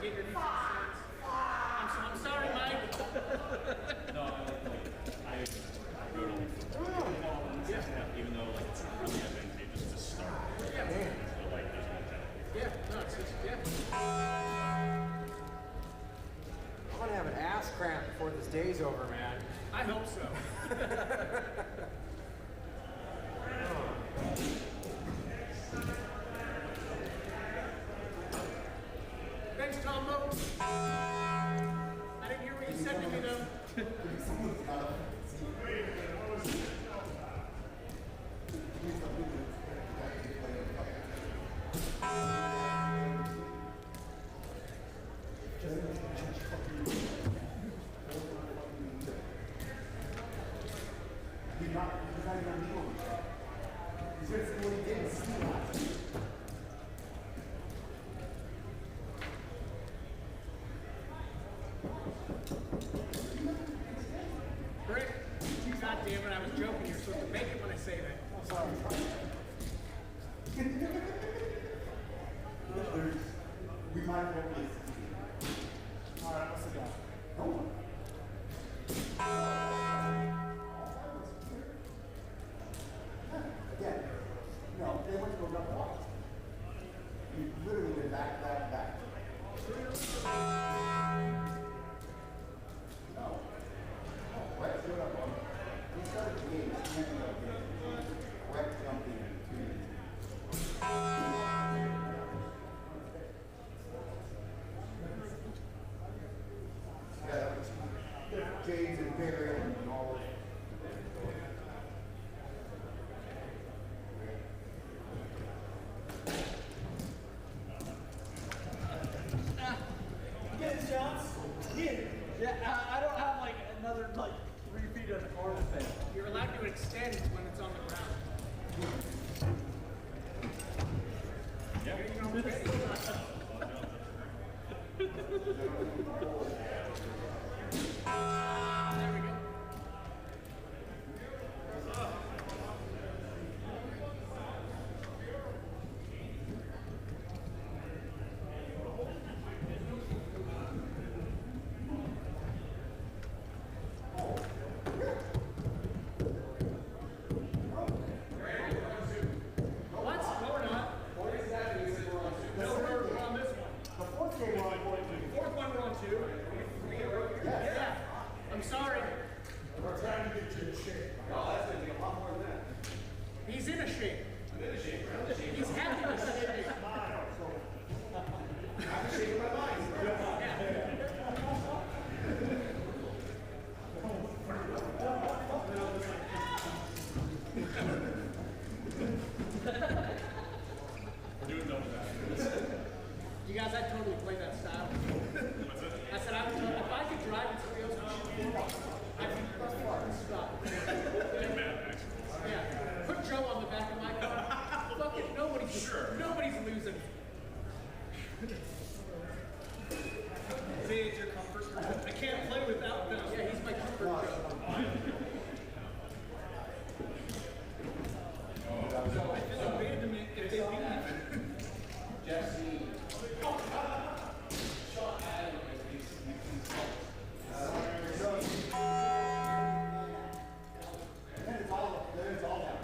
get your defense. I'm sorry, Mike. No, I wrote on yeah. Even though like it's really advantageous to start. Yeah. So like there's no penalty. Yeah, no, it's just, yeah. I'm gonna have an ass cramp before this day's over, man. I hope so. Thanks, Tombo. I didn't hear what you said to me, though. He's not even on the He's going to see what he did and see that. Rick, God damn it, I was joking. You're supposed to make it when I say that. I'm sorry. We might go this. Alright, what's the guy? No one. Again, no, they went to go double off. You literally went back. No. Right, do it up on. We started the game, it's handing up game. Correct jumping. Yeah, that was James and Barry and all of it. Get it, Jones. Get it. Yeah, I don't have like another 3 feet of arm thing. You're allowed to extend when it's on the ground. Yeah. You know, there we go. I'm sorry. We're trying to get you in shape. Oh, that's going to be a lot more than that. He's in a shape. I'm in a shape. I'm in a shape. He's happy to shape. I'm shaking my mind. We're doing double that. You guys, I'd totally play that style. What's it? I said, if I could drive and somebody else would shoot the ball, I'd fucking stop. Yeah. Put Joe on the back of my car. Fucking nobody's losing. See, it's your comfort. I can't play without them. Yeah, he's my comfort Joe. So I feel abandonment if they beat me. Jesse. Shot at him. Then it's all down.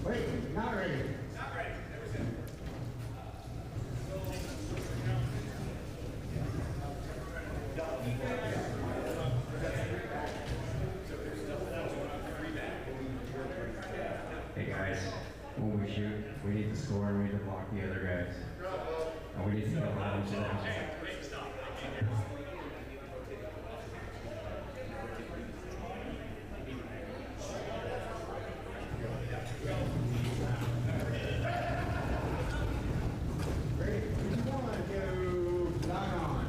Wait, not ready. Not ready. Never said. Hey guys, when we shoot, we need to score and we need to block the other guys. And we need to go out into the house. Ready? 3, 2, 1, go. Lock on.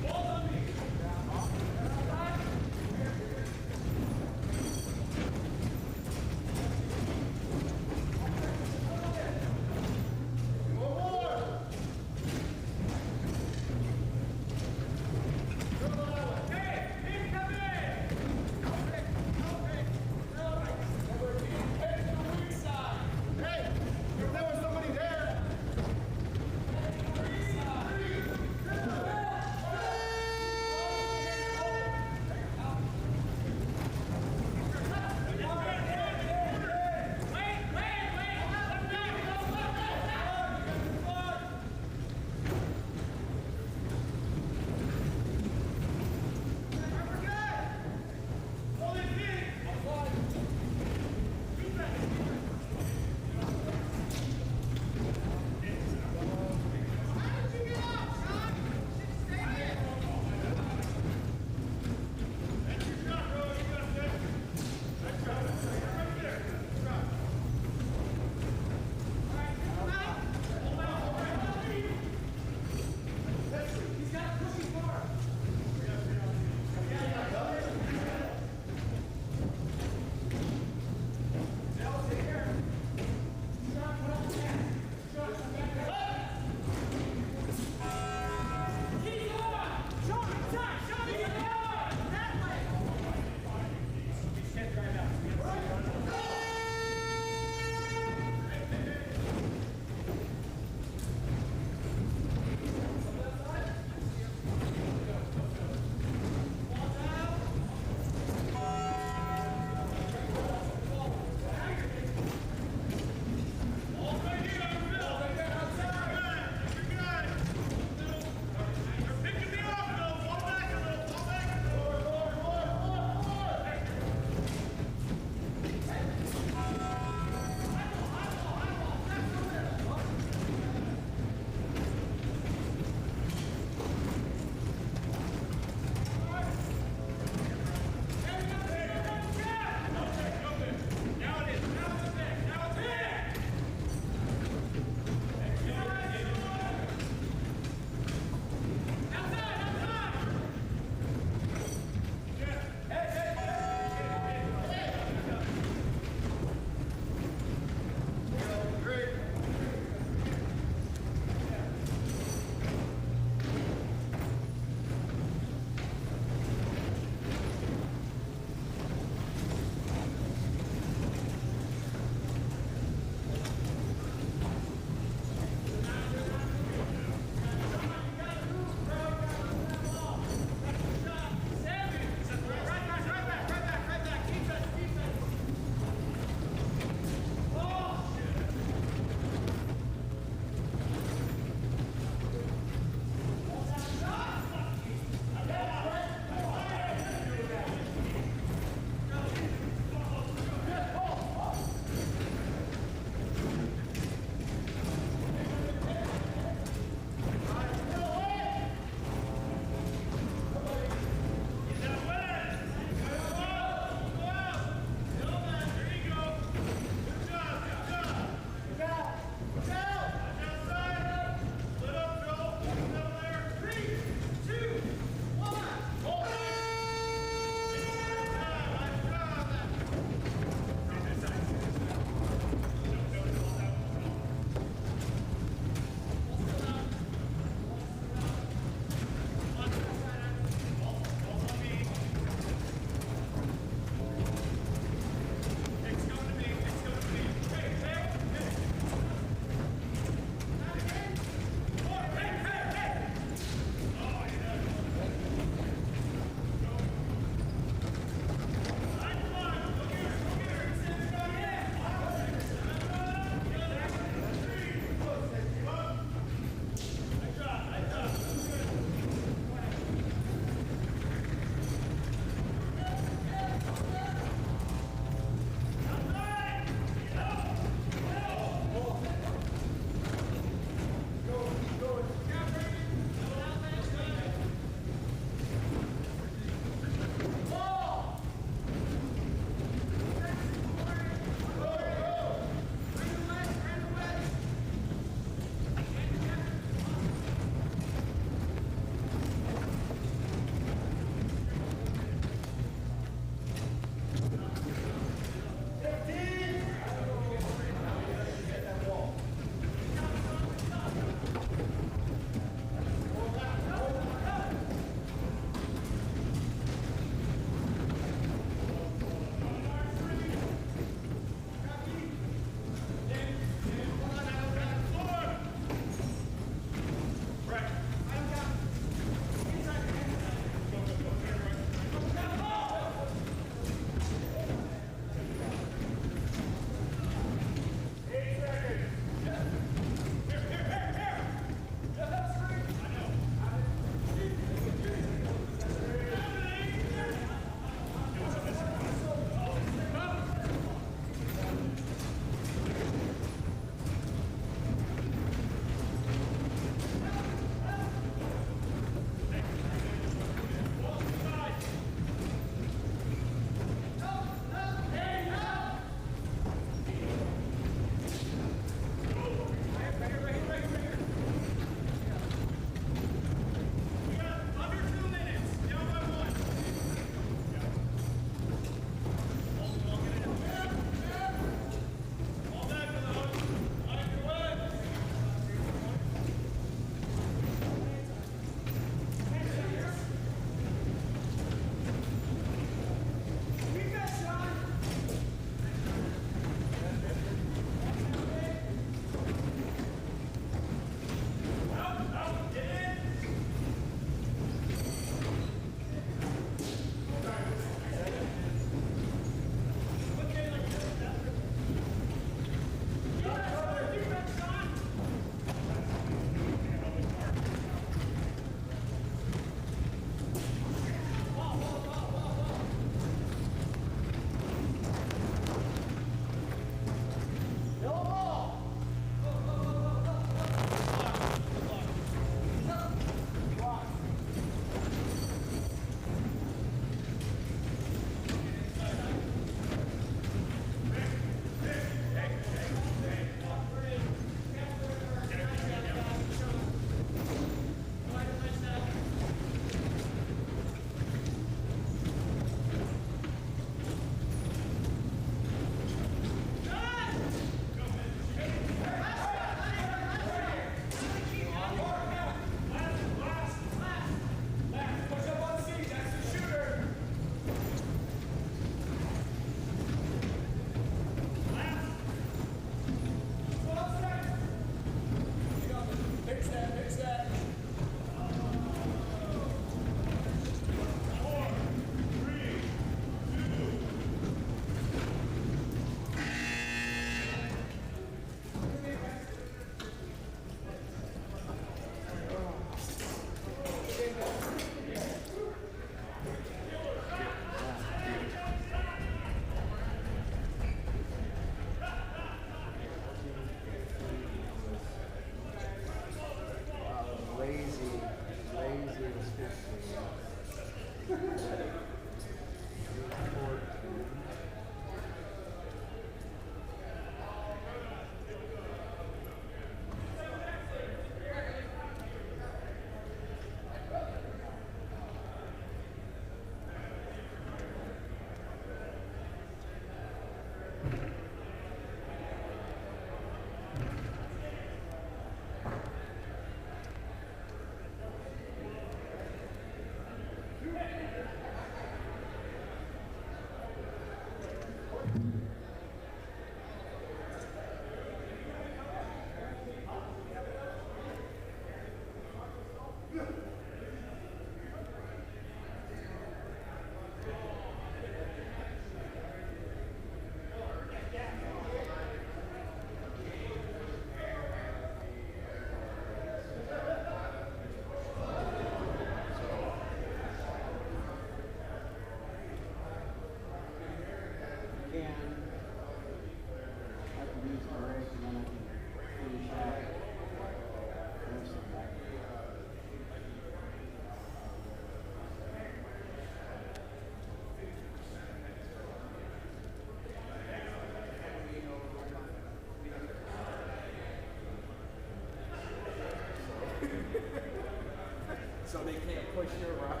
they can't push you around.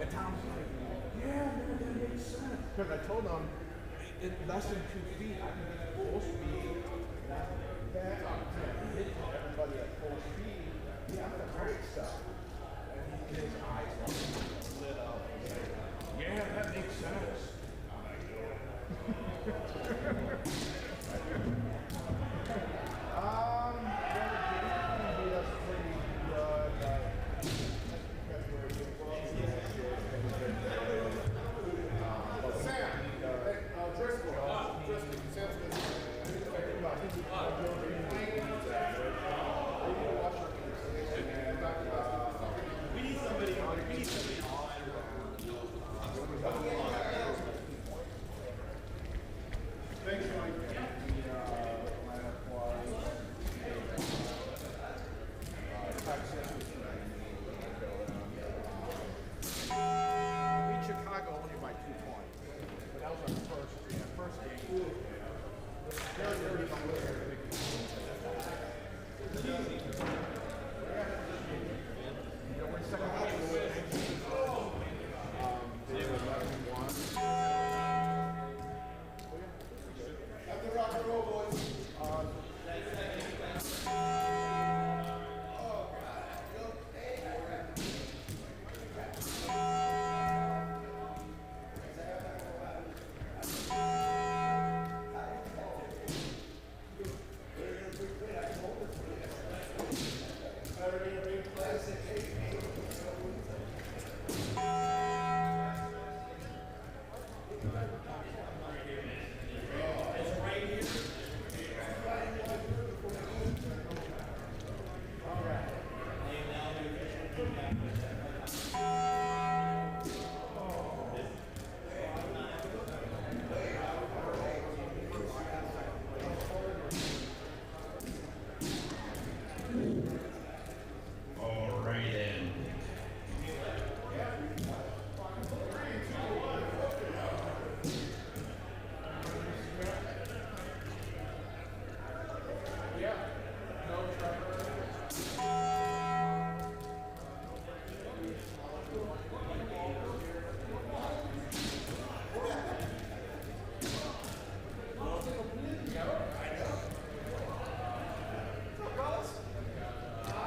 And Tom's like, yeah, man, that makes sense. Because I told him, in less than 2 feet, I can get full speed. Hit everybody at full speed. Yeah, I'm gonna break stuff. And his eyes lit up. Yeah, that makes sense.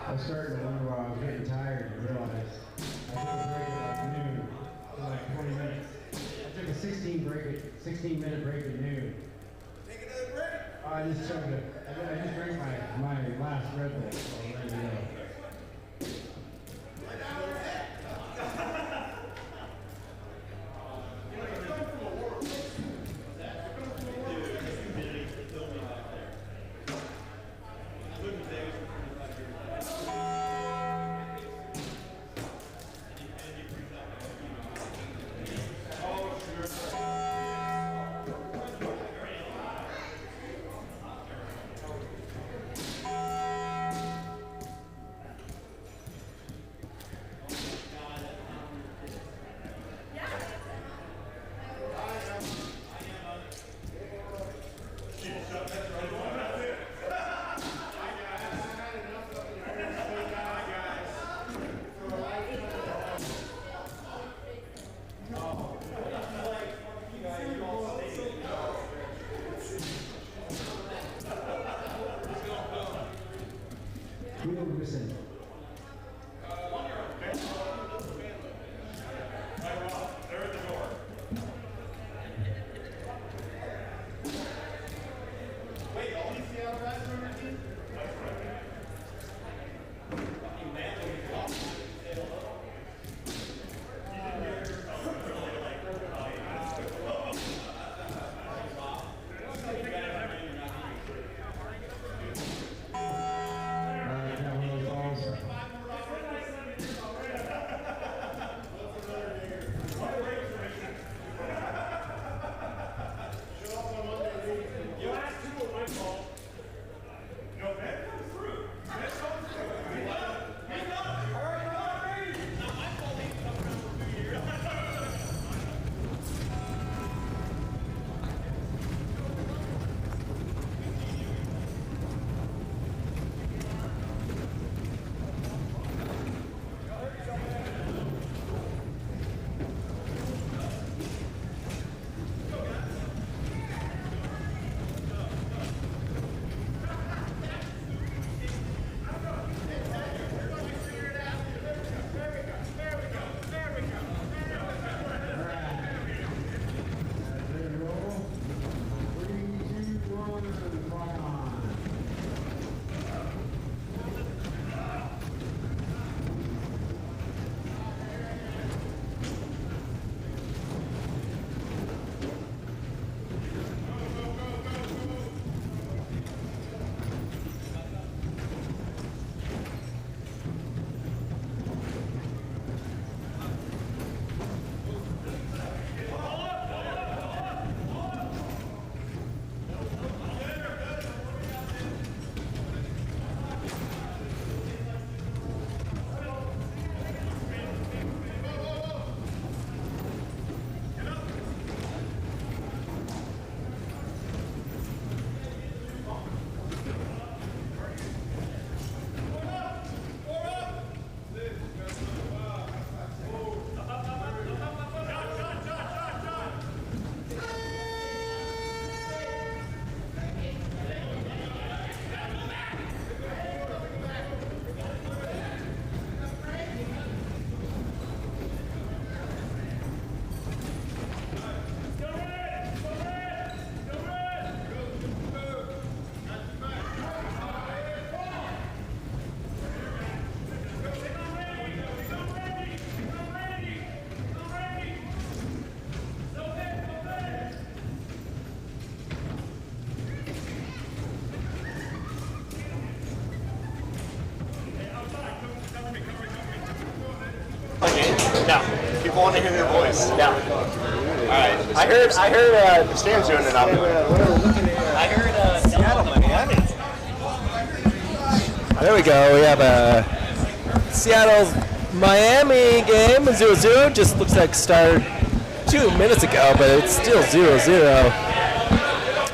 I was starting to wonder why I was getting tired and realized I took a break at like noon for like 20 minutes. I took a 16-minute break at noon. Take another break. I just chugged it. I just drank my last Red Bull, so I'm ready to go. No. People want to hear your voice. No. All right. I heard, Stan's doing it up. I heard, Seattle, Miami. There we go. We have a Seattle Miami game, 0-0. Just looks like start 2 minutes ago, but it's still 0-0.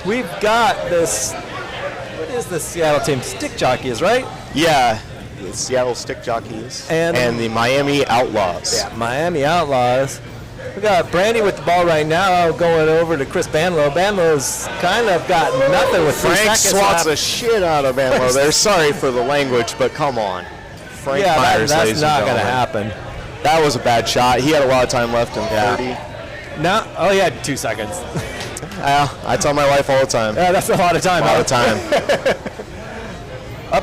We've got this. What is the Seattle team? Stick Jockeys, right? Yeah. The Seattle Stick Jockeys and the Miami Outlaws. Yeah, Miami Outlaws. We got Brandy with the ball right now, going over to Chris Banlow. Banlow's kind of got nothing with 3 Frank seconds swats left. the shit out of Banlow there. Sorry for the language, but come on. Frank Myers, that's ladies not and going to gentlemen. happen. That was a bad shot. He had a lot of time left in 30. No, oh, he had 2 seconds. I tell my wife all the time. Yeah, that's a lot of time. A lot of time.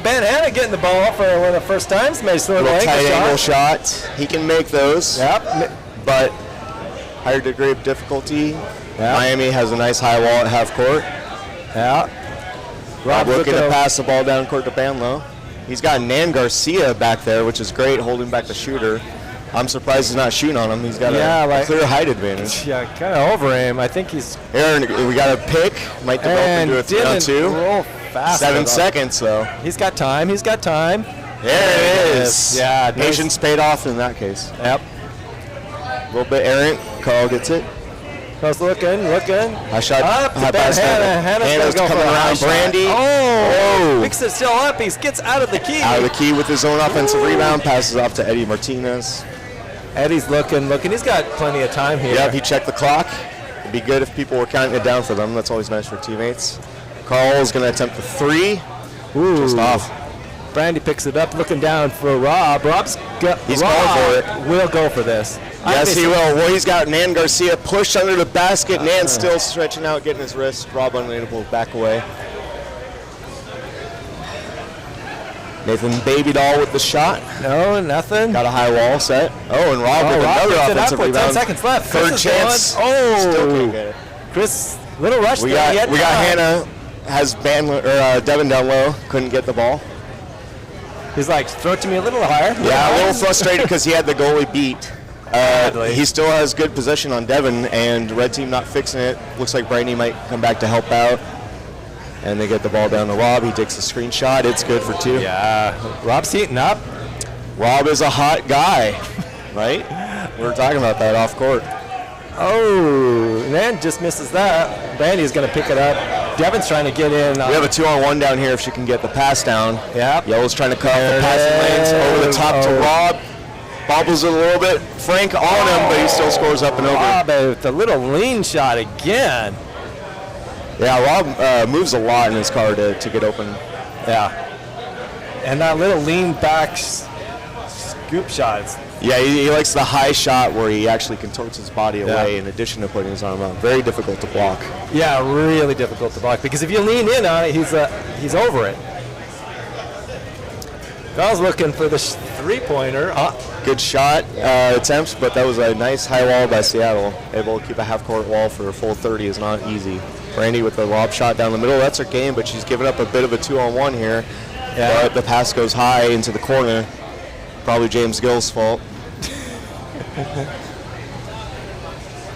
Ben Hanna getting the ball up for one of the first times. Made a Little tight angle shot. He can make those. Yep. But higher degree of difficulty. Yep. Miami has a nice high wall at half court. Yeah. Rob looking to pass the ball down court to Banlow. He's got Nan Garcia back there, which is great, holding back the shooter. I'm surprised he's not shooting on him. He's got a clear height advantage. Yeah, kind of over him. I think he's. Aaron, we got a pick. Might develop into a 3-on-2. Roll fast. 7 seconds, though. He's got time. He's got time. There it is. Yeah. Patience paid off in that case. Yep. A little bit errant. Carl gets it. Carl's looking. I shot Up to high Ben pass. Hanna's coming around. Brandy. Oh! Picks it still up. He gets out of the key. Out of the key with his own offensive rebound. Passes off to Eddie Martinez. Eddie's looking. He's got plenty of time here. Yep, he checked the clock. It'd be good if people were counting it down for them. That's always nice for teammates. Carl is going to attempt the 3. Ooh. Just off. Brandy picks it up, looking down for Rob. He's going for it. Will go for this. Yes, he will. Well, he's got Nan Garcia pushed under the basket. Nan still stretching out, getting his wrist. Rob unable to back away. Nathan Baby Doll with the shot. No, nothing. Got a high wall set. Oh, and Rob with another offensive rebound. 10 seconds left. Third chance. Still can't get it. Chris, little rush We there. got Hannah, has Devin down low. Couldn't get the ball. He's like, throw it to me a little higher. Yeah, a little frustrated because he had the goalie beat. He still has good possession on Devin, and red team not fixing it. Looks like Brandy might come back to help out. And they get the ball down to Rob. He takes a screenshot. It's good for 2. Yeah, Rob's heating up. Rob is a hot guy, right? We were talking about that off court. Oh, man just misses that. Brandy's going to pick it up. Devin's trying to get in. We have a 2-on-1 down here if she can get the pass down. Yeah. Yellow's trying to cut off the passing lanes. Over the top to Rob. Bobbles it a little bit. Frank on him, but he still scores up and over. Rob with a little lean shot again. Yeah, Rob moves a lot in his car to get open. Yeah. And that little lean back scoop shots. Yeah, he likes the high shot where he actually contorts his body away in addition to putting his arm out. Very difficult to block. Yeah, really difficult to block because if you lean in on it, he's over it. Carl's looking for the 3-pointer. Good shot attempts, but that was a nice high wall by Seattle. Able to keep a half-court wall for a full 30 is not easy. Brandy with the lob shot down the middle. That's her game, but she's given up a bit of a 2-on-1 here. Yeah. But the pass goes high into the corner. Probably James Gill's fault.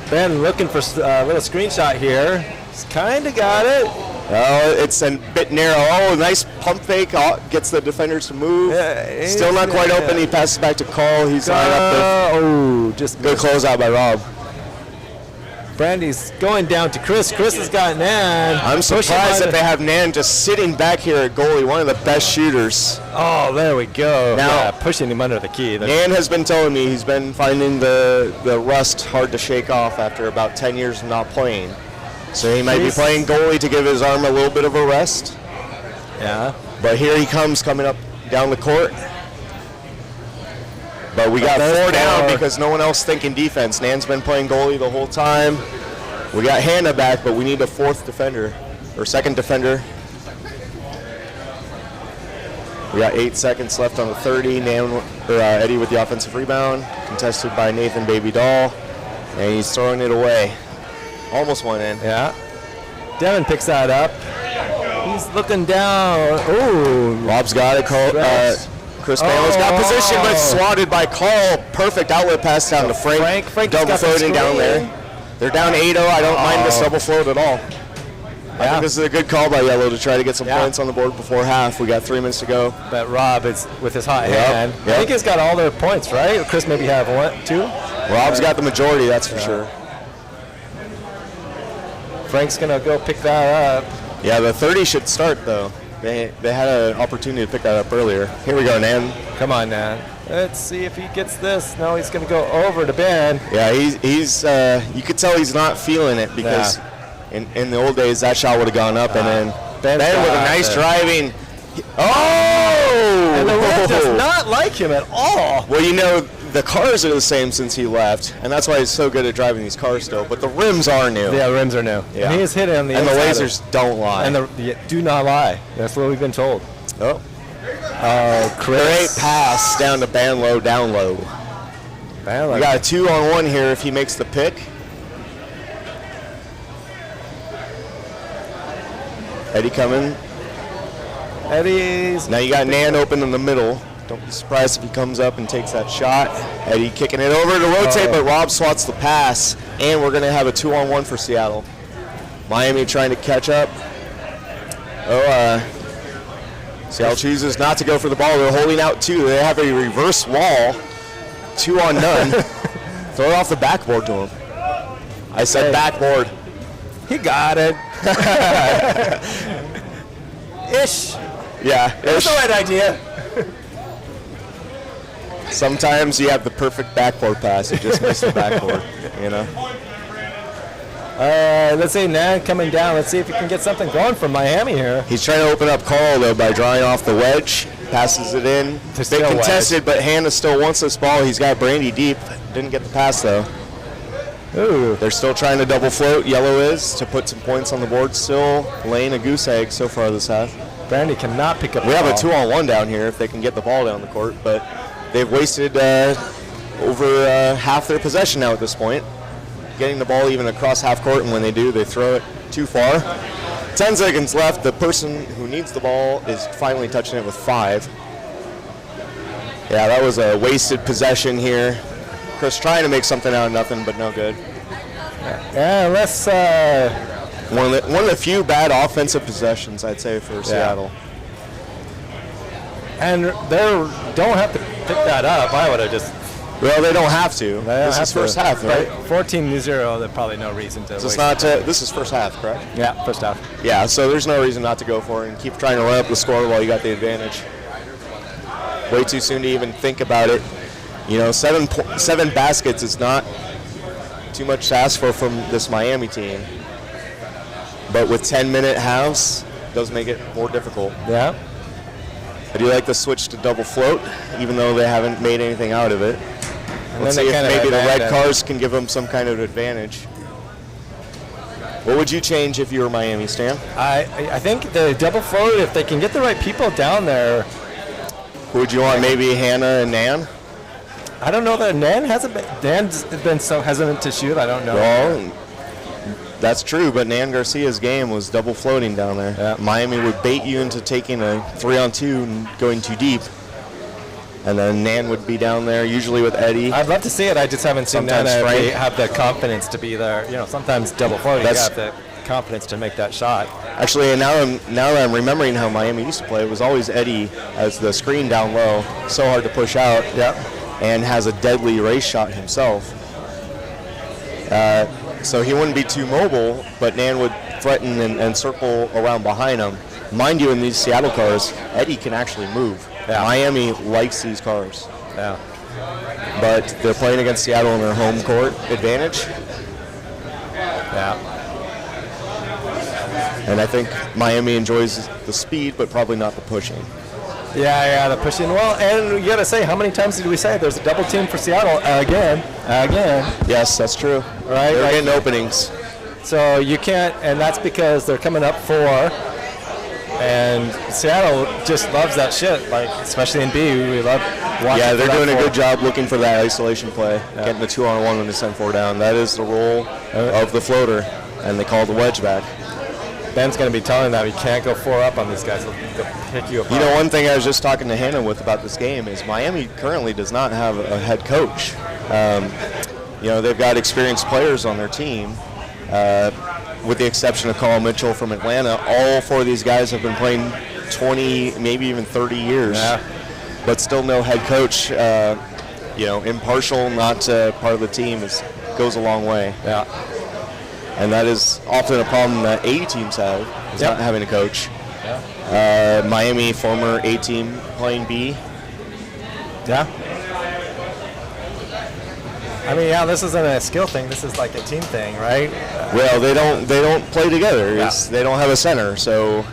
Ben looking for a little screenshot here. He's kind of got it. Oh, it's a bit narrow. Oh, nice pump fake. Oh, gets the defenders to move. Still not quite open. He passes back to Cole. He's on up there. Just good closeout by Rob. Brandy's going down to Chris. Chris has got Nan. I'm surprised that they have Nan just sitting back here at goalie, one of the best shooters. Oh, there we go. Now, pushing him under the key. Nan has been telling me he's been finding the rust hard to shake off after about 10 years of not playing. So he might be playing goalie to give his arm a little bit of a rest. Yeah. But here he comes coming up down the court. But we got 4 down because no one else thinking defense. Nan's been playing goalie the whole time. We got Hannah back, but we need a 4th defender, or 2nd defender. We got 8 seconds left on the 30. Eddie with the offensive rebound, contested by Nathan Baby Doll, and he's throwing it away. Almost went in. Yeah. Devin picks that up. He's looking down. Ooh. Rob's got it. Chris Bale's got position, but swatted by Carl. Perfect outlet pass down to Frank. Frank double floating down there. They're down 8-0. I don't mind this double float at all. I think this is a good call by Yellow to try to get some points on the board before half. We got 3 minutes to go. But Rob is with his hot hand. I think he's got all their points, right? Chris maybe have 1, 2. Rob's got the majority, that's for sure. Frank's gonna go pick that up. Yeah, the 30 should start though. They had an opportunity to pick that up earlier. Here we go, Nan. Come on, Nan. Let's see if he gets this. No, he's gonna go over to Ben. Yeah, he's you could tell he's not feeling it because in the old days that shot would have gone up, and then Ben with a nice driving. And the rim does not like him at all. Well, you know, the cars are the same since he left, and that's why he's so good at driving these cars still. But the rims are new. Yeah, the rims are new. Yeah. And he is hitting on the and the inside lasers don't lie. And do not lie. That's what we've been told. Oh, Chris. great pass down to Banlow, down low. Banlow. We got a 2-on-1 here if he makes the pick. Eddie coming. Eddie's. Now you got Nan open in the middle. Don't be surprised if he comes up and takes that shot. Eddie kicking it over to rotate, but Rob swats the pass, and we're going to have a 2-on-1 for Seattle. Miami trying to catch up. Seattle chooses not to go for the ball. They're holding out 2. They have a reverse wall. 2 on none. Throw it off the backboard to him. I said backboard. He got it. Ish. Yeah. That's the right idea. Sometimes you have the perfect backboard pass. You just miss the backboard, you know. Let's see Nan coming down. Let's see if he can get something going from Miami here. He's trying to open up Carl, though, by drawing off the wedge. Passes it in. They contested, but Hannah still wants this ball. He's got Brandy deep. Didn't get the pass, though. Ooh. They're still trying to double float. Yellow is to put some points on the board. Still laying a goose egg so far this half. Brandy cannot pick up the We have ball. a 2-on-1 down here if they can get the ball down the court, but they've wasted over half their possession now at this point. Getting the ball even across half court, and when they do, they throw it too far. 10 seconds left. The person who needs the ball is finally touching it with 5. Yeah, that was a wasted possession here. Chris trying to make something out of nothing, but no good. Yeah, let's. One of the few bad offensive possessions, I'd say, for Seattle. And they don't have to pick that up. I would have just. Well, they don't have to. This is first half, right? 14-0. There's probably no reason to. This is first half, correct? Yeah, first half. Yeah, so there's no reason not to go for it and keep trying to run up the score while you got the advantage. Way too soon to even think about it. You know, seven baskets is not too much to ask for from this Miami team. But with 10-minute halves, it does make it more difficult. Yeah. I do like the switch to double float, even though they haven't made anything out of it. Let's see if maybe the red cars can give them some kind of advantage. What would you change if you were Miami, Stan? I think the double float, if they can get the right people down there. Who would you want? Maybe Hannah and Nan? I don't know that Nan's been so hesitant to shoot. I don't know. Well, that's true, but Nan Garcia's game was double floating down there. Yeah. Miami would bait you into taking a 3-on-2 and going too deep. And then Nan would be down there, usually with Eddie. I'd love to see it. I just haven't seen Nan have the confidence to be there. You know, sometimes double floating, you have the confidence to make that shot. Actually, now that I'm remembering how Miami used to play, it was always Eddie as the screen down low. So hard to push out. Yep. And has a deadly race shot himself. So he wouldn't be too mobile, but Nan would threaten and circle around behind him. Mind you, in these Seattle cars, Eddie can actually move. Yeah. Miami likes these cars. Yeah. But they're playing against Seattle in their home court advantage. Yeah. And I think Miami enjoys the speed, but probably not the pushing. Yeah, the pushing. Well, and you got to say, how many times did we say there's a double team for Seattle again? Yes, that's true. Right? They're getting openings. So you can't, and that's because they're coming up 4. And Seattle just loves that shit, like especially in B. We love watching. Yeah, they're doing a good job looking for that isolation play, getting the 2-on-1 when they send 4 down. That is the role of the floater, and they call the wedge back. Ben's going to be telling them he can't go 4 up on these guys. They'll pick you apart. You know, one thing I was just talking to Hannah with about this game is Miami currently does not have a head coach. You know, they've got experienced players on their team, with the exception of Carl Mitchell from Atlanta. All 4 of these guys have been playing 20, maybe even 30 years, but still no head coach. You know, impartial, not part of the team goes a long way. Yeah. And that is often a problem that A teams have, is not having a coach. Yeah. Miami, former A team, playing B. Yeah. I mean, yeah, this isn't a skill thing. This is like a team thing, right? Well, they don't play together. Yeah. They don't have a center, so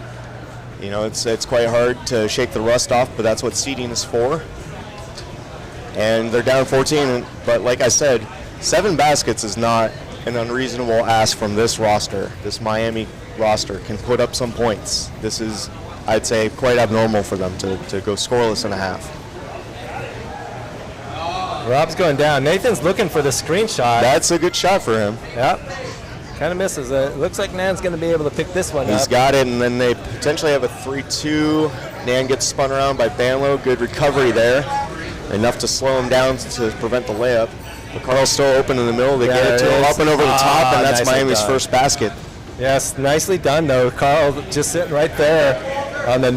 you know it's quite hard to shake the rust off. But that's what seeding is for. And they're down 14. But like I said, 7 baskets is not an unreasonable ask from this roster. This Miami roster can put up some points. This is, I'd say, quite abnormal for them to go scoreless in a half. Rob's going down. Nathan's looking for the screenshot. That's a good shot for him. Yep. Kind of misses it. Looks like Nan's going to be able to pick this one He's up. got it, and then they potentially have a 3-2. Nan gets spun around by Banlow. Good recovery there. Enough to slow him down to prevent the layup. But Carl's still open in the middle. They get it to him up and over the top, and that's nicely Miami's done. first basket. Yes, nicely done, though. Carl just sitting right there on the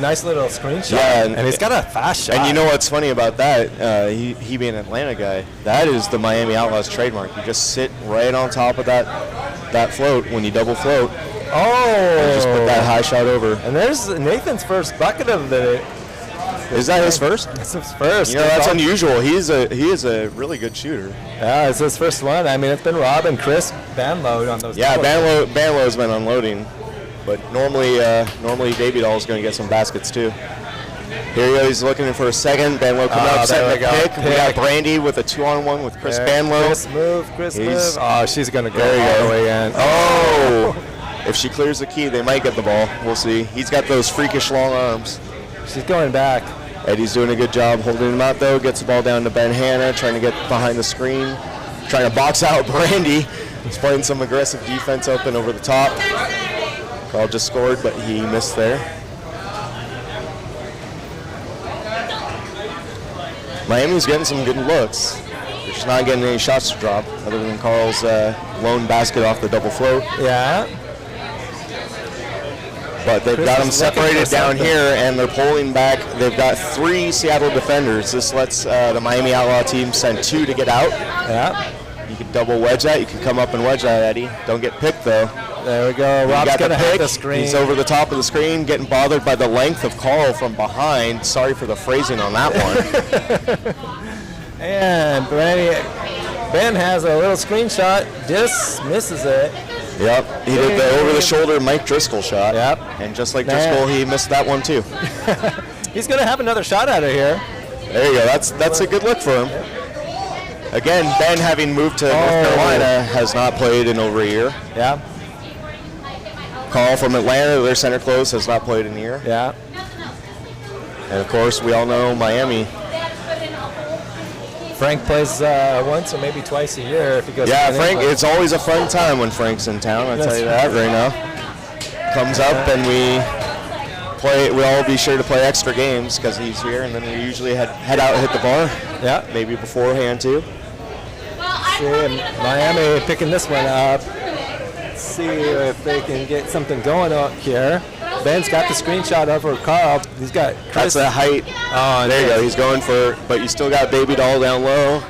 nice little screenshot. Yeah, and he's got a fast shot. And you know what's funny about that? He being an Atlanta guy, that is the Miami Outlaws trademark. You just sit right on top of that float when you double float. And just put that high shot over. And there's Nathan's first bucket of the. Is that his first? It's his first. You know, that's unusual. He is a really good shooter. Yeah, it's his first one. I mean, it's been Rob and Chris Banload on those. Yeah, Banlow's been unloading, but normally Davy Doll is going to get some baskets too. Here he goes. He's looking for a second. Banlow coming up, setting the pick. We got Brandy with a 2-on-1 with Chris Banlow. Chris move. Oh, she's going to go There you all go. the way in. Oh! If she clears the key, they might get the ball. We'll see. He's got those freakish long arms. She's going back. Eddie's doing a good job holding him out, though. Gets the ball down to Ben Hanna, trying to get behind the screen, trying to box out Brandy. He's playing some aggressive defense up and over the top. Carl just scored, but he missed there. Miami's getting some good looks. They're just not getting any shots to drop, other than Carl's lone basket off the double float. Yeah. But they've got them separated down here, and they're pulling back. They've got 3 Seattle defenders. This lets the Miami Outlaw team send 2 to get out. Yeah. You can double wedge that. You can come up and wedge that, Eddie. Don't get picked, though. There we go. Rob's going to hit the screen. He's over the top of the screen, getting bothered by the length of Carl from behind. Sorry for the phrasing on that one. And Ben has a little screenshot. Just misses it. Yep, he did the over-the-shoulder Mike Driscoll shot. Yep. And just like Driscoll, he missed that one too. He's going to have another shot out of here. There you go. That's a good look for him. Again, Ben, having moved to North Carolina, has not played in over a year. Yeah. Carl from Atlanta, their center close, has not played in a year. Yeah. And of course, we all know Miami. Frank plays once or maybe twice a year if he goes. Yeah, to Frank. England. It's always a fun time when Frank's in town. I'll tell you that right now. Comes up and we play. We'll all be sure to play extra games because he's here, and then we usually head out and hit the bar. Yeah, maybe beforehand too. See, Miami picking this one up. Let's see if they can get something going up here. Ben's got the screenshot over Carl. He's got Chris. That's a height. Oh, there you go. He's going for, but you still got Baby Doll down low.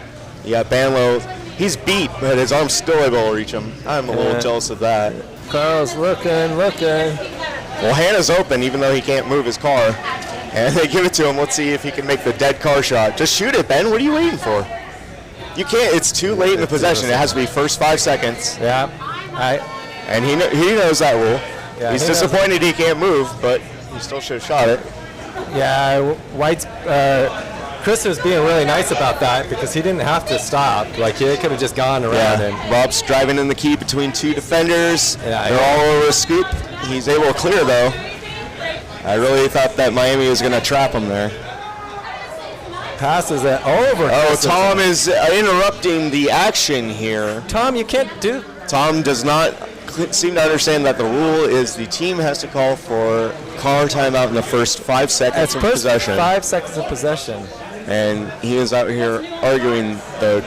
You got Banlow. He's beat, but his arm's still able to reach him. I'm a little jealous of that. Carl's looking. Well, Hannah's open, even though he can't move his car. And they give it to him. Let's see if he can make the dead car shot. Just shoot it, Ben. What are you waiting for? You can't. It's too late in the possession. It has to be first 5 seconds. Yeah. And he knows that rule. Yeah, he's disappointed he can't move, but he still should have shot it. Yeah, White's Chris was being really nice about that because he didn't have to stop. Like he could have just gone around. Yeah. And Rob's driving in the key between 2 defenders. Yeah, they're all over a scoop. He's able to clear though. I really thought that Miami was going to trap him there. Passes it over. Oh, Tom is interrupting the action here. Tom, you can't do. Tom does not seem to understand that the rule is the team has to call for car timeout in the first 5 seconds It's of first possession. 5 seconds of possession. And he is out here arguing the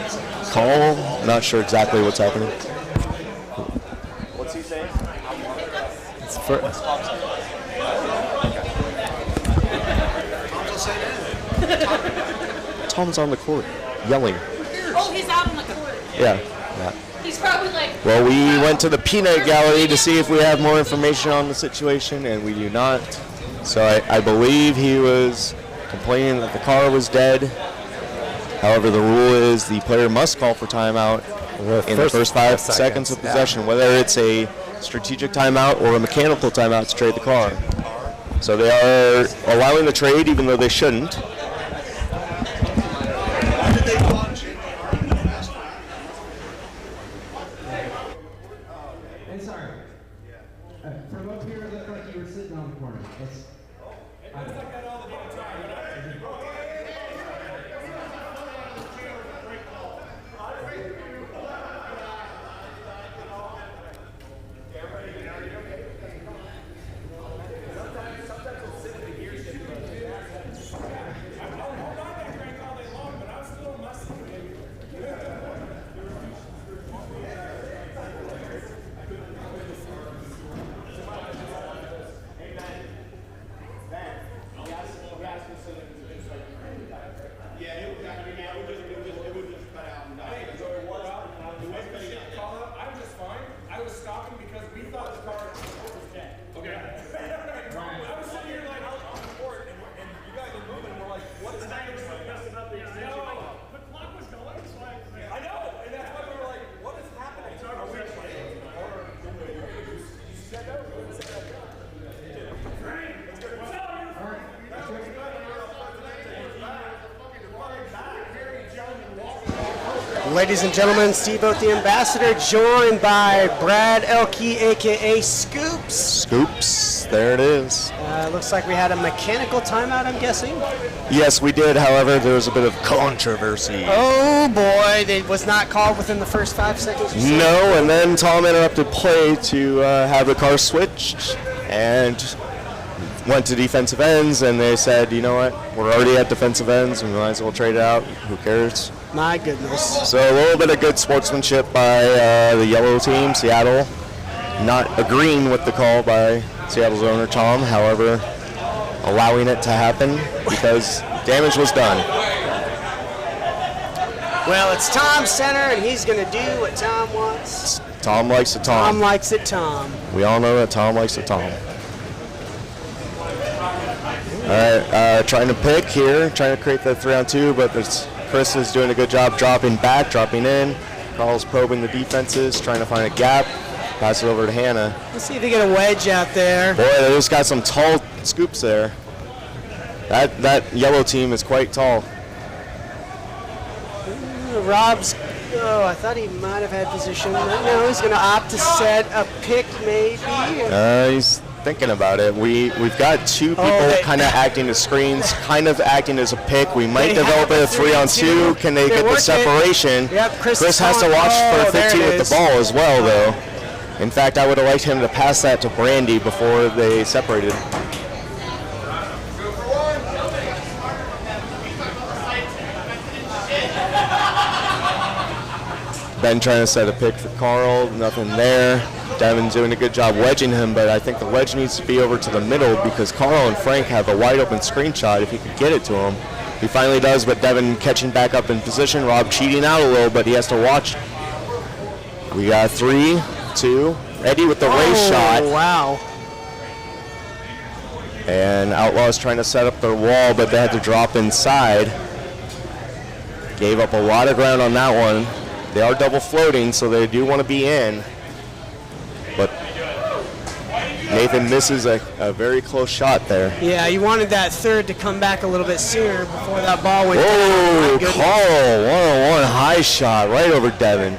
call. Not sure exactly what's happening. What's he saying? It's for, Tom's on the court, yelling. Oh, he's out on the court. Yeah. He's probably like. Well, we went to the peanut gallery to see if we have more information on the situation, and we do not. So I believe he was complaining that the car was dead. However, the rule is the player must call for timeout in the first 5 seconds of possession, whether it's a strategic timeout or a mechanical timeout to trade the car. So they are allowing the trade even though they shouldn't. Hey, sorry. From up here, it looked like you were sitting on the corner. Ladies and gentlemen, Steve Oath, the ambassador, joined by Brad Elkey, a.k.a. Scoops. Scoops, there it is. Looks like we had a mechanical timeout, I'm guessing. Yes, we did. However, there was a bit of controversy. Oh, boy. It was not called within the first 5 seconds or so. No, and then Tom interrupted play to have the car switched and went to defensive ends, and they said, you know what, we're already at defensive ends, we might as well trade it out. Who cares? My goodness. So a little bit of good sportsmanship by the yellow team, Seattle, not agreeing with the call by Seattle's owner, Tom, however, allowing it to happen because damage was done. Well, it's Tom's center, and he's going to do what Tom wants. Tom likes it, Tom. Tom likes it, Tom. We all know that Tom likes it, Tom. All right, trying to pick here, trying to create the 3-on-2, but Chris is doing a good job dropping back, dropping in. Carl's probing the defenses, trying to find a gap. Pass it over to Hannah. Let's see if they get a wedge out there. Boy, they just got some tall scoops there. That yellow team is quite tall. Rob's, I thought he might have had position. No, he's going to opt to set a pick maybe. He's thinking about it. We've got two people kind of acting as screens, kind of acting as a pick. We might develop a 3-on-2. Can they get the separation? Yep, Chris has to watch for 15 with the ball as well, though. In fact, I would have liked him to pass that to Brandy before they separated. Ben trying to set a pick for Carl, nothing there. Devin's doing a good job wedging him, but I think the wedge needs to be over to the middle because Carl and Frank have a wide open screenshot if he could get it to him. He finally does, but Devin catching back up in position. Rob cheating out a little, but he has to watch. We got 3, 2. Eddie with the race shot. Wow. And Outlaws trying to set up their wall, but they had to drop inside. Gave up a lot of ground on that one. They are double floating, so they do want to be in. But Nathan misses a very close shot there. Yeah, you wanted that third to come back a little bit sooner before that ball went down. Oh, Carl, one-on-one high shot right over Devin.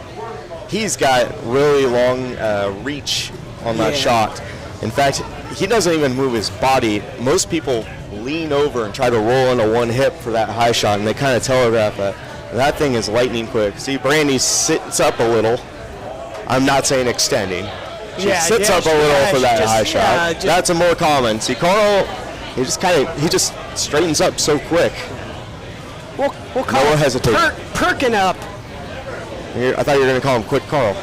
He's got really long reach on that shot. In fact, he doesn't even move his body. Most people lean over and try to roll into one hip for that high shot, and they kind of telegraph that. And that thing is lightning quick. See, Brandy sits up a little. I'm not saying extending. She sits up a little for that high shot. That's a more common. See, Carl, he just straightens up so quick. We'll call No it hesitation. perking up. I thought you were going to call him Quick Carl.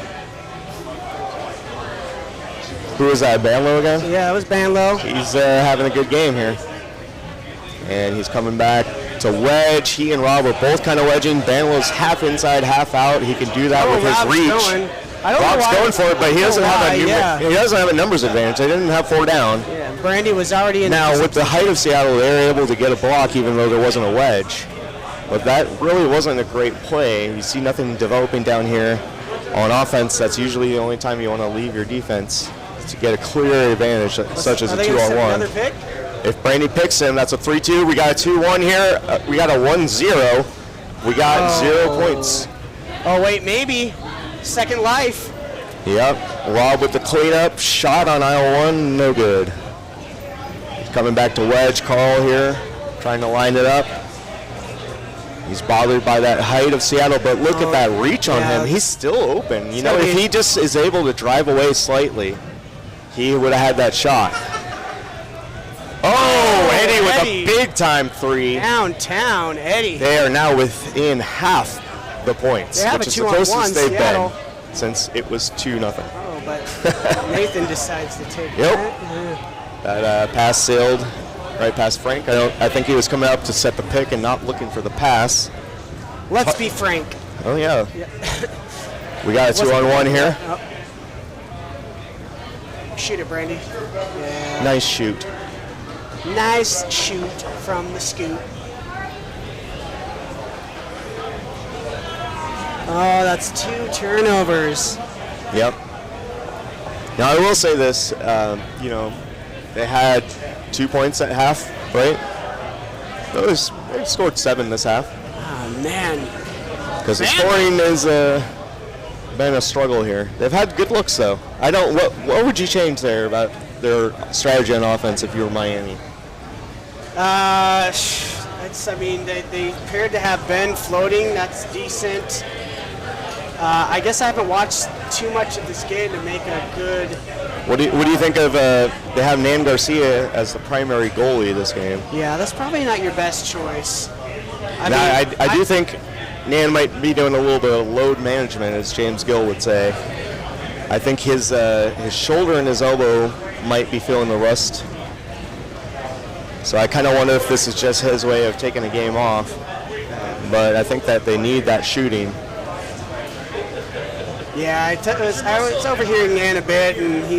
Who was that, Banlow again? Yeah, it was Banlow. He's having a good game here. And he's coming back to wedge. He and Rob were both kind of wedging. Banlow's half inside, half out. He can do that with his Rob's reach. going. I don't Rob's know why. going for it, but he doesn't have a numbers advantage. They didn't have 4 down. Yeah, Brandy was already in. Now, with the height of Seattle, they were able to get a block even though there wasn't a wedge. But that really wasn't a great play. You see nothing developing down here on offense. That's usually the only time you want to leave your defense to get a clear advantage, such as a 2-on-1. Another pick? If Brandy picks him, that's a 3-2. We got a 2-1 here. We got a 1-0. We got 0 points. Oh, wait, maybe. Second life. Yep. Rob with the cleanup. Shot on aisle 1. No good. He's coming back to wedge. Carl here trying to line it up. He's bothered by that height of Seattle, but look at that reach on him. He's still open. You know, if he just is able to drive away slightly, he would have had that shot. Oh, Eddie with a big-time 3. Downtown, Eddie. They are now within half the points, They have which a is the 2-on-1 closest they've Seattle. been since it was 2-0. Oh, but Nathan decides to take Yep. that. That pass sailed right past Frank. I think he was coming up to set the pick and not looking for the pass. Let's be frank. Oh, yeah. We got a 2-on-1 here. Oh. Shoot it, Brandy. Yeah. Nice shoot. Nice shoot from the scoop. Oh, that's 2 turnovers. Yep. Now, I will say this. You know, they had 2 points at half, right? They scored 7 this half. Oh, man. Because the scoring has been a struggle here. They've had good looks, though. What would you change there about their strategy on offense if you were Miami? I mean, they appeared to have Ben floating. That's decent. I guess I haven't watched too much of this game to make a good. What do you think of? They have Nan Garcia as the primary goalie this game. Yeah, that's probably not your best choice. I do think Nan might be doing a little bit of load management, as James Gill would say. I think his shoulder and his elbow might be feeling the rust. So I kind of wonder if this is just his way of taking a game off. But I think that they need that shooting. Yeah, I was overhearing Nan a bit, and I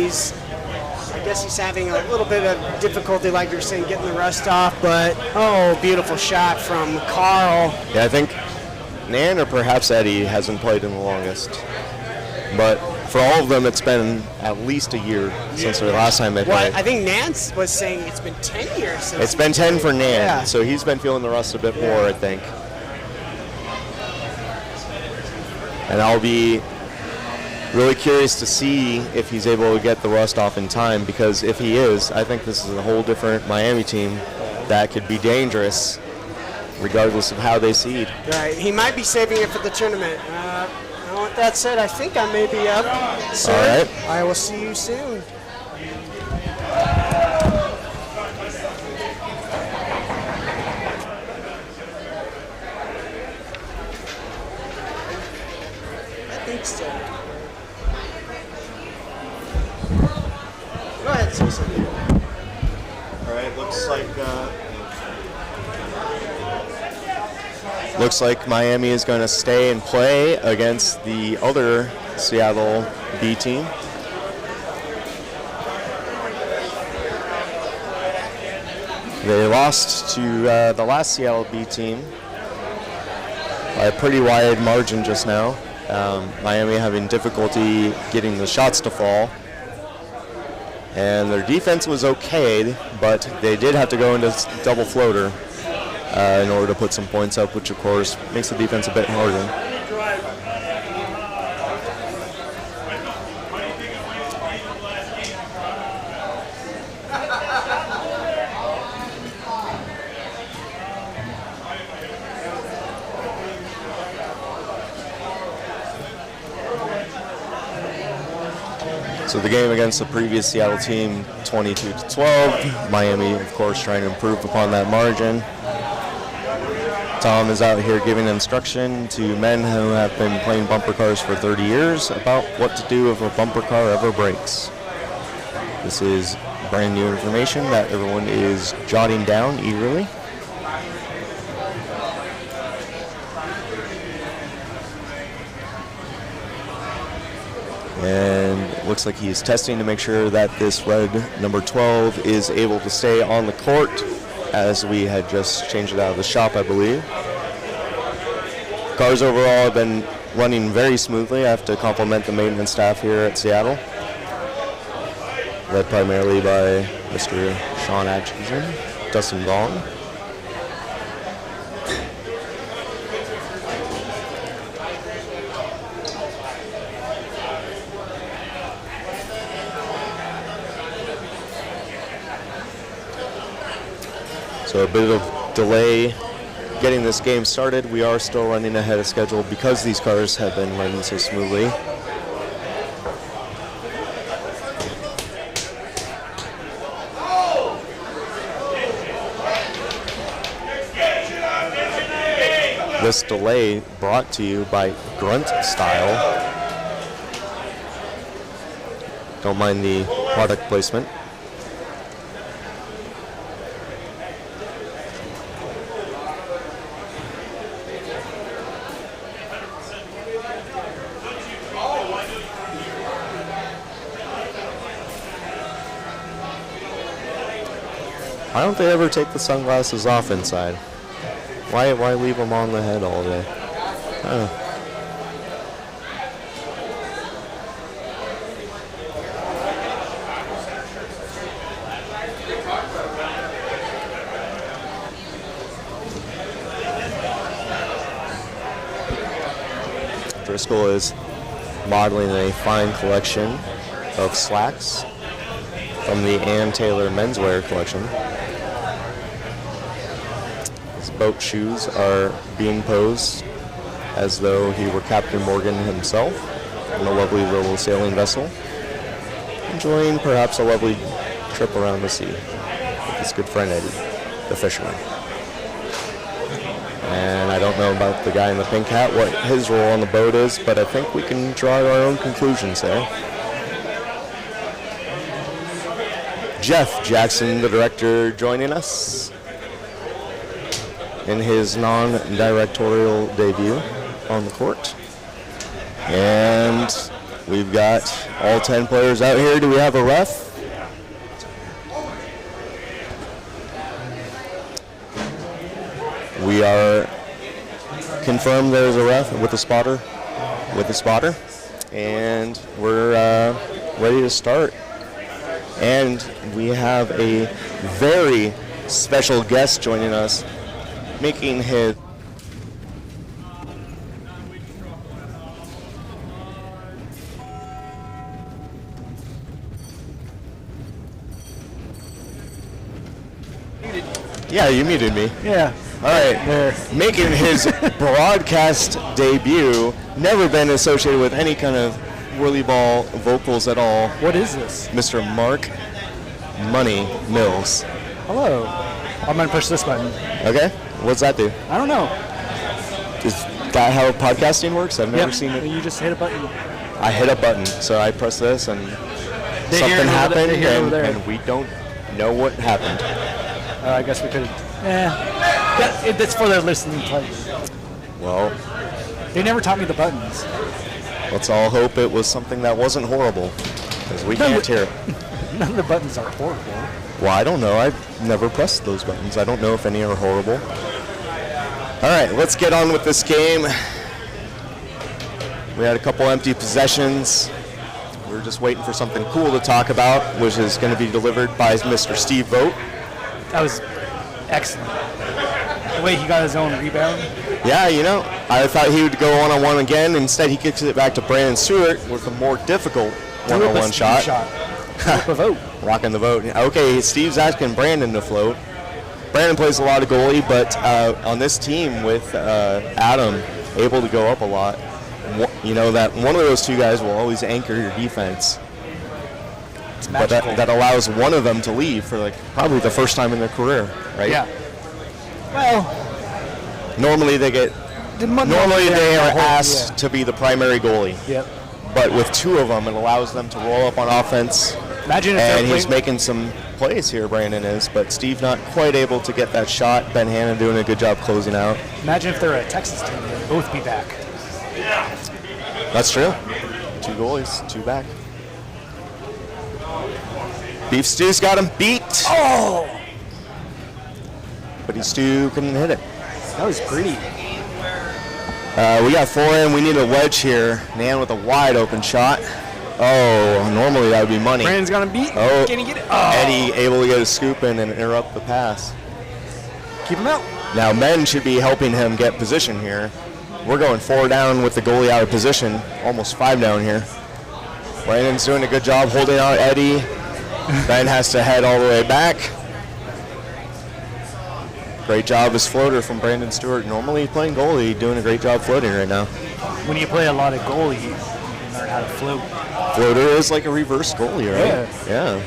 guess he's having a little bit of difficulty, like you're saying, getting the rust off. But beautiful shot from Carl. Yeah, I think Nan or perhaps Eddie hasn't played in the longest. But for all of them, it's been at least a year since the last time they played. Well, I think Nance was saying it's been 10 years since. It's been 10 for Nan, Yeah. so he's been feeling the rust a bit more, I think. And I'll be really curious to see if he's able to get the rust off in time, because if he is, I think this is a whole different Miami team that could be dangerous regardless of how they seed. Right, he might be saving it for the tournament. With that said, I think I may be up, sir. All right. I will see you soon. I think so. Go ahead, Susan. All right, looks like Miami is going to stay and play against the other Seattle B team. They lost to the last Seattle B team by a pretty wide margin just now. Miami having difficulty getting the shots to fall. And their defense was okay, but they did have to go into double floater in order to put some points up, which of course makes the defense a bit harder. So the game against the previous Seattle team, 22-12. Miami, of course, trying to improve upon that margin. Tom is out here giving instruction to men who have been playing bumper cars for 30 years about what to do if a bumper car ever breaks. This is brand new information that everyone is jotting down eagerly. And looks like he's testing to make sure that this red number 12 is able to stay on the court, as we had just changed it out of the shop, I believe. Cars overall have been running very smoothly. I have to compliment the maintenance staff here at Seattle, led primarily by Mr. Sean Atkinson, Dustin Vaughn. So a bit of delay getting this game started. We are still running ahead of schedule because these cars have been running so smoothly. This delay brought to you by Grunt Style. Don't mind the product placement. Why don't they ever take the sunglasses off inside? Why leave them on the head all day? Driscoll is modeling a fine collection of slacks from the Ann Taylor menswear collection. Boat shoes are being posed as though he were Captain Morgan himself on a lovely little sailing vessel, enjoying perhaps a lovely trip around the sea with his good friend Eddie, the fisherman. And I don't know about the guy in the pink hat, what his role on the boat is, but I think we can draw our own conclusions there. Jeff Jackson, the director, joining us in his non-directorial debut on the court. And we've got all 10 players out here. Do we have a ref? We are confirmed there's a ref with a spotter. And we're ready to start. And we have a very special guest joining us, making his Yeah, you muted me. Yeah. All right. There. Making his broadcast debut, never been associated with any kind of WhirlyBall vocals at all. What is this? Mr. Mark Money Mills. Hello. I'm going to push this button. Okay. What's that do? I don't know. Is that how podcasting works? I've never Yep. seen it. You just hit a button. I hit a button, so I press this, and something happened, and we don't know what happened. I guess we could. That's for their listening pleasure. Well, they never taught me the buttons. Let's all hope it was something that wasn't horrible, because we can't hear it. None of the buttons are horrible. Well, I don't know. I've never pressed those buttons. I don't know if any are horrible. All right, let's get on with this game. We had a couple empty possessions. We were just waiting for something cool to talk about, which is going to be delivered by Mr. Steve Vogt. That was excellent. The way he got his own rebound. Yeah, you know, I thought he would go one-on-one again. Instead, he kicks it back to Brandon Stewart with a more difficult one-on-one shot. The vote. Rocking the vote. Okay, Steve's asking Brandon to float. Brandon plays a lot of goalie, but on this team with Adam able to go up a lot, you know that one of those two guys will always anchor your defense. but that allows one of them to leave for like probably the first time in their career, right? Yeah. Well, Normally they are asked to be the primary goalie. Yep. But with two of them, it allows them to roll up on offense. Imagine if and they're he's making some plays here, Brandon is, but Steve not quite able to get that shot. Ben Hannon doing a good job closing out. Imagine if they're a Texas team, they'd both be back. That's true. Two goalies, two back. Beef Stew's got him beat. Oh! But he Stew couldn't hit it. That was pretty. We got 4 in. We need a wedge here. Nan with a wide open shot. Oh, normally that would be money. Brandon's gonna beat. Oh, Can he get it? Oh. Eddie able to get a scoop in and interrupt the pass. Keep him out. Now men should be helping him get position here. We're going 4 down with the goalie out of position. Almost 5 down here. Brandon's doing a good job holding out Eddie. Ben has to head all the way back. Great job as floater from Brandon Stewart. Normally playing goalie, doing a great job floating right now. When you play a lot of goalie, you can learn how to float. Floater is like a reverse goalie, right? Yeah.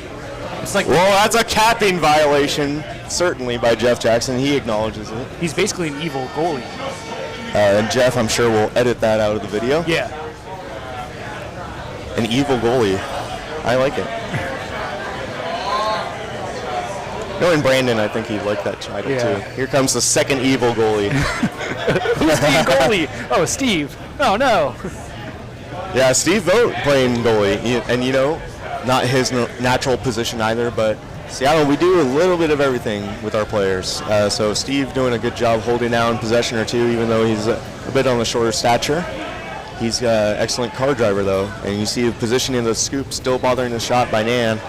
It's like well, that's a capping violation, certainly by Jeff Jackson. He acknowledges it. he's basically an evil goalie. And Jeff, I'm sure, will edit that out of the video. Yeah. An evil goalie. I like it. Knowing Brandon, I think he'd like that title too. Here comes the second evil goalie. Who's the goalie? Oh, Steve. Oh, no. Yeah, Steve Vogt playing goalie. And you know, not his natural position either, but Seattle, we do a little bit of everything with our players. So Steve doing a good job holding down possession or two, even though he's a bit on the shorter stature. He's an excellent car driver, though. And you see the positioning of the scoop still bothering the shot by Nan.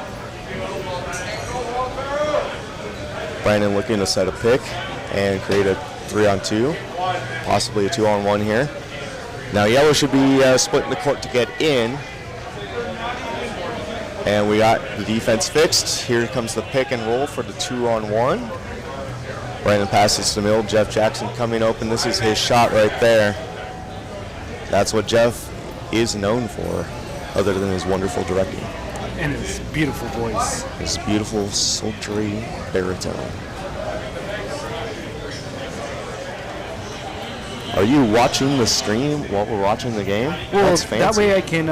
Brandon looking to set a pick and create a 3-on-2, possibly a 2-on-1 here. Now yellow should be splitting the court to get in. And we got the defense fixed. Here comes the pick and roll for the 2-on-1. Brandon passes to middle. Jeff Jackson coming open. This is his shot right there. That's what Jeff is known for, other than his wonderful directing. And his beautiful voice. His beautiful, sultry baritone. Are you watching the stream while we're watching the game? Well, that's fancy. that way I can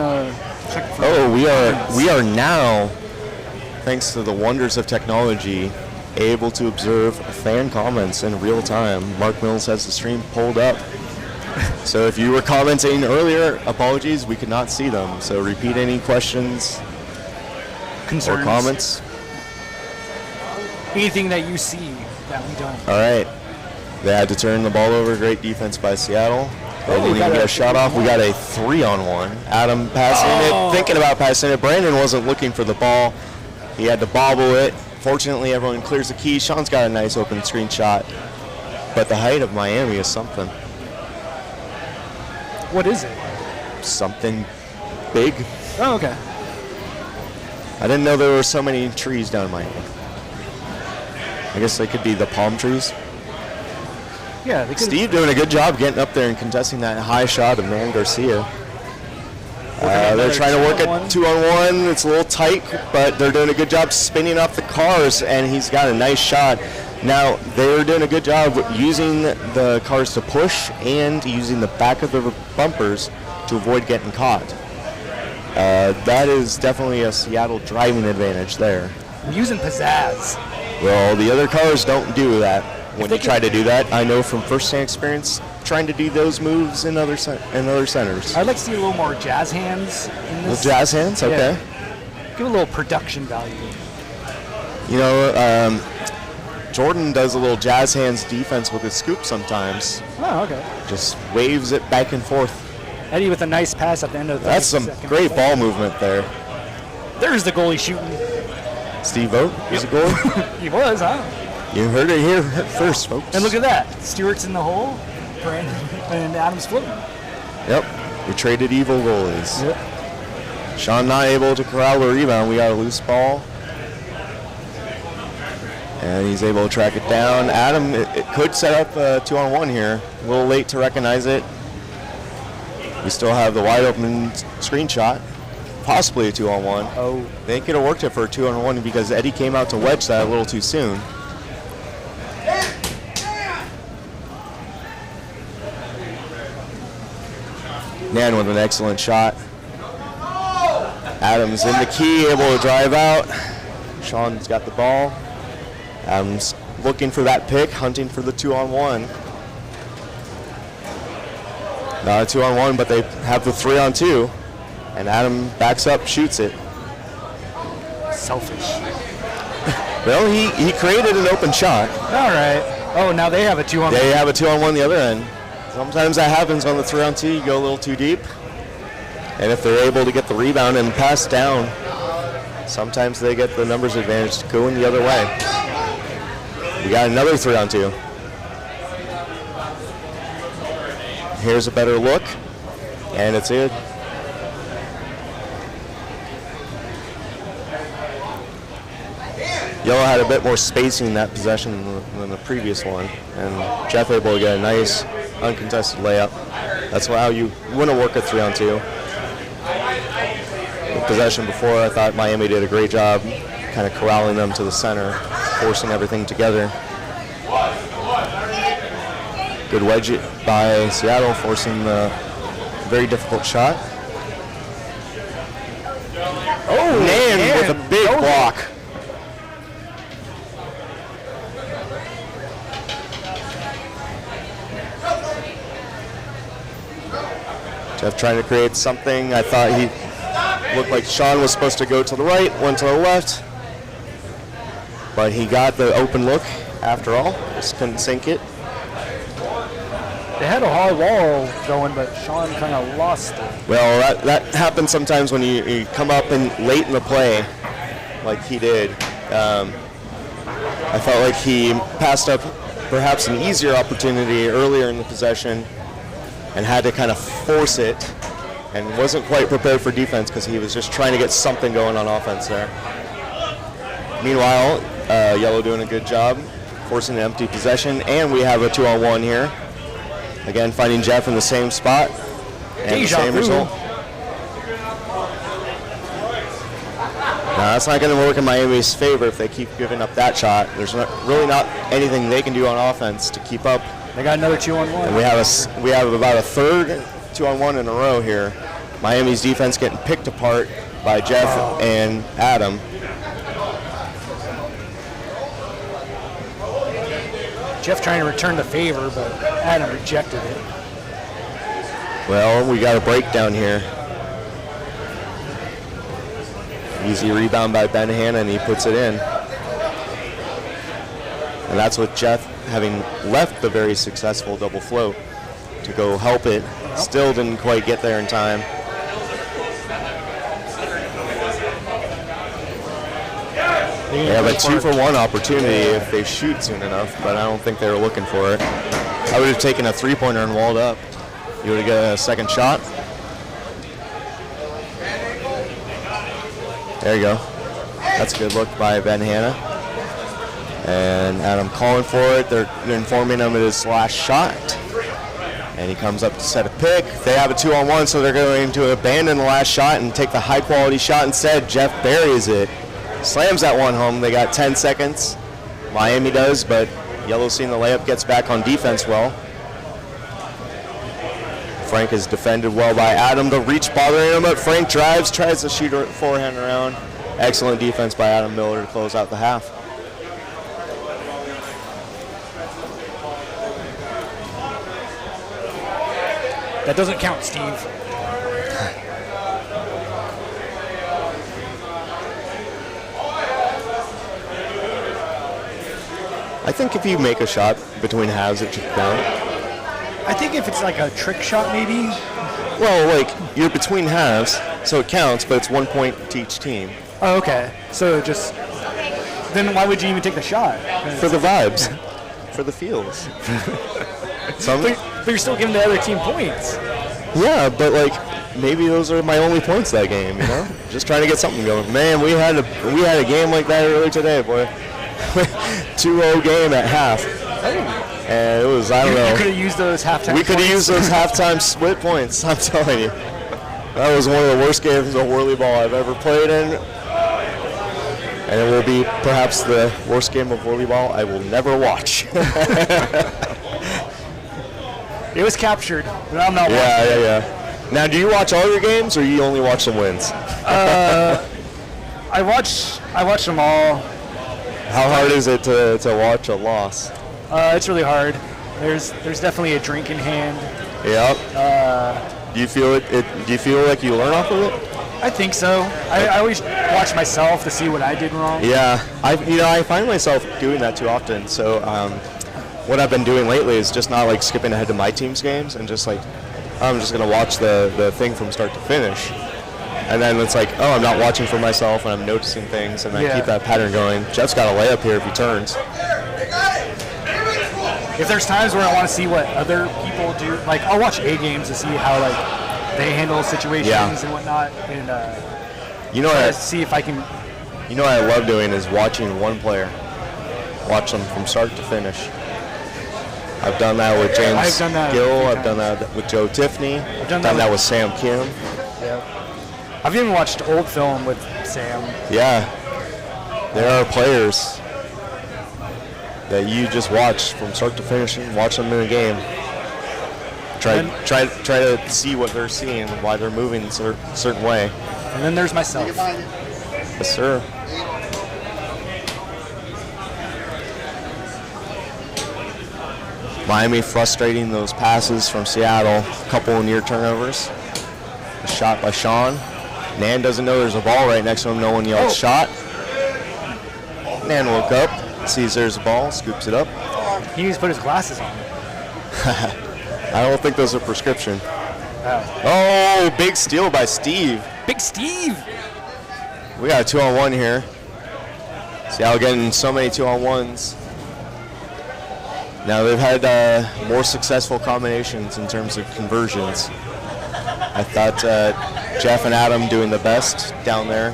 check for we are now, thanks to the wonders of technology, able to observe fan comments in real time. Mark Mills has the stream pulled up. So if you were commenting earlier, apologies, we could not see them. So repeat any questions, concerns, or comments. Anything that you see that we don't. All right. They had to turn the ball over. Great defense by Seattle. They didn't even get a shot off. We got a 3-on-1. Adam passing it, thinking about passing it. Brandon wasn't looking for the ball. He had to bobble it. Fortunately, everyone clears the key. Sean's got a nice open screen shot. But the height of Miami is something. What is it? Something big. Oh, okay. I didn't know there were so many trees down in Miami. I guess they could be the palm trees. Yeah, they could. Steve doing a good job getting up there and contesting that high shot of Man Garcia. They're trying to work a 2-on-1. It's a little tight, but they're doing a good job spinning up the cars, and he's got a nice shot. Now, they're doing a good job using the cars to push and using the back of the bumpers to avoid getting caught. That is definitely a Seattle driving advantage there. Using pizzazz. Well, the other cars don't do that. When you try to do that, I know from first-hand experience, trying to do those moves in other centers. I'd like to see a little more jazz hands in this. Little jazz hands, okay. Yeah. Give a little production value. You know, Jordan does a little jazz hands defense with his scoop sometimes. Oh, okay. Just waves it back and forth. Eddie with a nice pass at the end of the That's some great ball movement there. There's the goalie shooting. Steve Vogt is a goalie? He was, huh? You heard it here first, folks. And look at that. Stewart's in the hole, Brandon and Adam's floating. Yep. We traded evil goalies. Yep. Sean not able to corral the rebound. We got a loose ball. And he's able to track it down. Adam, it could set up a 2-on-1 here. A little late to recognize it. We still have the wide open screenshot. possibly a 2-on-1. Oh. They could have worked it for a 2-on-1 because Eddie came out to wedge that a little too soon. Nan with an excellent shot. Adams in the key, able to drive out. Sean's got the ball. Adams looking for that pick, hunting for the 2-on-1. Not a 2-on-1, but they have the 3-on-2. And Adam backs up, shoots it. Selfish. Well, he created an open shot. All right. Oh, now they have a 2-on-1. They have a 2-on-1 the other end. Sometimes that happens on the 3-on-2. You go a little too deep. And if they're able to get the rebound and pass down, sometimes they get the numbers advantage going the other way. We got another 3-on-2. Here's a better look, and it's in. Yellow had a bit more spacing in that possession than the previous one, and Jeff able to get a nice uncontested layup. That's how you want to work a 3-on-2. The possession before, I thought Miami did a great job kind of corralling them to the center, forcing everything together. Good wedge by Seattle, forcing the very difficult shot. Oh, Nan with a big block. Jeff trying to create something. I thought he looked like Sean was supposed to go to the right, went to the left. But he got the open look after all. Just couldn't sink it. They had a high wall going, but Sean kind of lost it. Well, that happens sometimes when you come up late in the play, like he did. I felt like he passed up perhaps an easier opportunity earlier in the possession and had to kind of force it and wasn't quite prepared for defense because he was just trying to get something going on offense there. Meanwhile, Yellow doing a good job forcing an empty possession, and we have a 2-on-1 here. Again, finding Jeff in the same spot and the same result. Now, that's not going to work in Miami's favor if they keep giving up that shot. There's really not anything they can do on offense to keep up. They got another 2-on-1. And we have about a third 2-on-1 in a row here. Miami's defense getting picked apart by Jeff and Adam. Jeff trying to return the favor, but Adam rejected it. Well, we got a breakdown here. Easy rebound by Ben Hanna, and he puts it in. And that's with Jeff having left the very successful double float to go help it. Still didn't quite get there in time. They have a 2-for-1 opportunity if they shoot soon enough, but I don't think they were looking for it. I would have taken a 3-pointer and walled up. You would have got a second shot. There you go. That's a good look by Ben Hanna. And Adam calling for it. They're informing him it is his last shot. And he comes up to set a pick. They have a 2-on-1, so they're going to abandon the last shot and take the high-quality shot instead. Jeff buries it. Slams that one home. They got 10 seconds. Miami does, but Yellow seeing the layup, gets back on defense well. Frank is defended well by Adam. The reach bothering him, but Frank drives, tries to shoot a forehand around. Excellent defense by Adam Miller to close out the half. That doesn't count, Steve. I think if you make a shot between halves, it should count. I think if it's like a trick shot, maybe. Well, like, you're between halves, so it counts, but it's 1 point to each team. Oh, okay. So just, then why would you even take the shot? For the vibes. For the feels. But you're still giving the other team points. Yeah, but like, maybe those are my only points that game, you know? Just trying to get something going. Man, we had a game like that earlier today, boy. 2-0 game at half. And it was, I don't know. You could have used those halftime We could have points. used those halftime split points, I'm telling you. That was one of the worst games of WhirlyBall I've ever played in. And it will be perhaps the worst game of WhirlyBall I will never watch. It was captured, but I'm not watching. Yeah. Now, do you watch all your games, or you only watch the wins? I watch them all. How hard is it to watch a loss? It's really hard. There's definitely a drink in hand. Yep. Do you feel it? Do you feel like you learn off of it? I think so. I always watch myself to see what I did wrong. Yeah, I find myself doing that too often. So what I've been doing lately is just not like skipping ahead to my team's games and just like I'm just gonna watch the thing from start to finish. And then it's like, oh, I'm not watching for myself, and I'm noticing things, and I keep that pattern going. Jeff's got a layup here if he turns. If there's times where I want to see what other people do, like I'll watch A games to see how like they handle situations and whatnot, and try to see if I can. You know what I love doing is watching one player, watch them from start to finish. I've done that with James Gill. I've done that with Joe Tiffany. I've done that with Sam Kim. Yeah. I've even watched old film with Sam. Yeah. There are players that you just watch from start to finish and watch them in a game. Try to see what they're seeing and why they're moving a certain way. And then there's myself. Yes, sir. Miami frustrating those passes from Seattle. A couple of near turnovers. A shot by Sean. Nan doesn't know there's a ball right next to him. No one yelled shot. Nan woke up, sees there's a ball, scoops it up. He needs to put his glasses on. I don't think those are prescription. Oh, big steal by Steve. Big Steve. We got a 2-on-1 here. Seattle getting so many 2-on-1s. Now they've had more successful combinations in terms of conversions. I thought Jeff and Adam doing the best down there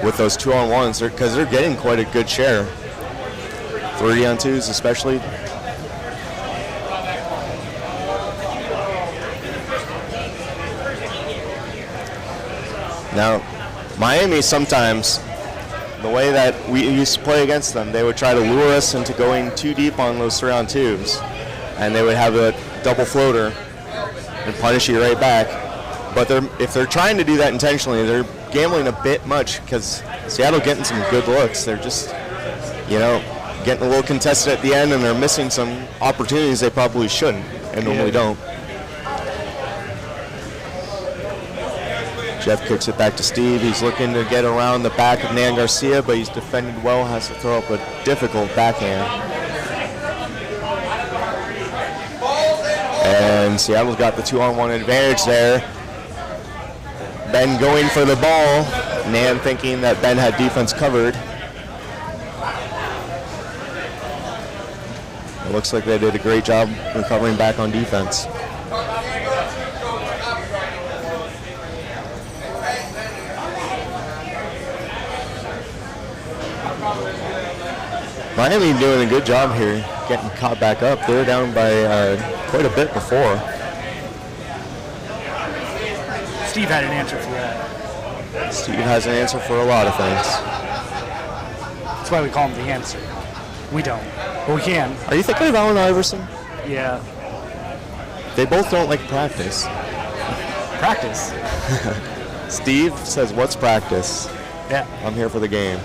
with those 2-on-1s because they're getting quite a good share. 3-on-2s especially. Now, Miami sometimes, the way that we used to play against them, they would try to lure us into going too deep on those 3-on-2s, and they would have a double floater and punish you right back. But if they're trying to do that intentionally, they're gambling a bit much because Seattle getting some good looks. They're just, getting a little contested at the end, and they're missing some opportunities they probably shouldn't and normally don't. Jeff kicks it back to Steve. He's looking to get around the back of Nan Garcia, but he's defended well, has to throw up a difficult backhand. And Seattle's got the 2-on-1 advantage there. Ben going for the ball. Nan thinking that Ben had defense covered. It looks like they did a great job recovering back on defense. Miami doing a good job here, getting caught back up. They were down by quite a bit before. Steve had an answer for that. Steve has an answer for a lot of things. That's why we call him the answer. We don't, but we can. Are you thinking of Allen Iverson? Yeah. They both don't like practice. Practice? Steve says, what's practice? Yeah. I'm here for the game.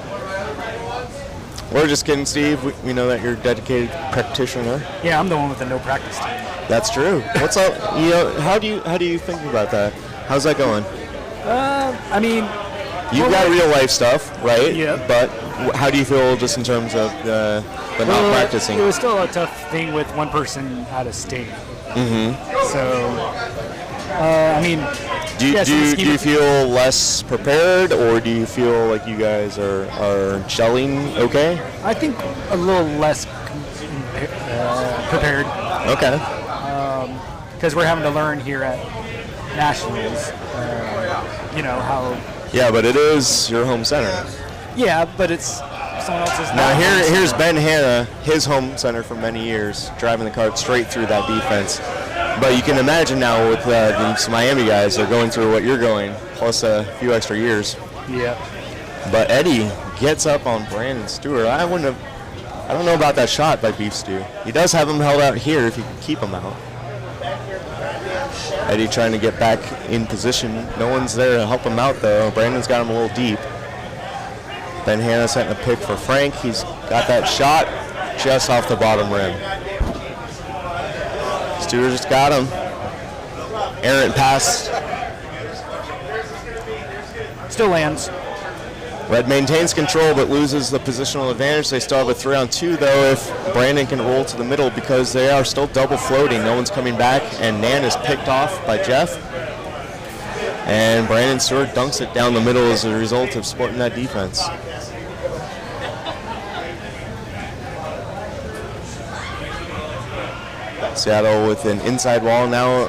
We're just kidding, Steve. We know that you're a dedicated practitioner. Yeah, I'm the one with the no practice team. That's true. What's up? How do you think about that? How's that going? I mean, you've got real life stuff, right? Yeah. But how do you feel just in terms of the not practicing? It was still a tough thing with one person out of state. Mm-hmm. So, I mean, do you feel less prepared, or do you feel like you guys are gelling okay? I think a little less prepared. Okay. Because we're having to learn here at Nationals, how... Yeah, but it is your home center. Yeah, but it's someone else's... Now here's Ben Hanna, his home center for many years, driving the cart straight through that defense. But you can imagine now with these Miami guys, they're going through what you're going, plus a few extra years. Yeah. But Eddie gets up on Brandon Stewart. I don't know about that shot by Beef Stew. He does have him held out here if you can keep him out. Eddie trying to get back in position. No one's there to help him out though. Brandon's got him a little deep. Ben Hanna setting a pick for Frank. He's got that shot just off the bottom rim. Stewart just got him. Errant pass. Still lands. Red maintains control but loses the positional advantage. They still have a 3-on-2 though if Brandon can roll to the middle because they are still double floating. No one's coming back and Nan is picked off by Jeff. And Brandon Stewart dunks it down the middle as a result of splitting that defense. Seattle with an inside wall now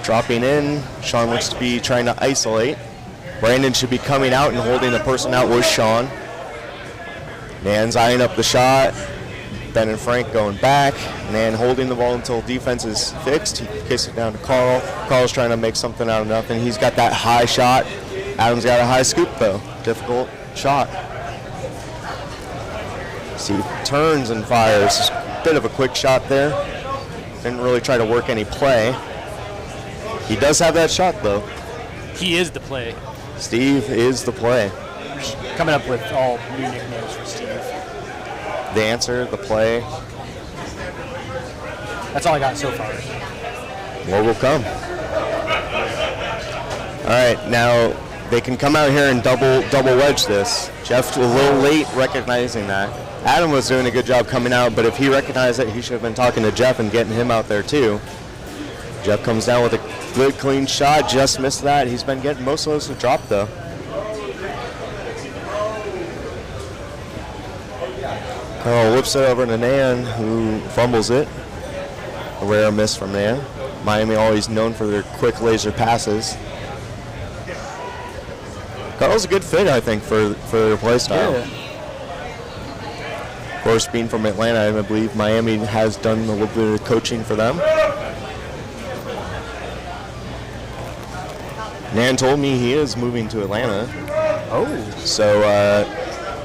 dropping in. Sean looks to be trying to isolate. Brandon should be coming out and holding the person out with Sean. Nan's eyeing up the shot. Ben and Frank going back. Nan holding the ball until defense is fixed. He kicks it down to Carl. Carl's trying to make something out of nothing. He's got that high shot. Adam's got a high scoop though. Difficult shot. Steve turns and fires. A bit of a quick shot there. Didn't really try to work any play. He does have that shot though. He is the play. Steve is the play. Coming up with all new nicknames for Steve. The answer, the play. That's all I got so far. More will come. All right, now they can come out here and double wedge this. Jeff a little late recognizing that. Adam was doing a good job coming out, but if he recognized it, he should have been talking to Jeff and getting him out there too. Jeff comes down with a good, clean shot, just missed that. He's been getting most of those to drop, though. Carl whips it over to Nan, who fumbles it. A rare miss from Nan. Miami always known for their quick laser passes. Carl's a good fit, I think, for their play style. Yeah. Of course, being from Atlanta, I believe Miami has done a little bit of coaching for them. Nan told me he is moving to Atlanta. Oh. So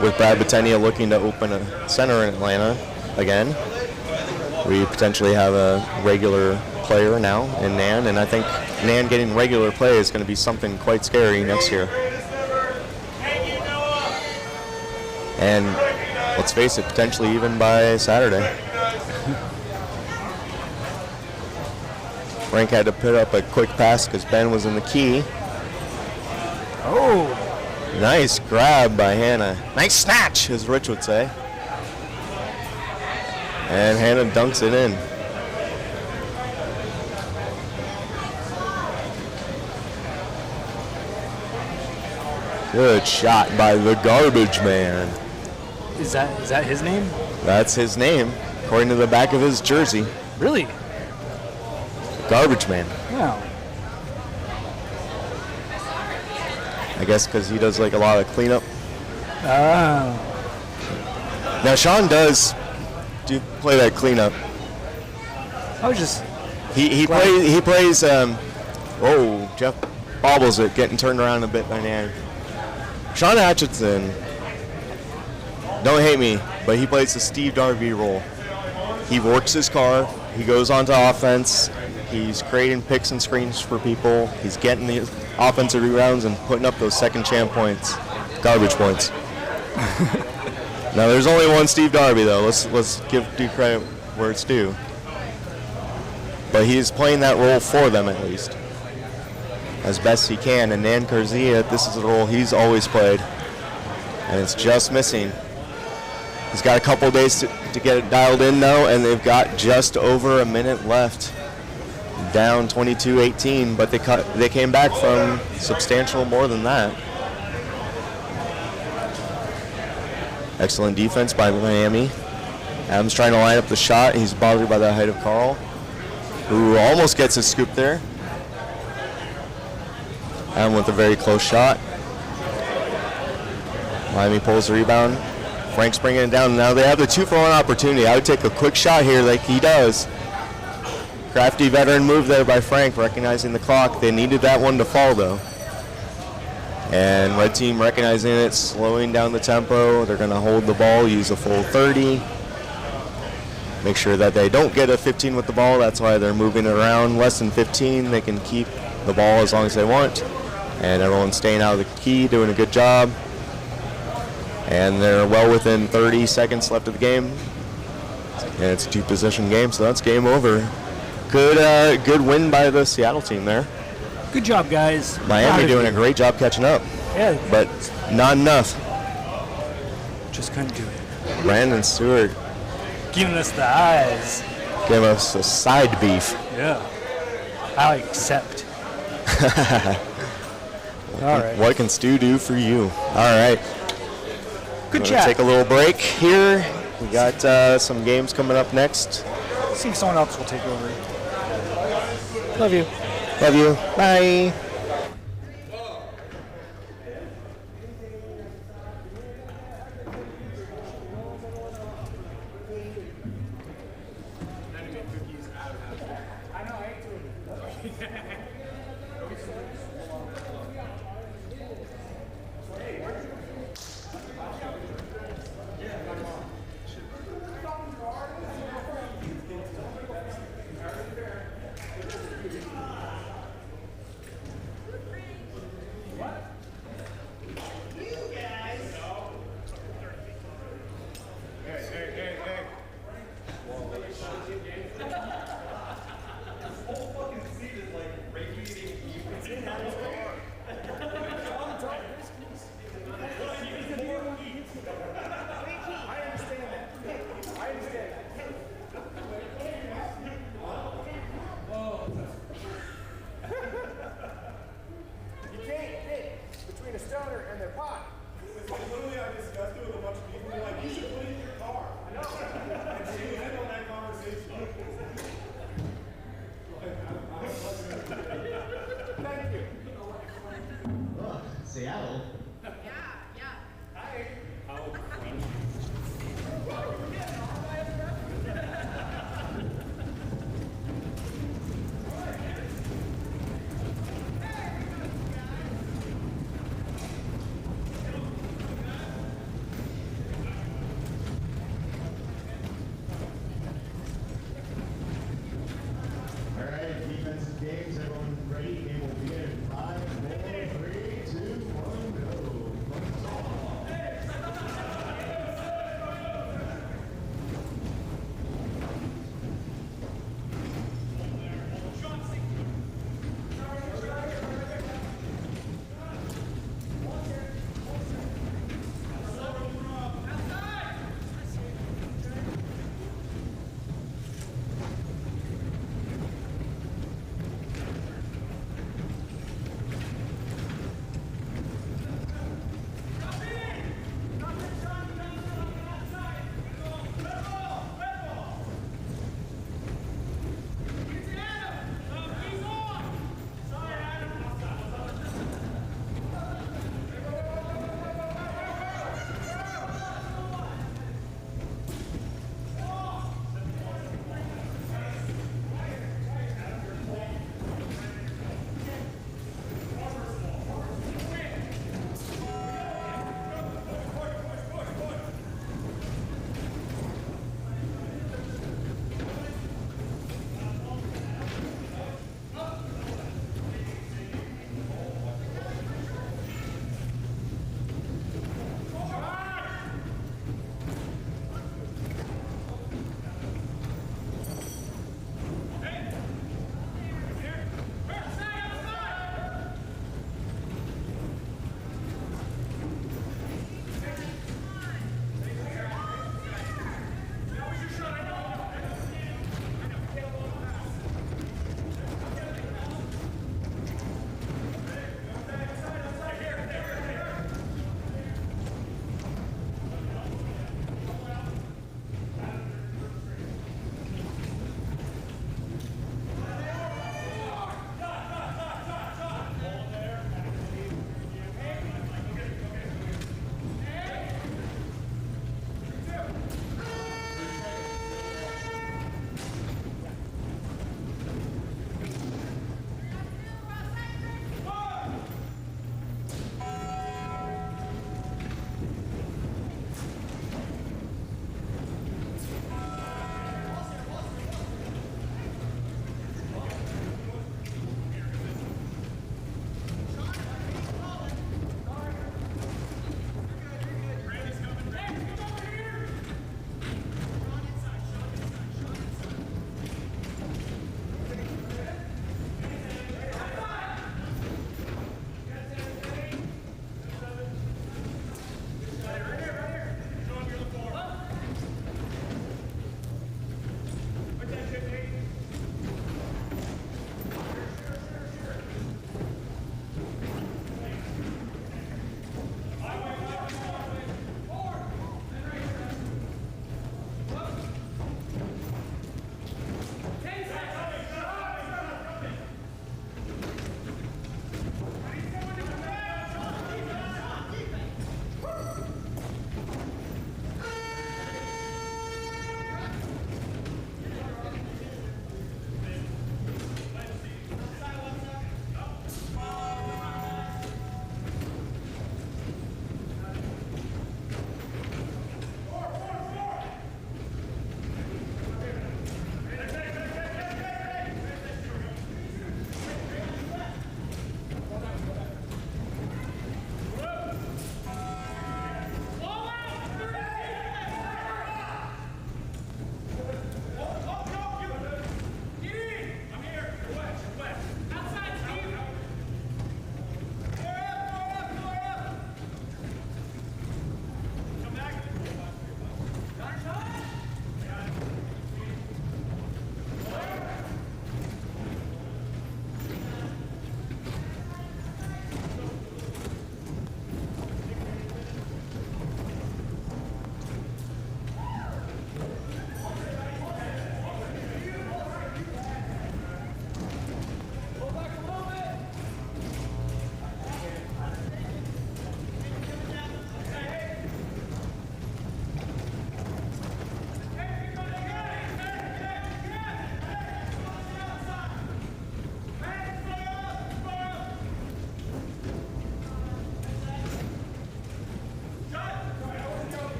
with Brad Batenia looking to open a center in Atlanta again, we potentially have a regular player now in Nan, and I think Nan getting regular play is going to be something quite scary next year. And let's face it, potentially even by Saturday. Frank had to put up a quick pass because Ben was in the key. Oh. Nice grab by Hannah. Nice snatch, as Rich would say. And Hannah dunks it in. Good shot by the garbage man. Is that his name? That's his name, according to the back of his jersey. Really? Garbage man. Wow. I guess because he does like a lot of cleanup. Oh. Now Sean does play that cleanup. I was just. He plays. Jeff bobbles it, getting turned around a bit by Nan. Sean Atchison. Don't hate me, but he plays the Steve Darby role. He works his car. He goes onto offense. He's creating picks and screens for people. He's getting the offensive rebounds and putting up those second chance points, garbage points. Now there's only one Steve Darby though. Let's give due credit where it's due. But he's playing that role for them at least, as best he can. And Nan Carzia, this is the role he's always played, and it's just missing. He's got a couple days to get it dialed in though, and they've got just over a minute left. Down 22-18, but they came back from substantial more than that. Excellent defense by Miami. Adams trying to line up the shot. He's bothered by the height of Carl, who almost gets his scoop there. Adam with a very close shot. Miami pulls the rebound. Frank's bringing it down. Now they have the 2-for-1 opportunity. I would take a quick shot here like he does. Crafty veteran move there by Frank, recognizing the clock. They needed that one to fall, though. And red team recognizing it, slowing down the tempo. They're going to hold the ball, use a full 30. Make sure that they don't get a 15 with the ball. That's why they're moving it around. Less than 15, they can keep the ball as long as they want. And everyone's staying out of the key, doing a good job. And they're well within 30 seconds left of the game. And it's a two-possession game, so that's game over. Good win by the Seattle team there. Good job, guys. Miami doing a great job catching up. Yeah. But not enough. Just couldn't do it. Brandon Stewart giving us the eyes. Gave us a side beef. Yeah. I accept. All right. What can Stu do for you? All right. Good job. Take a little break here. We got some games coming up next. See if someone else will take over. Love you. Love you. Bye.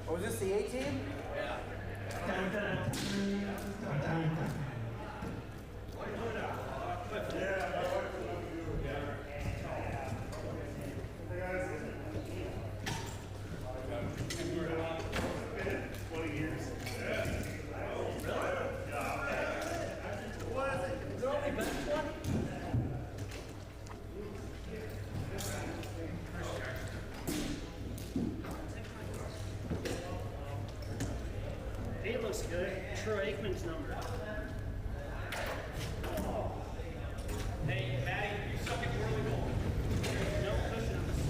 Oh, is this the A team? It looks good. Troy Aikman's number. Hey, Maddie, you suck at WhirlyBall. No push-ups.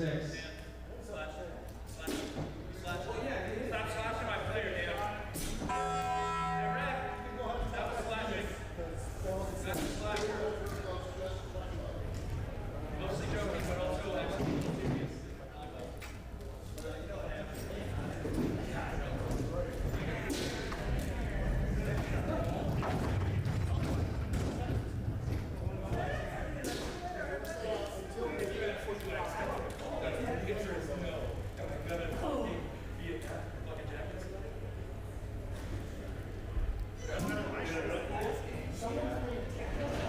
26. Stop slashing my player, Dan. Stop slashing. Stop slashing. Mostly joking, but also serious.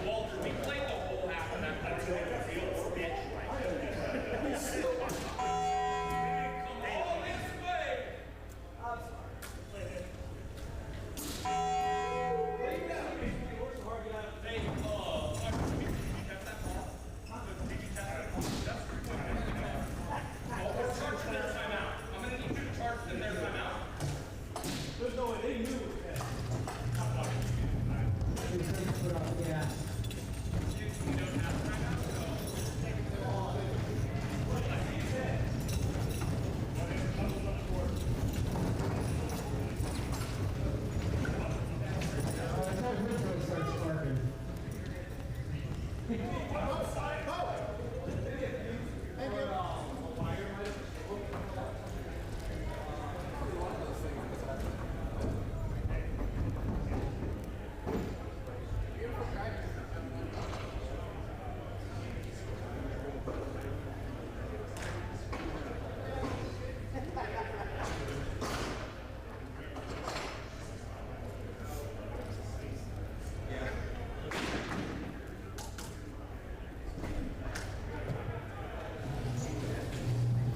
Walter, we played the whole half of that field, bitch. Come all this way. I'm sorry. Hey, did you catch that ball? Did you catch that ball? Let's charge for their timeout. I'm going to need you to charge for their timeout. There's no way they knew it. Yeah. You don't have timeout? Whiffle starts sparking.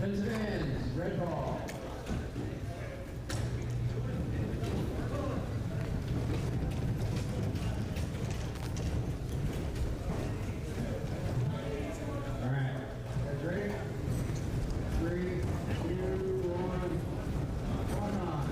Edmonds, red ball. All right, guys ready? 3, 2, 1 on.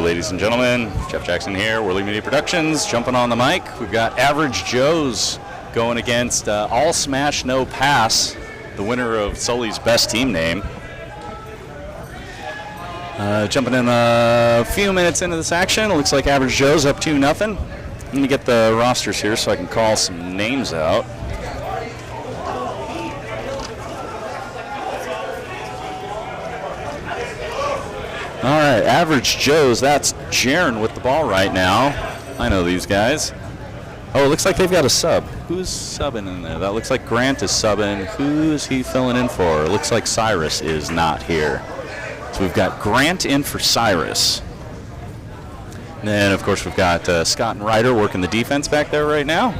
ladies and gentlemen. Jeff Jackson here, Whirly Media Productions, jumping on the mic. We've got Average Joe's going against All Smash No Pass, the winner of Sully's best team name. Jumping in a few minutes into this action, it looks like Average Joe's up 2-0. Let me get the rosters here so I can call some names out. All right, Average Joe's, that's Jaron with the ball right now. I know these guys. Oh, it looks like they've got a sub. Who's subbing in there? That looks like Grant is subbing. Who's he filling in for? It looks like Cyrus is not here. So we've got Grant in for Cyrus. And then, of course, we've got Scott and Ryder working the defense back there right now.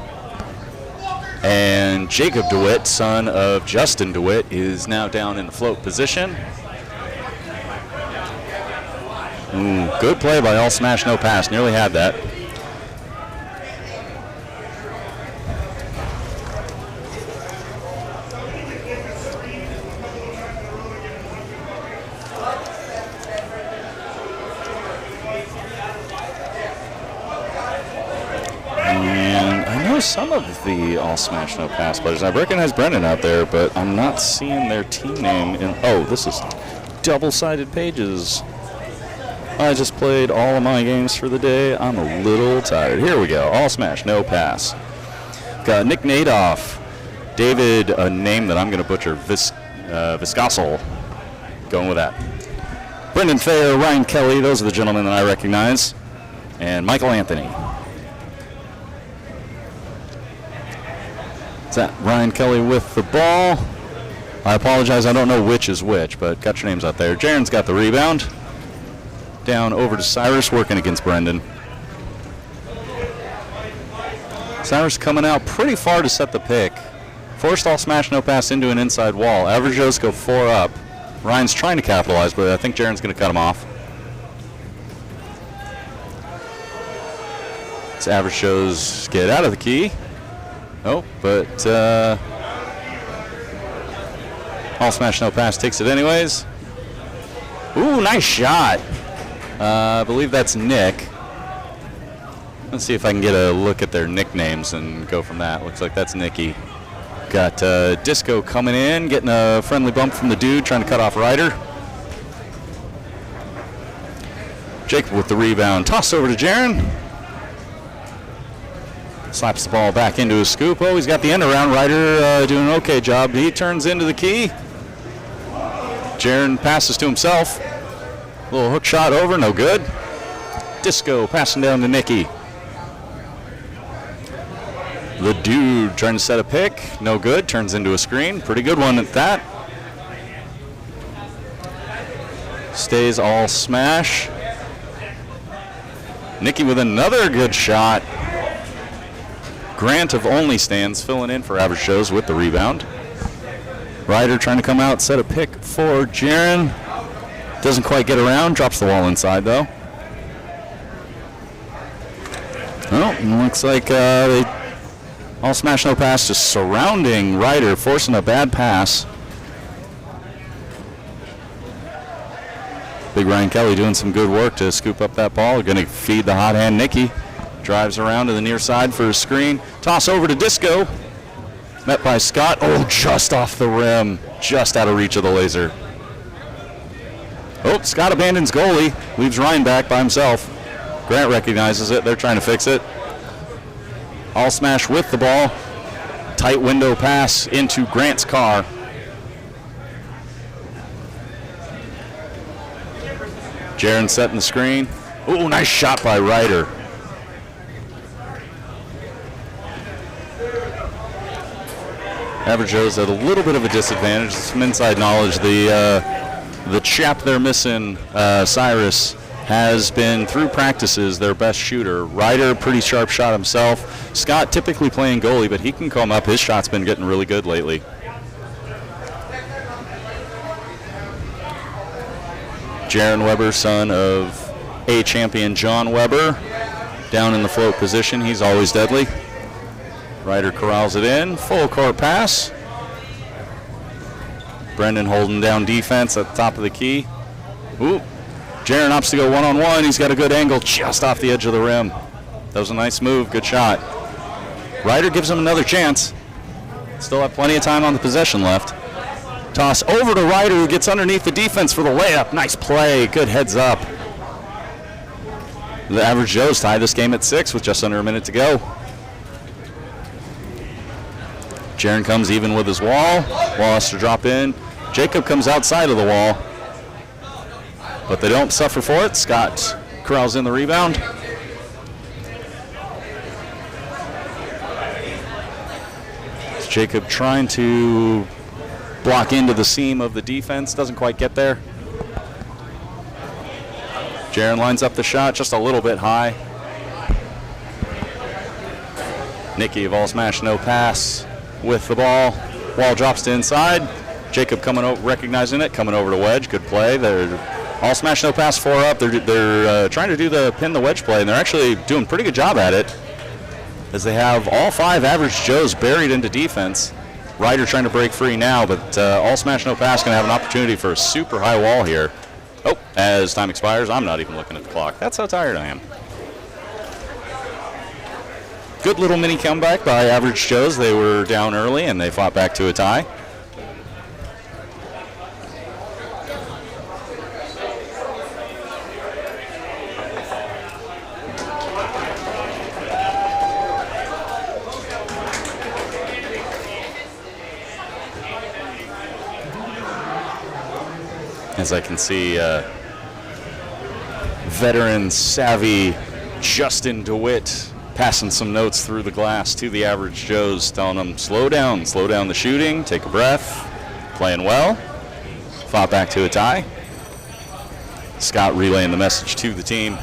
And Jacob DeWitt, son of Justin DeWitt, is now down in the float position. Ooh, good play by All Smash No Pass. Nearly had that. And I know some of the All Smash No Pass players. I recognize Brendan out there, but I'm not seeing their team name in. Oh, this is double-sided pages. I just played all of my games for the day. I'm a little tired. Here we go. All Smash, No Pass. Got Nick Nadoff, David, a name that I'm going to butcher, Viscosol. Going with that. Brendan Fair, Ryan Kelly, those are the gentlemen that I recognize. And Michael Anthony. Is that Ryan Kelly with the ball? I apologize, I don't know which is which, but got your names out there. Jaron's got the rebound. Down over to Cyrus, working against Brendan. Cyrus coming out pretty far to set the pick. Forced All Smash No Pass into an inside wall. Average Joe's go 4 up. Ryan's trying to capitalize, but I think Jaron's going to cut him off. It's Average Joe's get out of the key. Oh, but All Smash No Pass takes it anyways. Ooh, nice shot. I believe that's Nick. Let's see if I can get a look at their nicknames and go from that. Looks like that's Nicky. Got Disco coming in, getting a friendly bump from the dude, trying to cut off Ryder. Jacob with the rebound. Toss over to Jaron. Slaps the ball back into his scoop. Oh, he's got the end around. Ryder doing an okay job. He turns into the key. Jaron passes to himself. Little hook shot over, no good. Disco passing down to Nicky. The dude trying to set a pick, no good. Turns into a screen. Pretty good one at that. Stays All Smash. Nicky with another good shot. Grant of Only Stands filling in for Average Joe's with the rebound. Ryder trying to come out, set a pick for Jaron. Doesn't quite get around, drops the wall inside though. Well, looks like they All Smash No Pass just surrounding Ryder, forcing a bad pass. Big Ryan Kelly doing some good work to scoop up that ball. Going to feed the hot hand Nicky. Drives around to the near side for a screen. Toss over to Disco. Met by Scott. Oh, just off the rim. Just out of reach of the laser. Oh, Scott abandons goalie. Leaves Ryan back by himself. Grant recognizes it. They're trying to fix it. All Smash with the ball. Tight window pass into Grant's car. Jaron setting the screen. Oh, nice shot by Ryder. Average Joe's at a little bit of a disadvantage. Some inside knowledge. The chap they're missing, Cyrus, has been through practices their best shooter. Ryder, pretty sharp shot himself. Scott typically playing goalie, but he can come up. His shot's been getting really good lately. Jaron Weber, son of A champion John Weber, down in the float position. He's always deadly. Ryder corrals it in. Full court pass. Brendan holding down defense at the top of the key. Ooh. Jaron opts to go one-on-one. He's got a good angle just off the edge of the rim. That was a nice move. Good shot. Ryder gives him another chance. Still have plenty of time on the possession left. Toss over to Ryder, who gets underneath the defense for the layup. Nice play. Good heads up. The Average Joes tie this game at 6 with just under a minute to go. Jaron comes even with his wall. Wall has to drop in. Jacob comes outside of the wall. But they don't suffer for it. Scott corrals in the rebound. Jacob trying to block into the seam of the defense. Doesn't quite get there. Jaron lines up the shot just a little bit high. Nicky of All Smash No Pass with the ball. Wall drops to inside. Jacob coming over, recognizing it, coming over to wedge. Good play. They're All Smash No Pass 4 up. They're trying to do the pin the wedge play, and they're actually doing a pretty good job at it, as they have all 5 Average Joes buried into defense. Ryder trying to break free now, but All Smash No Pass going to have an opportunity for a super high wall here. Oh, as time expires, I'm not even looking at the clock. That's how tired I am. Good little mini comeback by Average Joes. They were down early and they fought back to a tie. As I can see, veteran savvy Justin DeWitt passing some notes through the glass to the Average Joes, telling them slow down the shooting, take a breath, playing well. Fought back to a tie. Scott relaying the message to the team.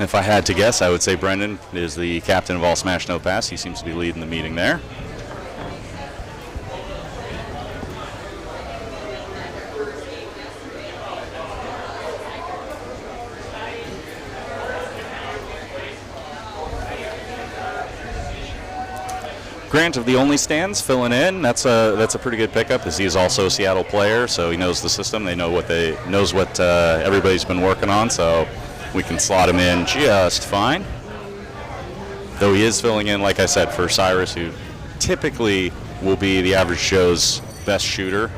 If I had to guess, I would say Brendan is the captain of All Smash No Pass. He seems to be leading the meeting there. Grant of the Only Stands filling in. That's a pretty good pickup, as he is also a Seattle player, so he knows the system. They know what everybody's been working on, so we can slot him in just fine. Though he is filling in, like I said, for Cyrus, who typically will be the Average Joe's best shooter.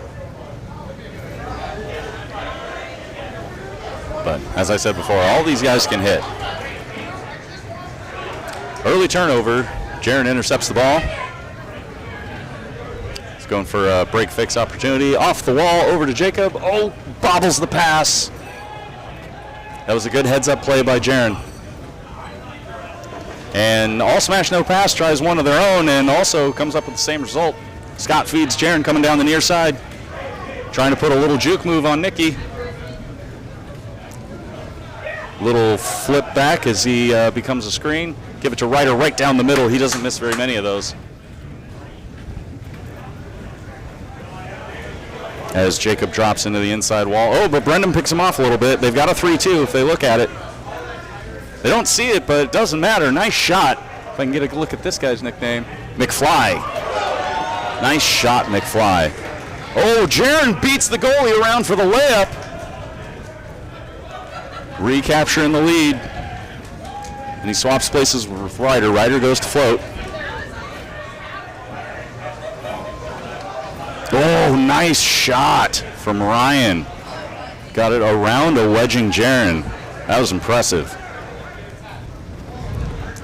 But as I said before, all these guys can hit. Early turnover. Jaron intercepts the ball. He's going for a break fix opportunity. Off the wall, over to Jacob. Oh, bobbles the pass. That was a good heads-up play by Jaron. And All Smash No Pass tries one of their own and also comes up with the same result. Scott feeds Jaron coming down the near side. Trying to put a little juke move on Nicky. Little flip back as he becomes a screen. Give it to Ryder right down the middle. He doesn't miss very many of those. As Jacob drops into the inside wall. Oh, but Brendan picks him off a little bit. They've got a 3-2 if they look at it. They don't see it, but it doesn't matter. Nice shot. If I can get a look at this guy's nickname. McFly. Nice shot, McFly. Oh, Jaron beats the goalie around for the layup. Recapturing the lead. And he swaps places with Ryder. Ryder goes to float. Oh, nice shot from Ryan. Got it around a wedging Jaron. That was impressive.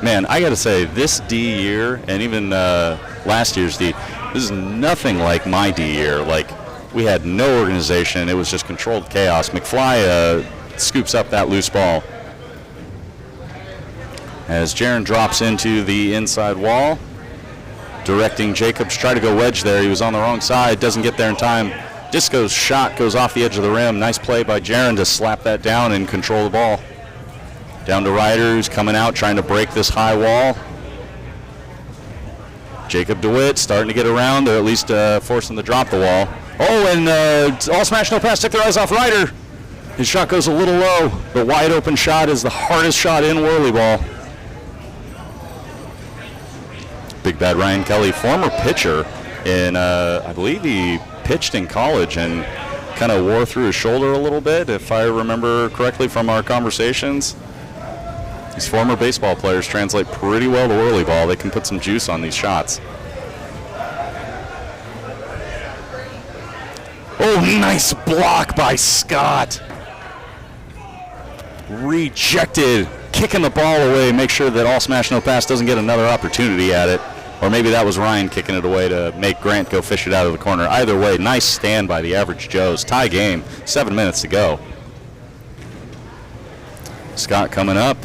Man, I got to say, this D year, and even last year's D, this is nothing like my D year. Like, we had no organization. It was just controlled chaos. McFly scoops up that loose ball. As Jaron drops into the inside wall, directing Jacob to try to go wedge there. He was on the wrong side, doesn't get there in time. Disco's shot goes off the edge of the rim. Nice play by Jaron to slap that down and control the ball. Down to Ryder, who's coming out, trying to break this high wall. Jacob DeWitt starting to get around, or at least forcing to drop the wall. Oh, and All Smash No Pass took their eyes off Ryder. His shot goes a little low. The wide open shot is the hardest shot in WhirlyBall. Big Bad Ryan Kelly, former pitcher in, I believe he pitched in college and kind of wore through his shoulder a little bit, if I remember correctly from our conversations. These former baseball players translate pretty well to WhirlyBall. They can put some juice on these shots. Oh, nice block by Scott. Rejected. Kicking the ball away. Make sure that All Smash No Pass doesn't get another opportunity at it. Or maybe that was Ryan kicking it away to make Grant go fish it out of the corner. Either way, nice stand by the Average Joes. Tie game. 7 minutes to go. Scott coming up.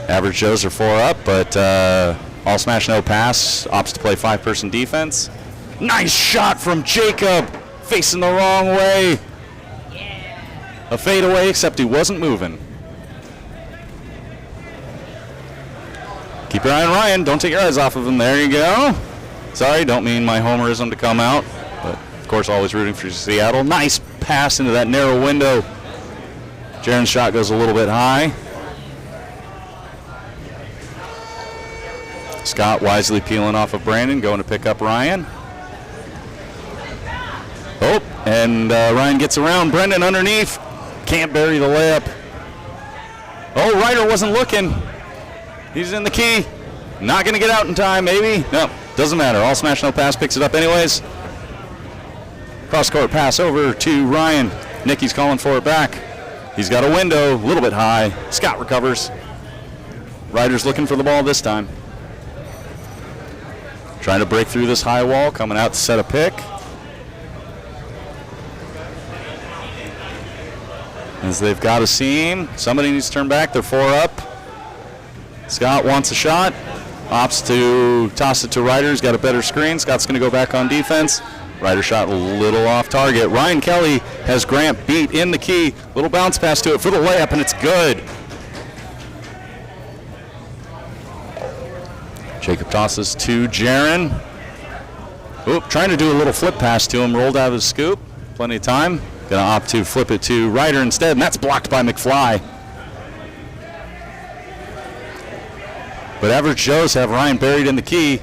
Average Joes are 4 up, but All Smash No Pass opts to play 5-person defense. Nice shot from Jacob, facing the wrong way. A fadeaway, except he wasn't moving. Keep your eye on Ryan. Don't take your eyes off of him. There you go. Sorry, don't mean my homerism to come out, but of course always rooting for Seattle. Nice pass into that narrow window. Jaren's shot goes a little bit high. Scott wisely peeling off of Brandon, going to pick up Ryan. Oh, and Ryan gets around. Brendan underneath. Can't bury the layup. Oh, Ryder wasn't looking. He's in the key. Not going to get out in time, maybe. No, doesn't matter. All Smash No Pass picks it up anyways. Cross-court pass over to Ryan. Nicky's calling for it back. He's got a window, a little bit high. Scott recovers. Ryder's looking for the ball this time. Trying to break through this high wall, coming out to set a pick. As they've got a seam. Somebody needs to turn back. They're 4 up. Scott wants a shot. Opts to toss it to Ryder. He's got a better screen. Scott's going to go back on defense. Ryder shot a little off target. Ryan Kelly has Grant beat in the key. Little bounce pass to it for the layup, and it's good. Jacob tosses to Jaren. Oop, trying to do a little flip pass to him. Rolled out of the scoop. Plenty of time. Going to opt to flip it to Ryder instead, and that's blocked by McFly. But Average Joes have Ryan buried in the key.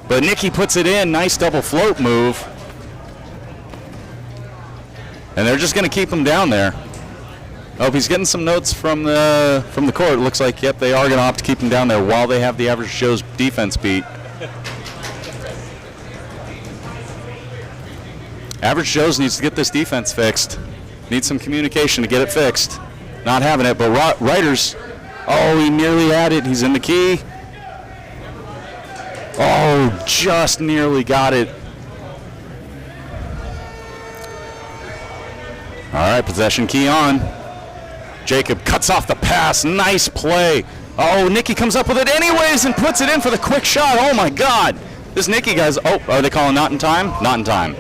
But Nicky puts it in. Nice double float move. And they're just going to keep him down there. Oh, he's getting some notes from the court. It looks like, yep, they are going to opt to keep him down there while they have the Average Joe's defense beat. Average Joe's needs to get this defense fixed. Needs some communication to get it fixed. Not having it, but Ryder's, oh, he nearly had it. He's in the key. Oh, just nearly got it. All right, possession key on. Jacob cuts off the pass. Nice play. Oh, Nicky comes up with it anyways and puts it in for the quick shot. Oh, my God. This Nicky guy's, oh, are they calling not in time? Not in time.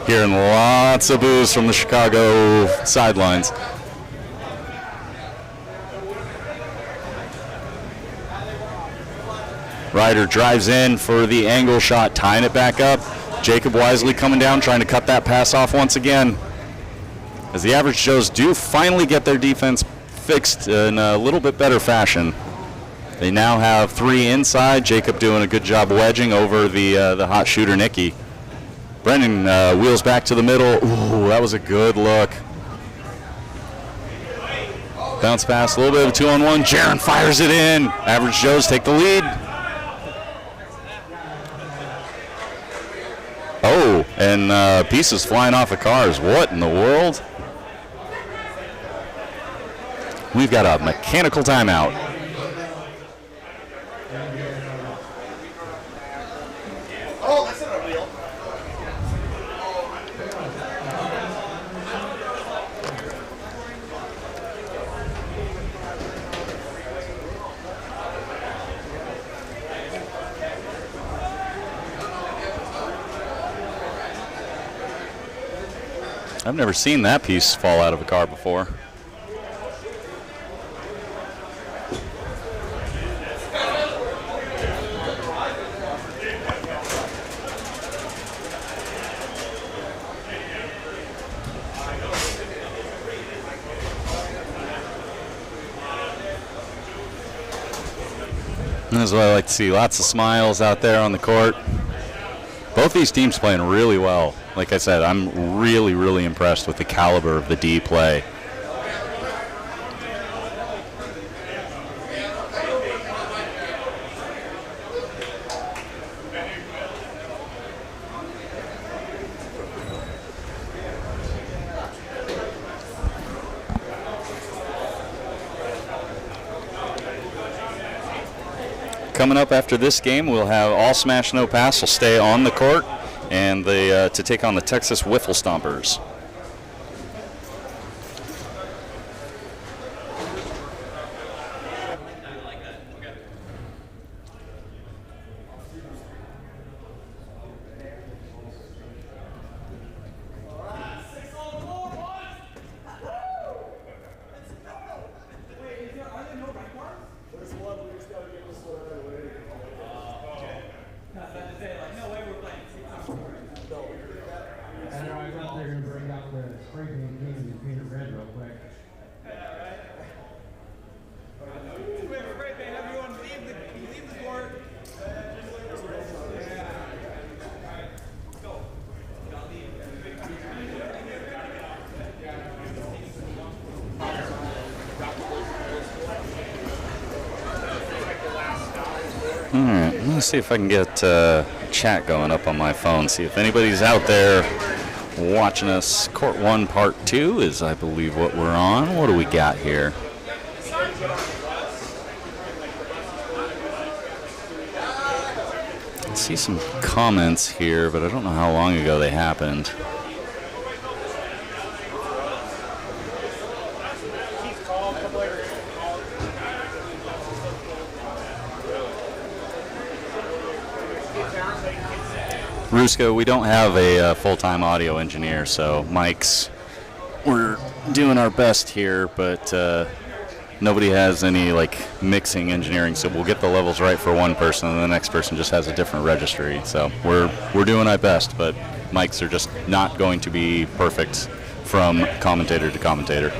Hearing lots of boos from the Chicago sidelines. Ryder drives in for the angle shot, tying it back up. Jacob wisely coming down, trying to cut that pass off once again. As the Average Joes do finally get their defense fixed in a little bit better fashion. They now have 3 inside. Jacob doing a good job wedging over the hot shooter, Nicky. Brendan wheels back to the middle. Ooh, that was a good look. Bounce pass, a little bit of a 2-on-1. Jaren fires it in. Average Joes take the lead. Oh, and pieces flying off of cars. What in the world? We've got a mechanical timeout. Oh, that's not real. I've never seen that piece fall out of a car before. That's what I like to see. Lots of smiles out there on the court. Both these teams playing really well. Like I said, I'm really, really impressed with the caliber of the D play. Coming up after this game, we'll have All Smash No Pass will stay on the court and to take on the Texas Whiffle Stompers. Alright, let me see if I can get chat going up on my phone, see if anybody's out there watching us. Court 1 Part 2 is, I believe, what we're on. What do we got here? I see some comments here, but I don't know how long ago they happened. Rusko, we don't have a full-time audio engineer, so mics, we're doing our best here, but nobody has any like mixing engineering, so we'll get the levels right for one person and the next person just has a different registry. So we're doing our best, but mics are just not going to be perfect from commentator to commentator.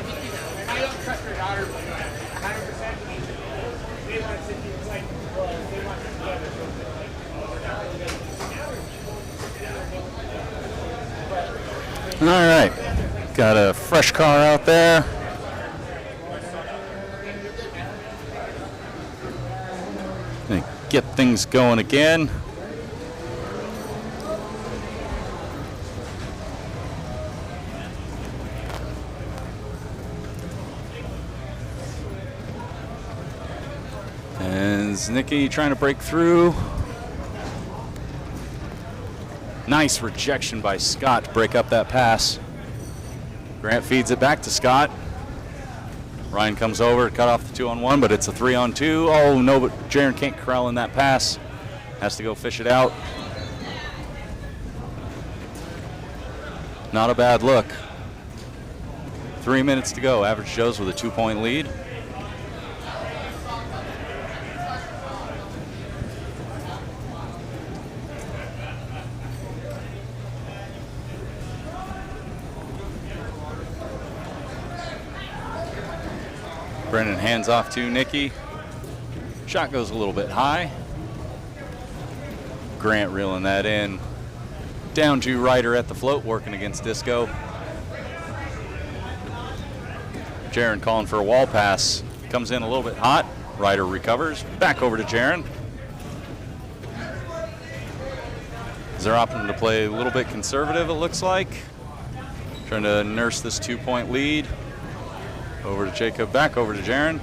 I don't trust your daughter 100%. They want to sit here and play. They want to All right, got a fresh car out there. Gonna get things going again. And is Nikki trying to break through? Nice rejection by Scott to break up that pass. Grant feeds it back to Scott. Ryan comes over, cut off the 2-on-1, but it's a 3-on-2. Oh no, but Jaron can't corral in that pass. Has to go fish it out. Not a bad look. 3 minutes to go. Average Joe's with a 2-point lead. Brennan hands off to Nikki. Shot goes a little bit high. Grant reeling that in. Down to Ryder at the float, working against Disco. Jaron calling for a wall pass. Comes in a little bit hot. Ryder recovers. Back over to Jaron. They're opting to play a little bit conservative, it looks like. Trying to nurse this 2-point lead. Over to Jacob, back over to Jaron.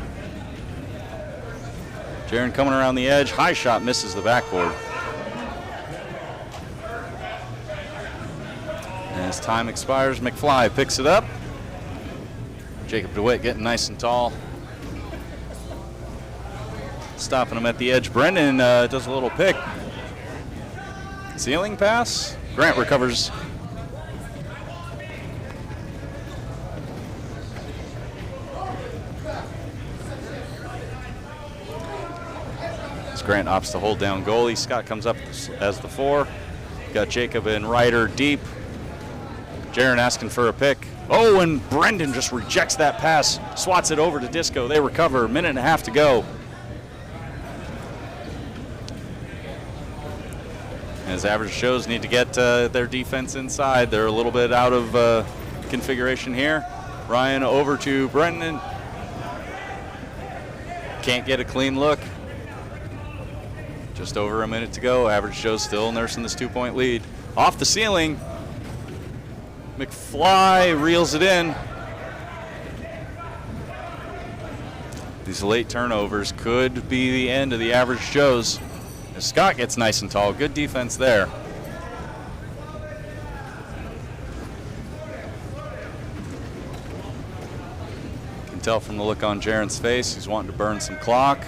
Jaron coming around the edge. High shot misses the backboard. As time expires, McFly picks it up. Jacob DeWitt getting nice and tall. Stopping him at the edge. Brendan does a little pick. Ceiling pass. Grant recovers. Grant opts to hold down goalie. Scott comes up as the 4. Got Jacob and Ryder deep. Jaron asking for a pick. Oh, and Brendan just rejects that pass. Swats it over to Disco. They recover. A minute and a half to go. As Average Joes need to get their defense inside. They're a little bit out of configuration here. Ryan over to Brendan. Can't get a clean look. Just over a minute to go. Average Joe's still nursing this 2-point lead. Off the ceiling. McFly reels it in. These late turnovers could be the end of the Average Joes. As Scott gets nice and tall. Good defense there. You can tell from the look on Jaron's face, he's wanting to burn some clock.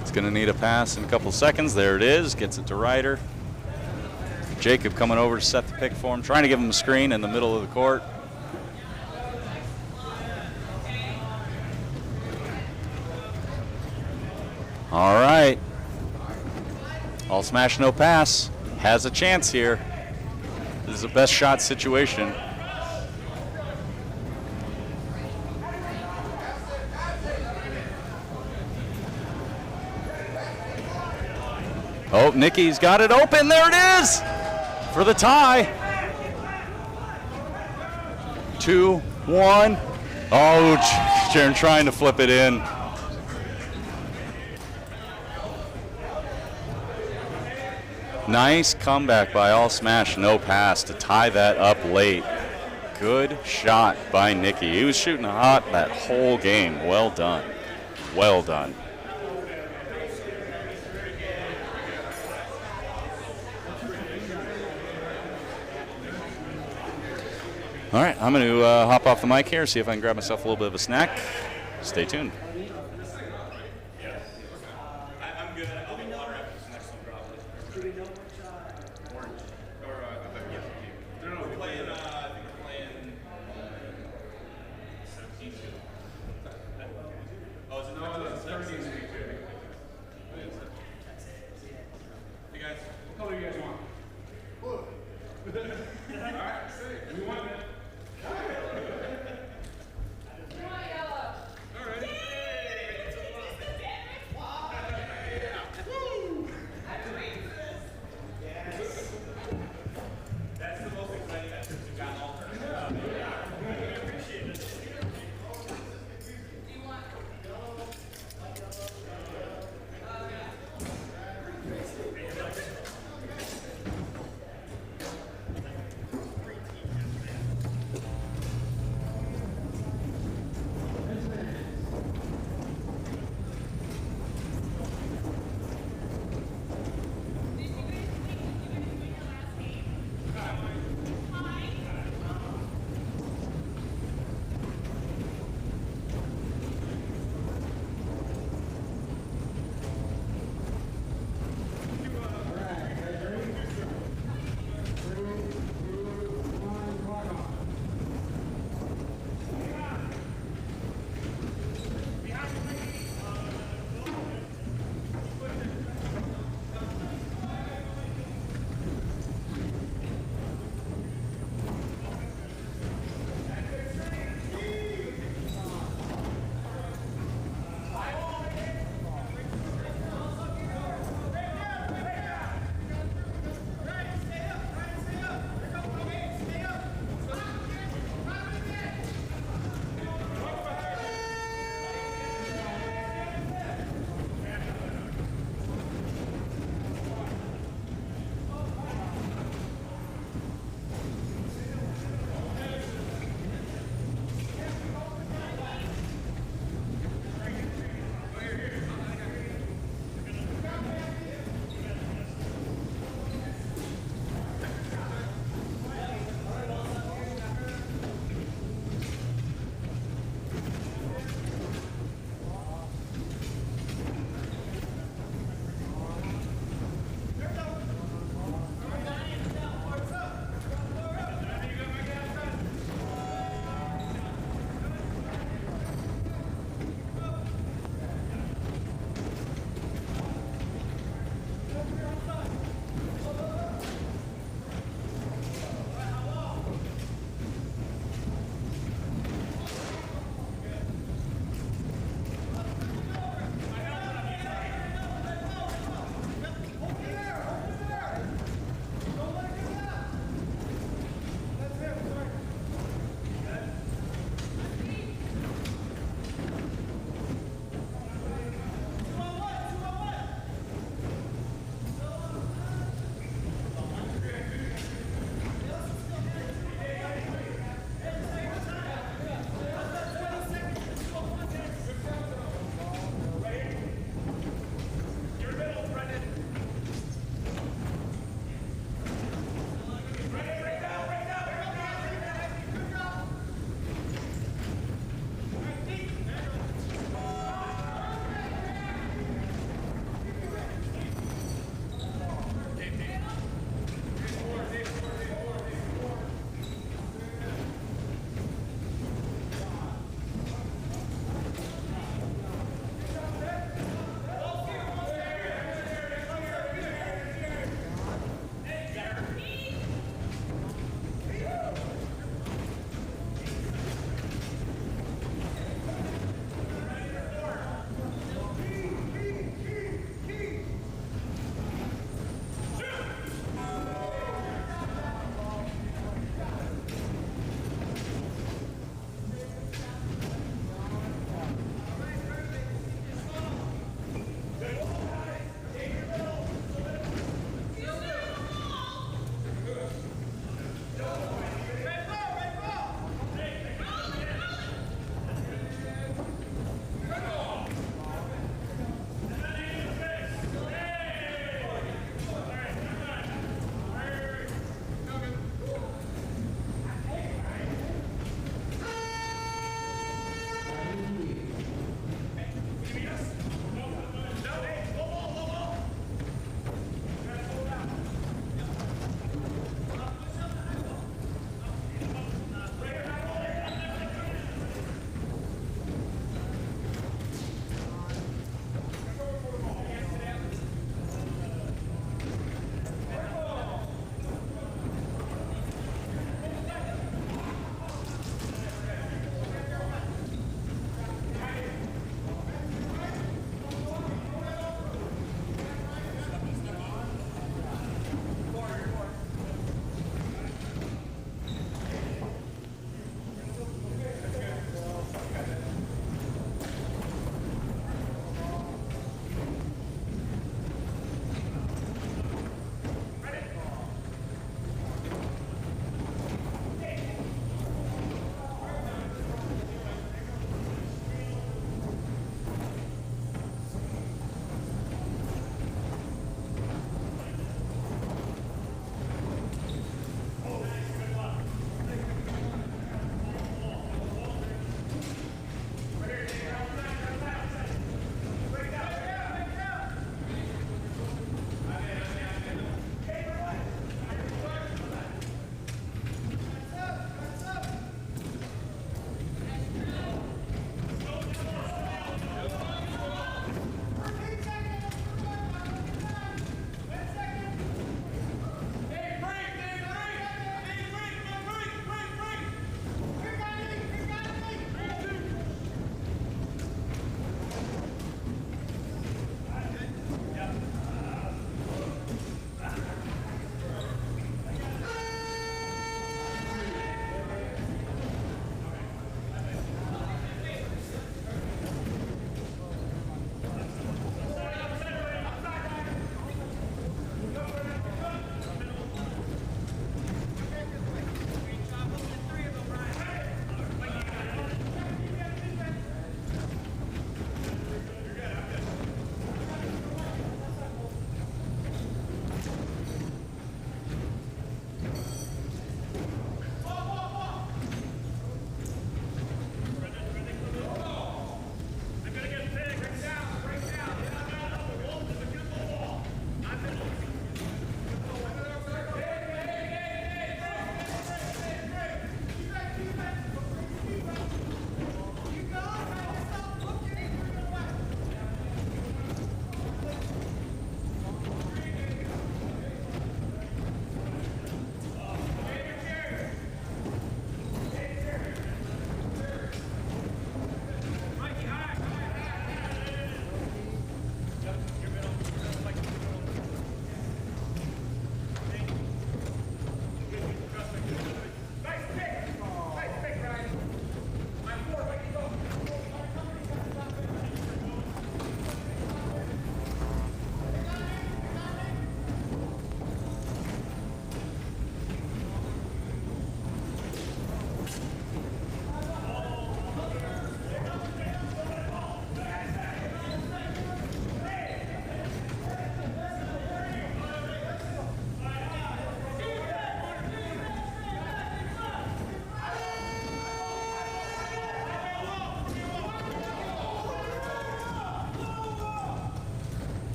He's going to need a pass in a couple of seconds. There it is. Gets it to Ryder. Jacob coming over to set the pick for him, trying to give him a screen in the middle of the court. All right. All smash, no pass. Has a chance here. This is a best shot situation. Oh, Nikki's got it open. There it is for the tie. 2-1. Oh, Jaron trying to flip it in. Nice comeback by All Smash, no pass to tie that up late. Good shot by Nikki. He was shooting hot that whole game. Well done. Well done. All right, I'm going to hop off the mic here, see if I can grab myself a little bit of a snack. Stay tuned.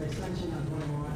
extension on 21.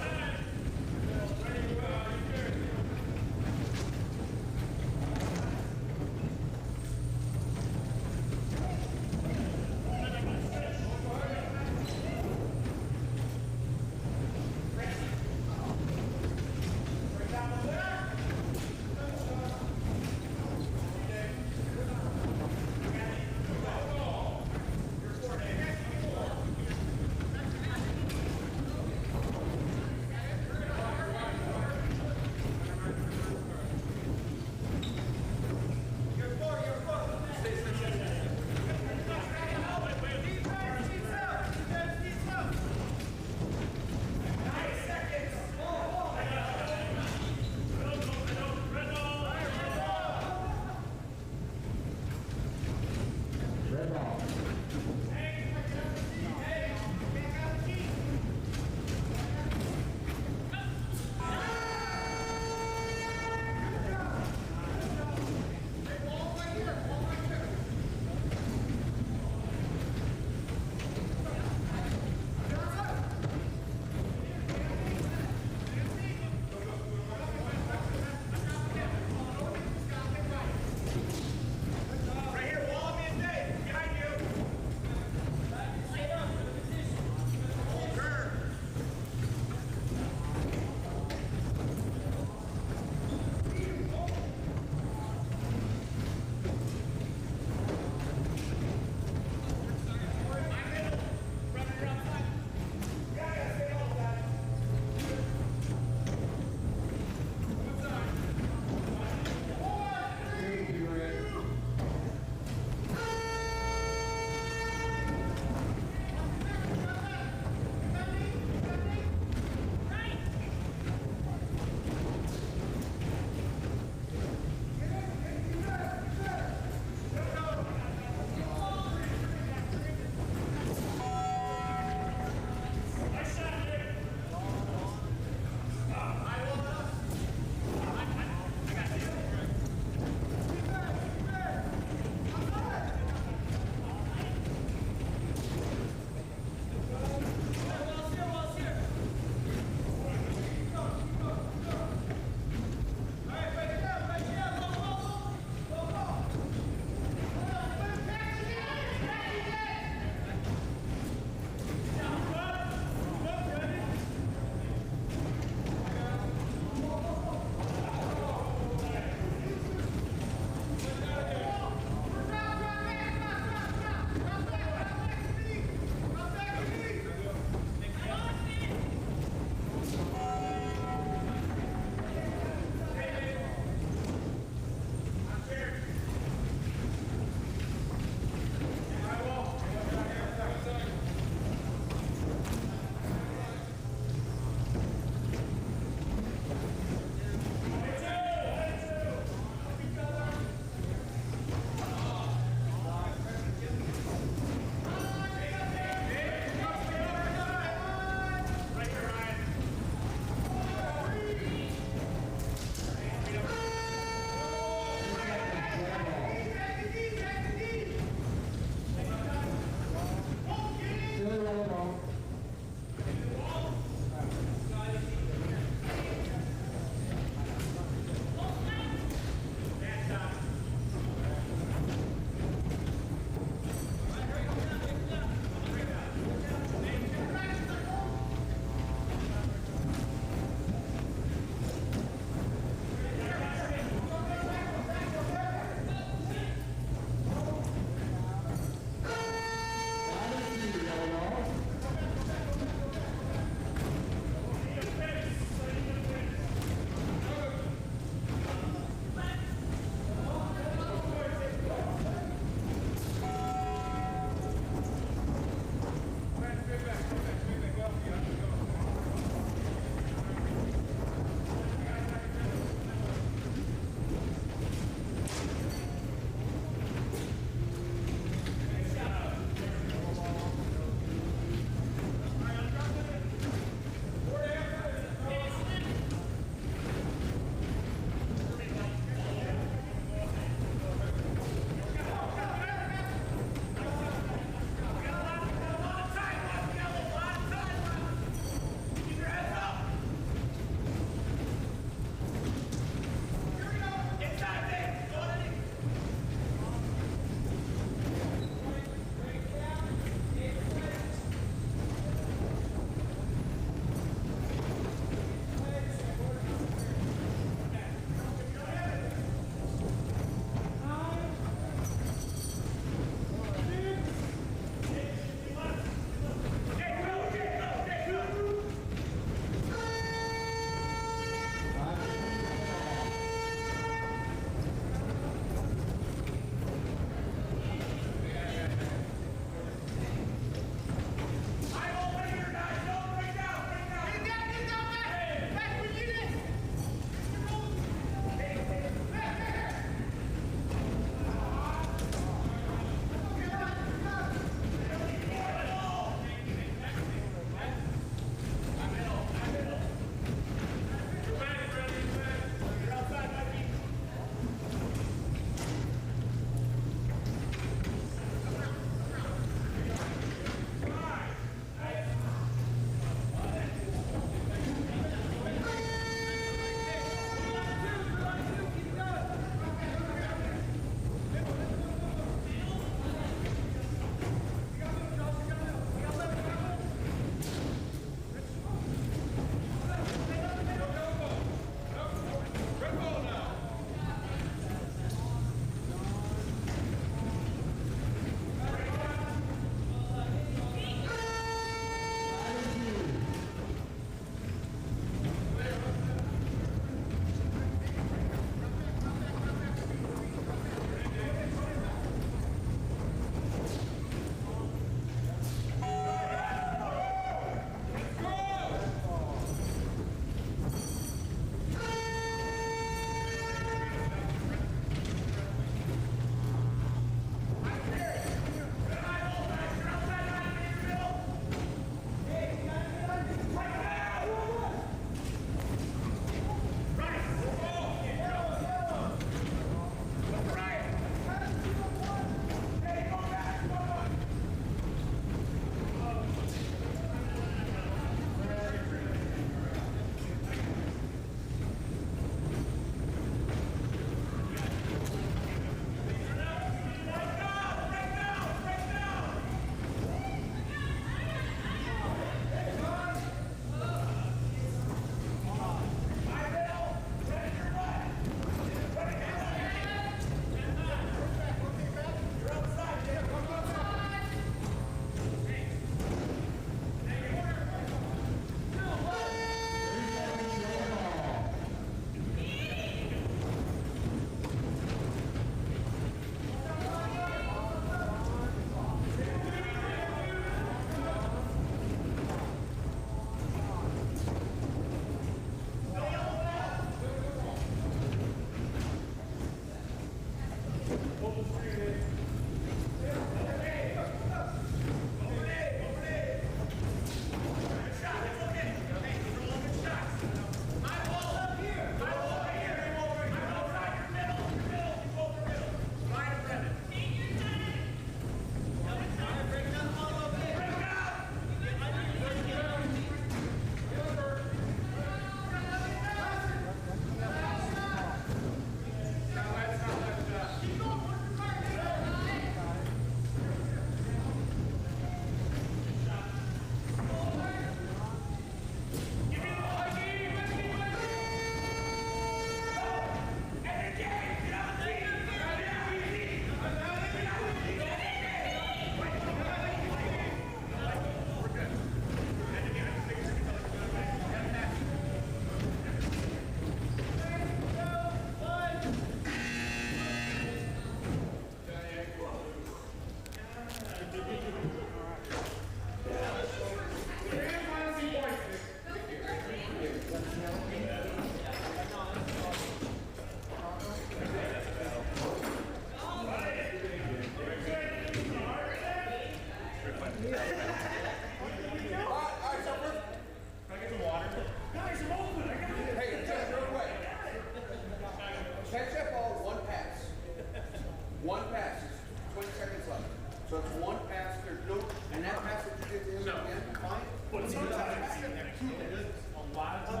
lot of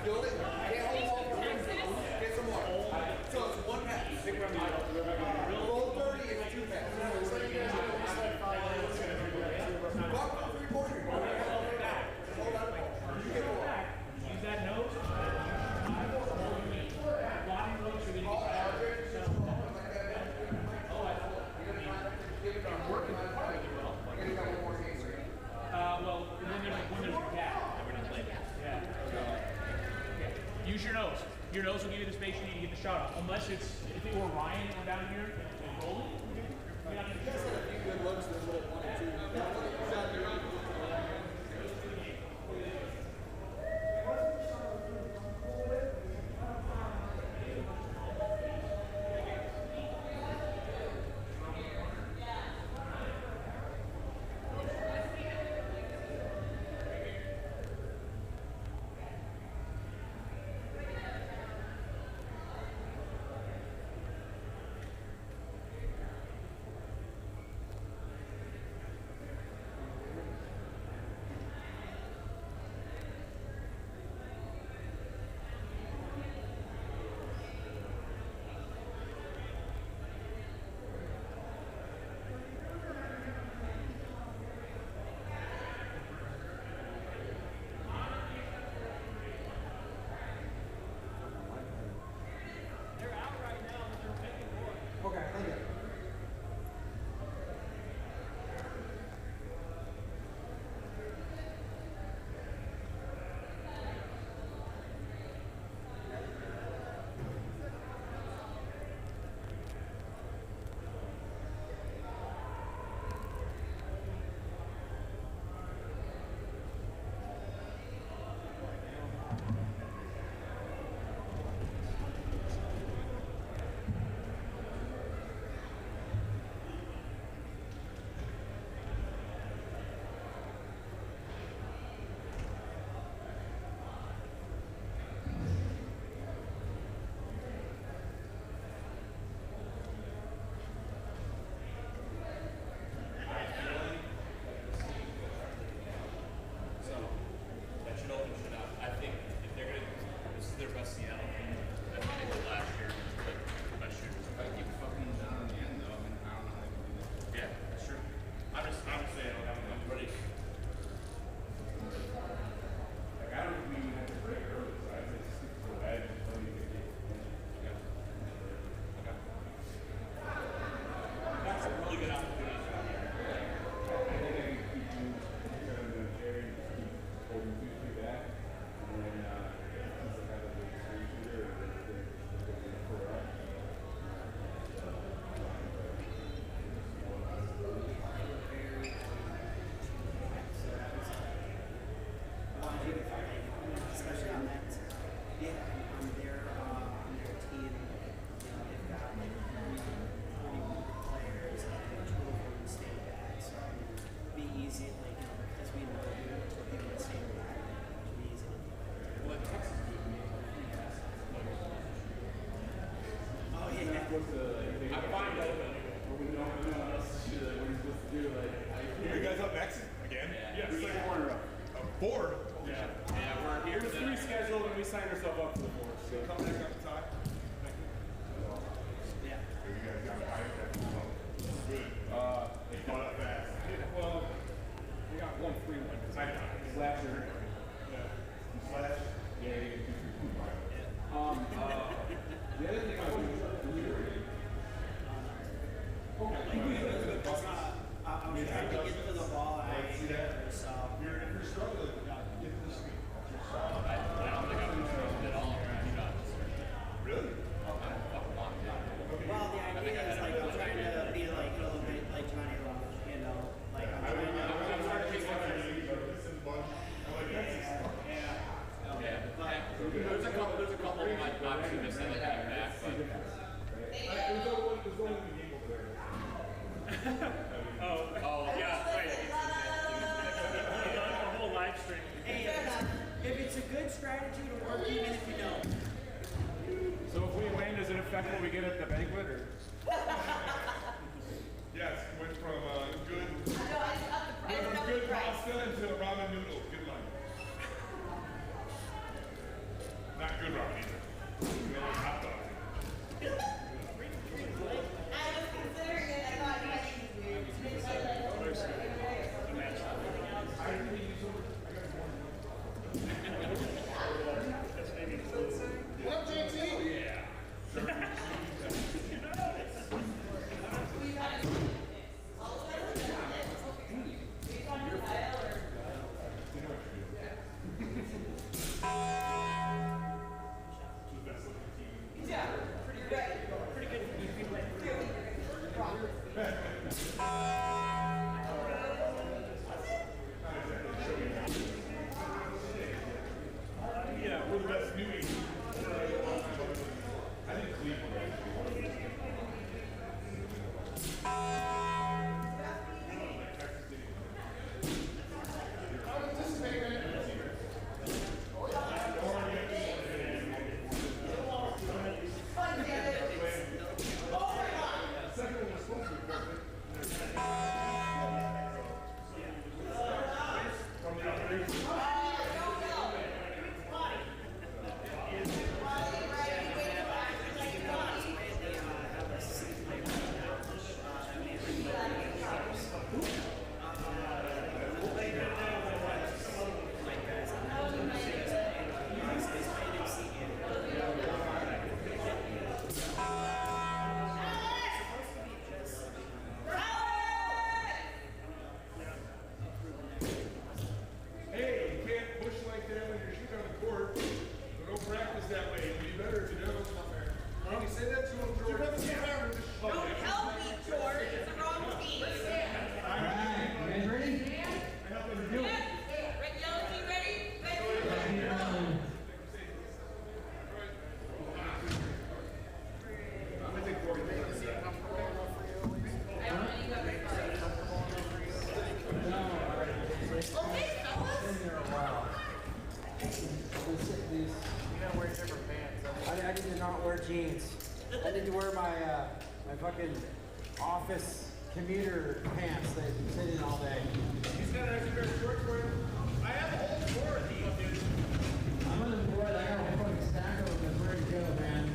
Do it. Can't hold all get some more. So it's one pass. Roll 30 is 2 passes. Walk the 3-pointer. Hold on. You get one. Use that nose. Body looks for the working on well, when there's a gap. Yeah. Use your nose. Your nose will give you the space you need to get the shot off. Unless if it were Ryan or down here and rolling, you're not going to shoot. A few good looks. There's little 1 or 2. Are you guys up next? Again? Yeah. It's like a corner up. A board? Yeah. Yeah, we're here. It was 3 scheduled and we signed ourselves up for the 4th. So come next up to tie. Yeah. You guys got higher. Good. They caught up fast. Well, we got 1 free one. Slasher. Yeah. Slash. Yeah. The other thing I was I was trying to get to the ball. If you're struggling, get to the screen. I don't think I'm struggling at all. Really? Well, the idea is like I'm trying to be like a little bit like Johnny Rock, you know, like I'm trying to take one. Yeah. There's a couple of my obviously missed that like getting back, but There's only the game over there. Oh, yeah, right. A whole live stream. Hey, if it's a good strategy to work, even if you don't. So if we win, does it affect what we get at the banquet, or? Yes, went from good pasta into ramen noodles. Good luck. I did not wear jeans. I need to wear my my fucking office commuter pants that I've been sitting in all day. He's got actually very short for you. I have a whole floor of these, dude. I'm unemployed. I got a fucking stack of them that's ready to go, man.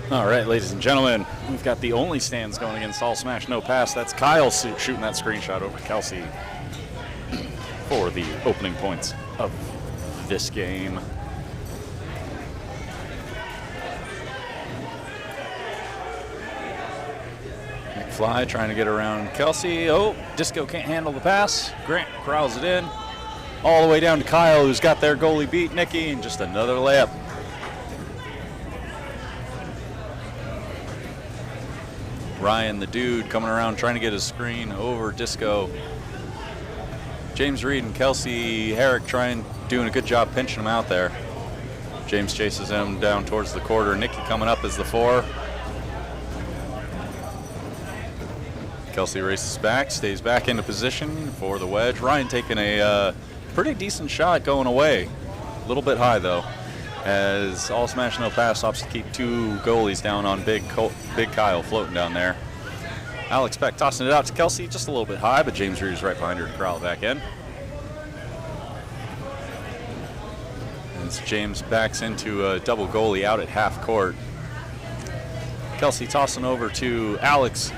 All right, ladies and gentlemen, we've got the only stands going against All Smash No Pass. That's Kyle shooting that screenshot over Kelsey for the opening points of this game. McFly trying to get around Kelsey. Oh, Disco can't handle the pass. Grant corrals it in. All the way down to Kyle, who's got their goalie beat, Nikki, and just another layup. Ryan, the dude, coming around trying to get his screen over Disco. James Reed and Kelsey Herrick doing a good job pinching him out there. James chases him down towards the quarter. Nikki coming up as the 4. Kelsey races back, stays back into position for the wedge. Ryan taking a pretty decent shot going away. A little bit high though, as all smash no pass opts to keep 2 goalies down on Big Kyle floating down there. Alex Peck tossing it out to Kelsey, just a little bit high, but James Reed is right behind her to corral it back in. As James backs into a double goalie out at half court. Kelsey tossing over to Alex.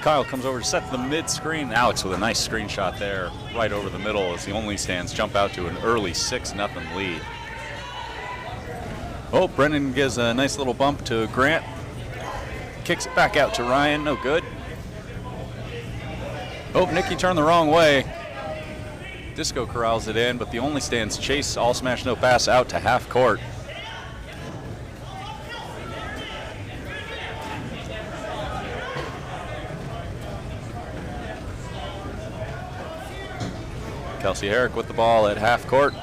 Kyle comes over to set the mid screen. Alex with a nice screenshot there, right over the middle as the only stands jump out to an early 6-0 lead. Oh, Brendan gives a nice little bump to Grant. Kicks it back out to Ryan, no good. Oh, Nikki turned the wrong way. Disco corrals it in, but the only stands chase all smash no pass out to half court. Kelsey Herrick with the ball at half court.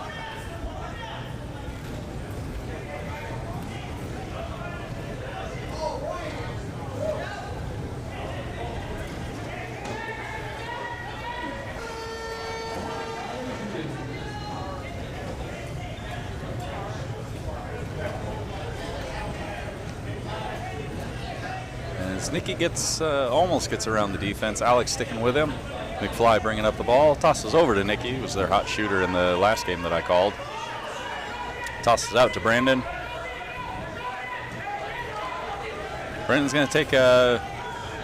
As Nikki almost gets around the defense, Alex sticking with him. McFly bringing up the ball, tosses over to Nikki, who was their hot shooter in the last game that I called. Tosses out to Brandon. Brandon's going to take a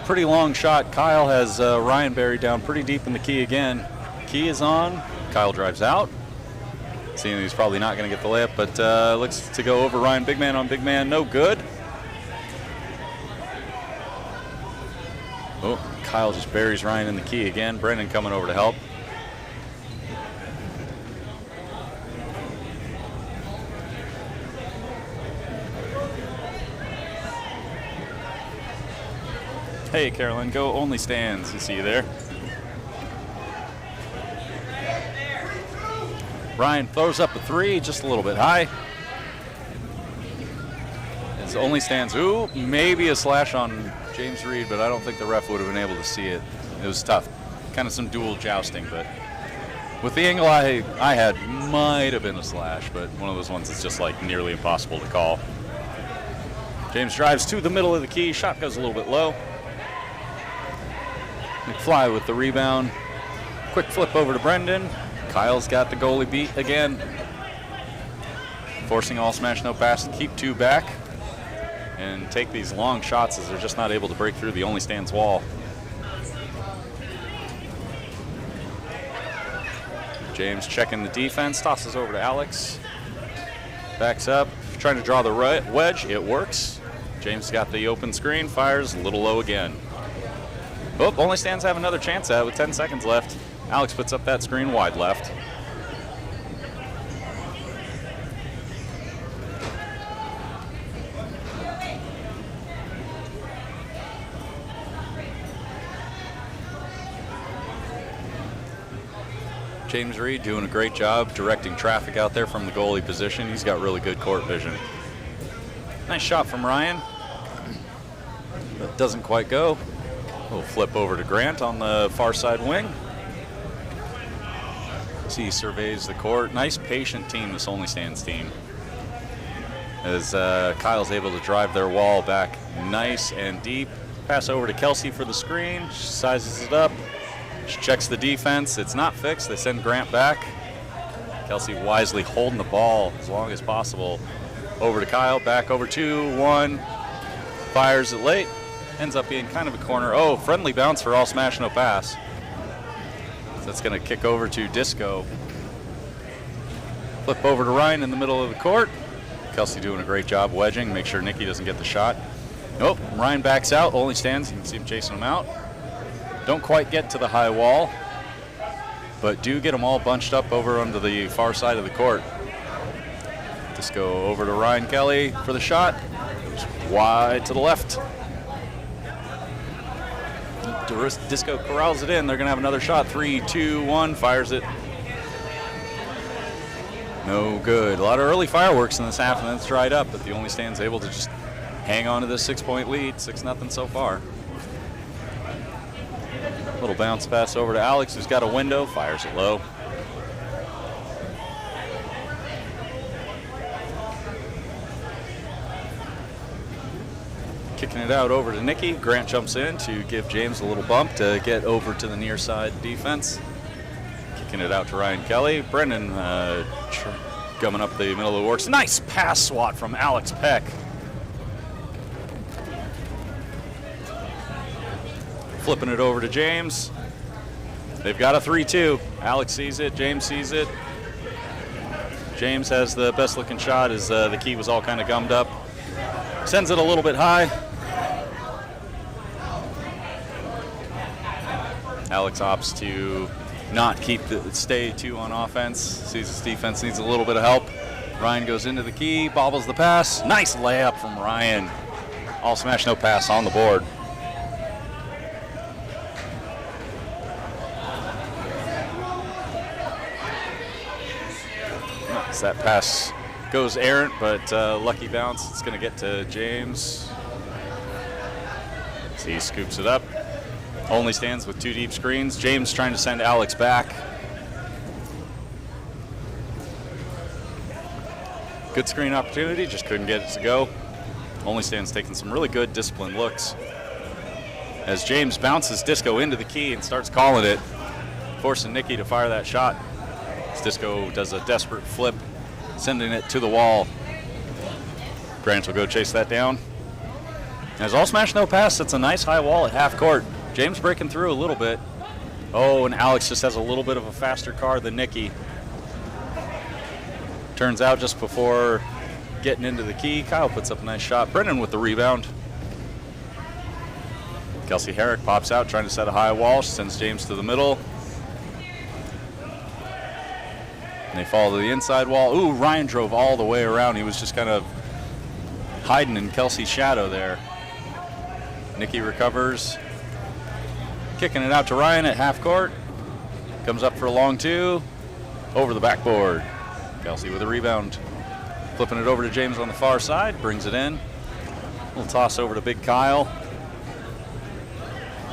pretty long shot. Kyle has Ryan buried down pretty deep in the key again. Key is on. Kyle drives out. Seeing he's probably not going to get the layup, but looks to go over Ryan. Big man on big man, no good. Oh, Kyle just buries Ryan in the key again. Brendan coming over to help. Hey, Carolyn, go only stands. I see you there. Ryan throws up a 3, just a little bit high. It's only stands. Ooh, maybe a slash on James Reed, but I don't think the ref would have been able to see it. It was tough. Kind of some dual jousting, but with the angle I had, might have been a slash, but one of those ones that's just like nearly impossible to call. James drives to the middle of the key. Shot goes a little bit low. McFly with the rebound. Quick flip over to Brendan. Kyle's got the goalie beat again. Forcing all smash no pass to keep 2 back and take these long shots as they're just not able to break through the only stands wall. James checking the defense, tosses over to Alex. Backs up, trying to draw the wedge. It works. James got the open screen, fires a little low again. Oh, only stands have another chance at it with 10 seconds left. Alex puts up that screen wide left. James Reed doing a great job directing traffic out there from the goalie position. He's got really good court vision. Nice shot from Ryan. But doesn't quite go. We'll flip over to Grant on the far side wing. As he surveys the court. Nice patient team, this only stands team. As Kyle's able to drive their wall back nice and deep. Pass over to Kelsey for the screen. She sizes it up. She checks the defense. It's not fixed. They send Grant back. Kelsey wisely holding the ball as long as possible. Over to Kyle. Back over 2-1. Fires it late. Ends up being kind of a corner. Oh, friendly bounce for all smash no pass. So that's going to kick over to Disco. Flip over to Ryan in the middle of the court. Kelsey doing a great job wedging. Make sure Nikki doesn't get the shot. Nope. Ryan backs out. Only stands. You can see him chasing him out. Don't quite get to the high wall, but do get them all bunched up over onto the far side of the court. Disco over to Ryan Kelly for the shot. Goes wide to the left. Disco corrals it in. They're going to have another shot. 3, 2, 1. Fires it. No good. A lot of early fireworks in this half, and then it's dried up, but the only stand's able to just hang on to this 6-point lead. 6-0 so far. Little bounce pass over to Alex, who's got a window, fires it low. Kicking it out over to Nikki. Grant jumps in to give James a little bump to get over to the near side defense. Kicking it out to Ryan Kelly. Brendan coming up the middle of the works. Nice pass swat from Alex Peck. Flipping it over to James. They've got a 3-2. Alex sees it. James sees it. James has the best looking shot as the key was all kind of gummed up. Sends it a little bit high. Alex opts to not stay 2 on offense. Sees his defense needs a little bit of help. Ryan goes into the key, bobbles the pass. Nice layup from Ryan. All smash, no pass on the board. Nice. That pass goes errant, but lucky bounce. It's going to get to James. So he scoops it up. Only stands with 2 deep screens. James trying to send Alex back. Good screen opportunity, just couldn't get it to go. Only stands taking some really good disciplined looks. As James bounces Disco into the key and starts calling it, forcing Nikki to fire that shot. As Disco does a desperate flip, sending it to the wall. Grant will go chase that down. As all smash, no pass, it's a nice high wall at half court. James breaking through a little bit. Oh, and Alex just has a little bit of a faster car than Nikki. Turns out just before getting into the key, Kyle puts up a nice shot. Brennan with the rebound. Kelsey Herrick pops out, trying to set a high wall. She sends James to the middle. And they fall to the inside wall. Ooh, Ryan drove all the way around. He was just kind of hiding in Kelsey's shadow there. Nikki recovers. Kicking it out to Ryan at half court. Comes up for a long 2. Over the backboard. Kelsey with a rebound. Flipping it over to James on the far side. Brings it in. Little toss over to Big Kyle.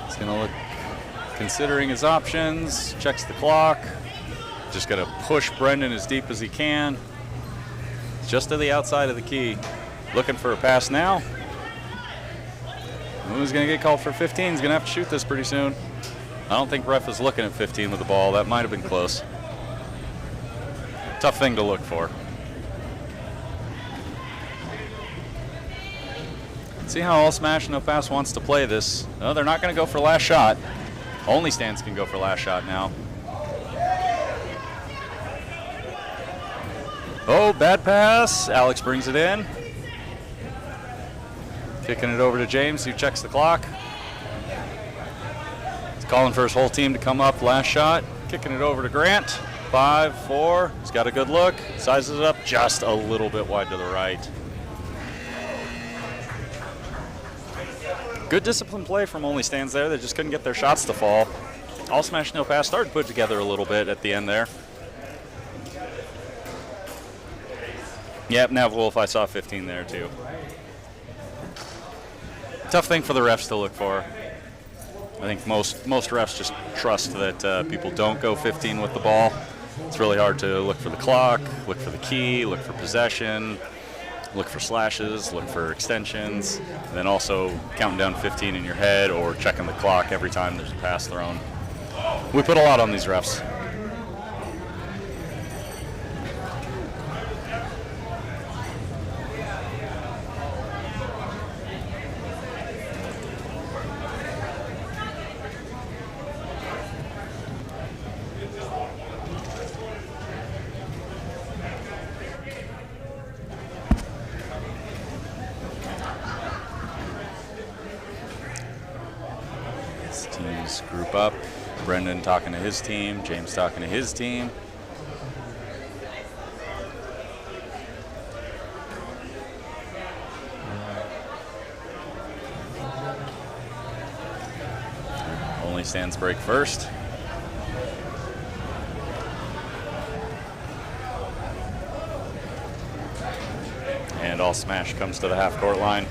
He's going to look, considering his options. Checks the clock. Just going to push Brendan as deep as he can. Just to the outside of the key. Looking for a pass now. Who's going to get called for 15? He's going to have to shoot this pretty soon. I don't think ref is looking at 15 with the ball. That might have been close. Tough thing to look for. See how all smash, no pass wants to play this. No, they're not going to go for last shot. Only stands can go for last shot now. Oh, bad pass. Alex brings it in. Kicking it over to James, who checks the clock. He's calling for his whole team to come up. Last shot. Kicking it over to Grant. 5-4. He's got a good look. Sizes it up just a little bit wide to the right. Good disciplined play from Only Stands there. They just couldn't get their shots to fall. All smash, no pass. Started to put together a little bit at the end there. Yep, Nav Wolf, I saw 15 there too. Tough thing for the refs to look for. I think most refs just trust that people don't go 15 with the ball. It's really hard to look for the clock, look for the key, look for possession, look for slashes, look for extensions, and then also counting down 15 in your head or checking the clock every time there's a pass thrown. We put a lot on these refs. Group up. Brendan talking to his team, James talking to his team. Only Stands break first. And All Smash comes to the half-court line.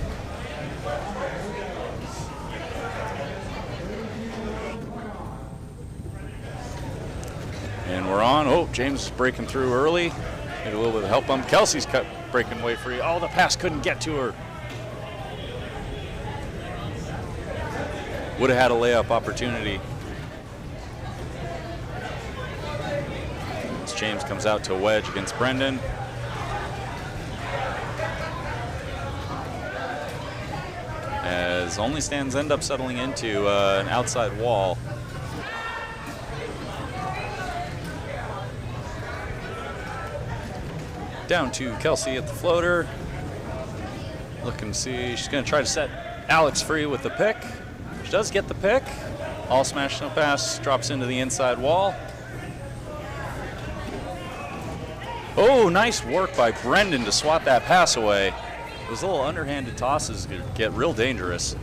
And we're on. Oh, James is breaking through early. Need a little bit of help on. Kelsey's breaking way free. Oh, the pass couldn't get to her. Would have had a layup opportunity. As James comes out to a wedge against Brendan. As only stands end up settling into an outside wall. Down to Kelsey at the floater. Looking to see, she's going to try to set Alex free with the pick. She does get the pick. All Smash, no pass, drops into the inside wall. Oh, nice work by Brendan to swat that pass away. Those little underhanded tosses get real dangerous.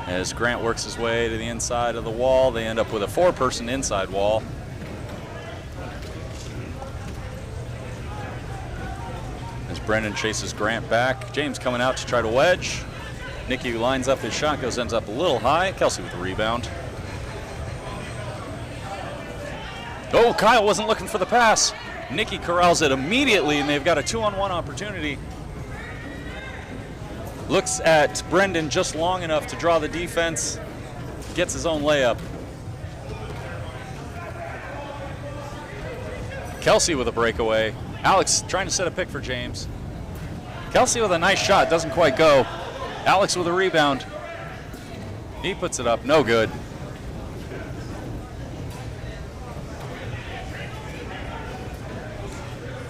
As Grant works his way to the inside of the wall, they end up with a 4-person inside wall. As Brendan chases Grant back, James coming out to try to wedge. Nikki lines up his shot, ends up a little high. Kelsey with the rebound. Oh, Kyle wasn't looking for the pass. Nikki corrals it immediately, and they've got a 2-on-1 opportunity. Looks at Brendan just long enough to draw the defense. Gets his own layup. Kelsey with a breakaway. Alex trying to set a pick for James. Kelsey with a nice shot, doesn't quite go. Alex with a rebound. He puts it up, no good.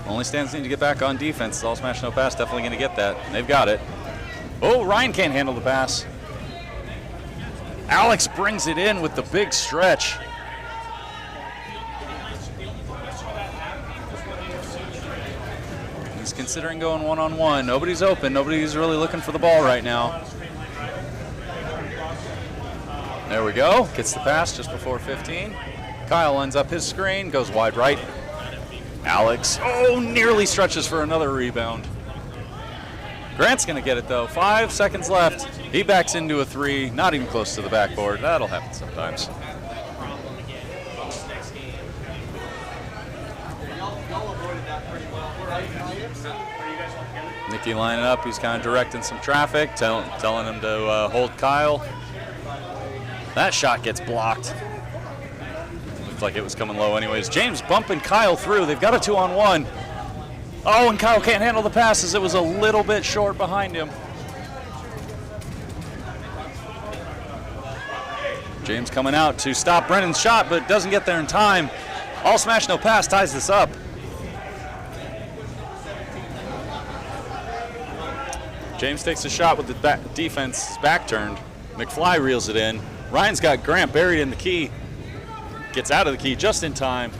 Only Stands need to get back on defense. All Smash, no pass, definitely going to get that. They've got it. Oh, Ryan can't handle the pass. Alex brings it in with the big stretch. He's considering going one-on-one. Nobody's open. Nobody's really looking for the ball right now. There we go. Gets the pass just before 15. Kyle lines up his screen, goes wide right. Alex, oh, nearly stretches for another rebound. Grant's going to get it, though. 5 seconds left. He backs into a 3, not even close to the backboard. That'll happen sometimes. Nikki lining up. He's kind of directing some traffic, telling him to hold Kyle. That shot gets blocked. Looked like it was coming low anyways. James bumping Kyle through. They've got a 2-on-1. Oh, and Kyle can't handle the passes. It was a little bit short behind him. James coming out to stop Brennan's shot, but doesn't get there in time. All Smash, no pass ties this up. James takes a shot with the defense back turned. McFly reels it in. Ryan's got Grant buried in the key. Gets out of the key just in time.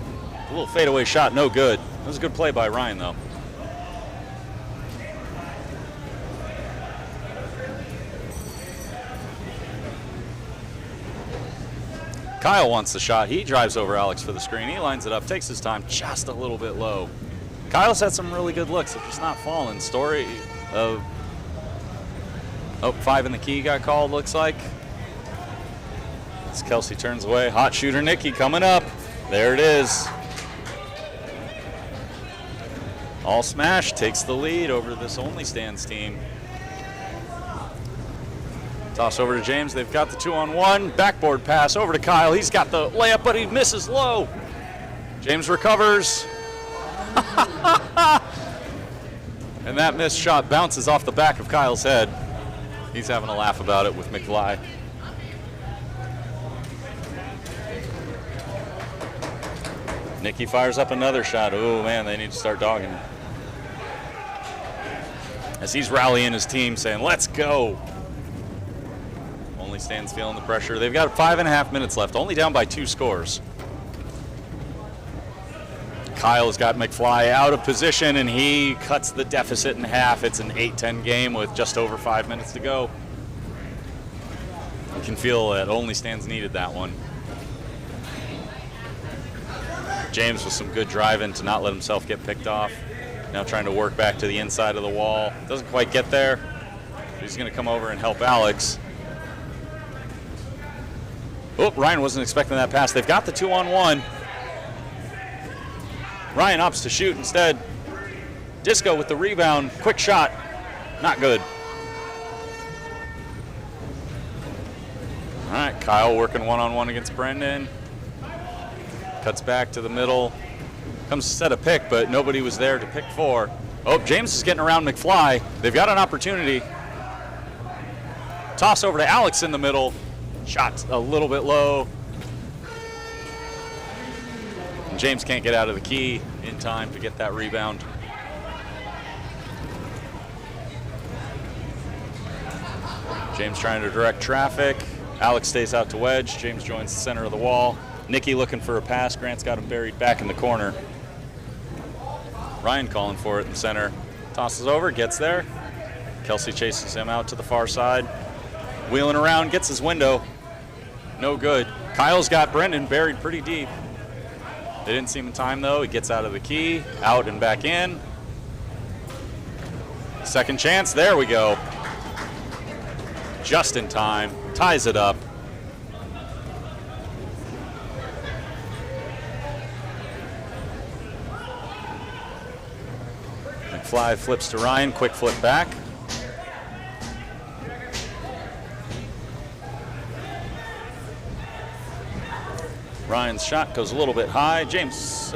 A little fadeaway shot, no good. That was a good play by Ryan, though. Kyle wants the shot. He drives over Alex for the screen. He lines it up, takes his time just a little bit low. Kyle's had some really good looks. They're just not falling. Story of 5 in the key got called, looks like. As Kelsey turns away. Hot shooter Nikki coming up. There it is. All Smash takes the lead over this Only Stands team. Toss over to James. They've got the 2-on-1. Backboard pass over to Kyle. He's got the layup, but he misses low. James recovers. And that missed shot bounces off the back of Kyle's head. He's having a laugh about it with McFly. Nikki fires up another shot. Oh, man, they need to start dogging. As he's rallying his team, saying, let's go. Only Stands feeling the pressure. They've got 5.5 minutes left, only down by 2 scores. Kyle's got McFly out of position, and he cuts the deficit in half. It's an 8-10 game with just over 5 minutes to go. You can feel that Only Stands needed that one. James with some good driving to not let himself get picked off. Now trying to work back to the inside of the wall. Doesn't quite get there. He's going to come over and help Alex. Oh, Ryan wasn't expecting that pass. They've got the 2-on-1. Ryan opts to shoot instead. Disco with the rebound. Quick shot. Not good. All right, Kyle working one-on-one against Brendan. Cuts back to the middle. Comes to set a pick, but nobody was there to pick for. Oh, James is getting around McFly. They've got an opportunity. Toss over to Alex in the middle. Shot a little bit low. And James can't get out of the key in time to get that rebound. James trying to direct traffic. Alex stays out to wedge. James joins the center of the wall. Nicky looking for a pass. Grant's got him buried back in the corner. Ryan calling for it in the center. Tosses over, gets there. Kelsey chases him out to the far side. Wheeling around, gets his window. No good. Kyle's got Brendan buried pretty deep. They didn't see him in time though. He gets out of the key, out and back in. Second chance, there we go. Just in time, ties it up. McFly flips to Ryan, quick flip back. Ryan's shot goes a little bit high. James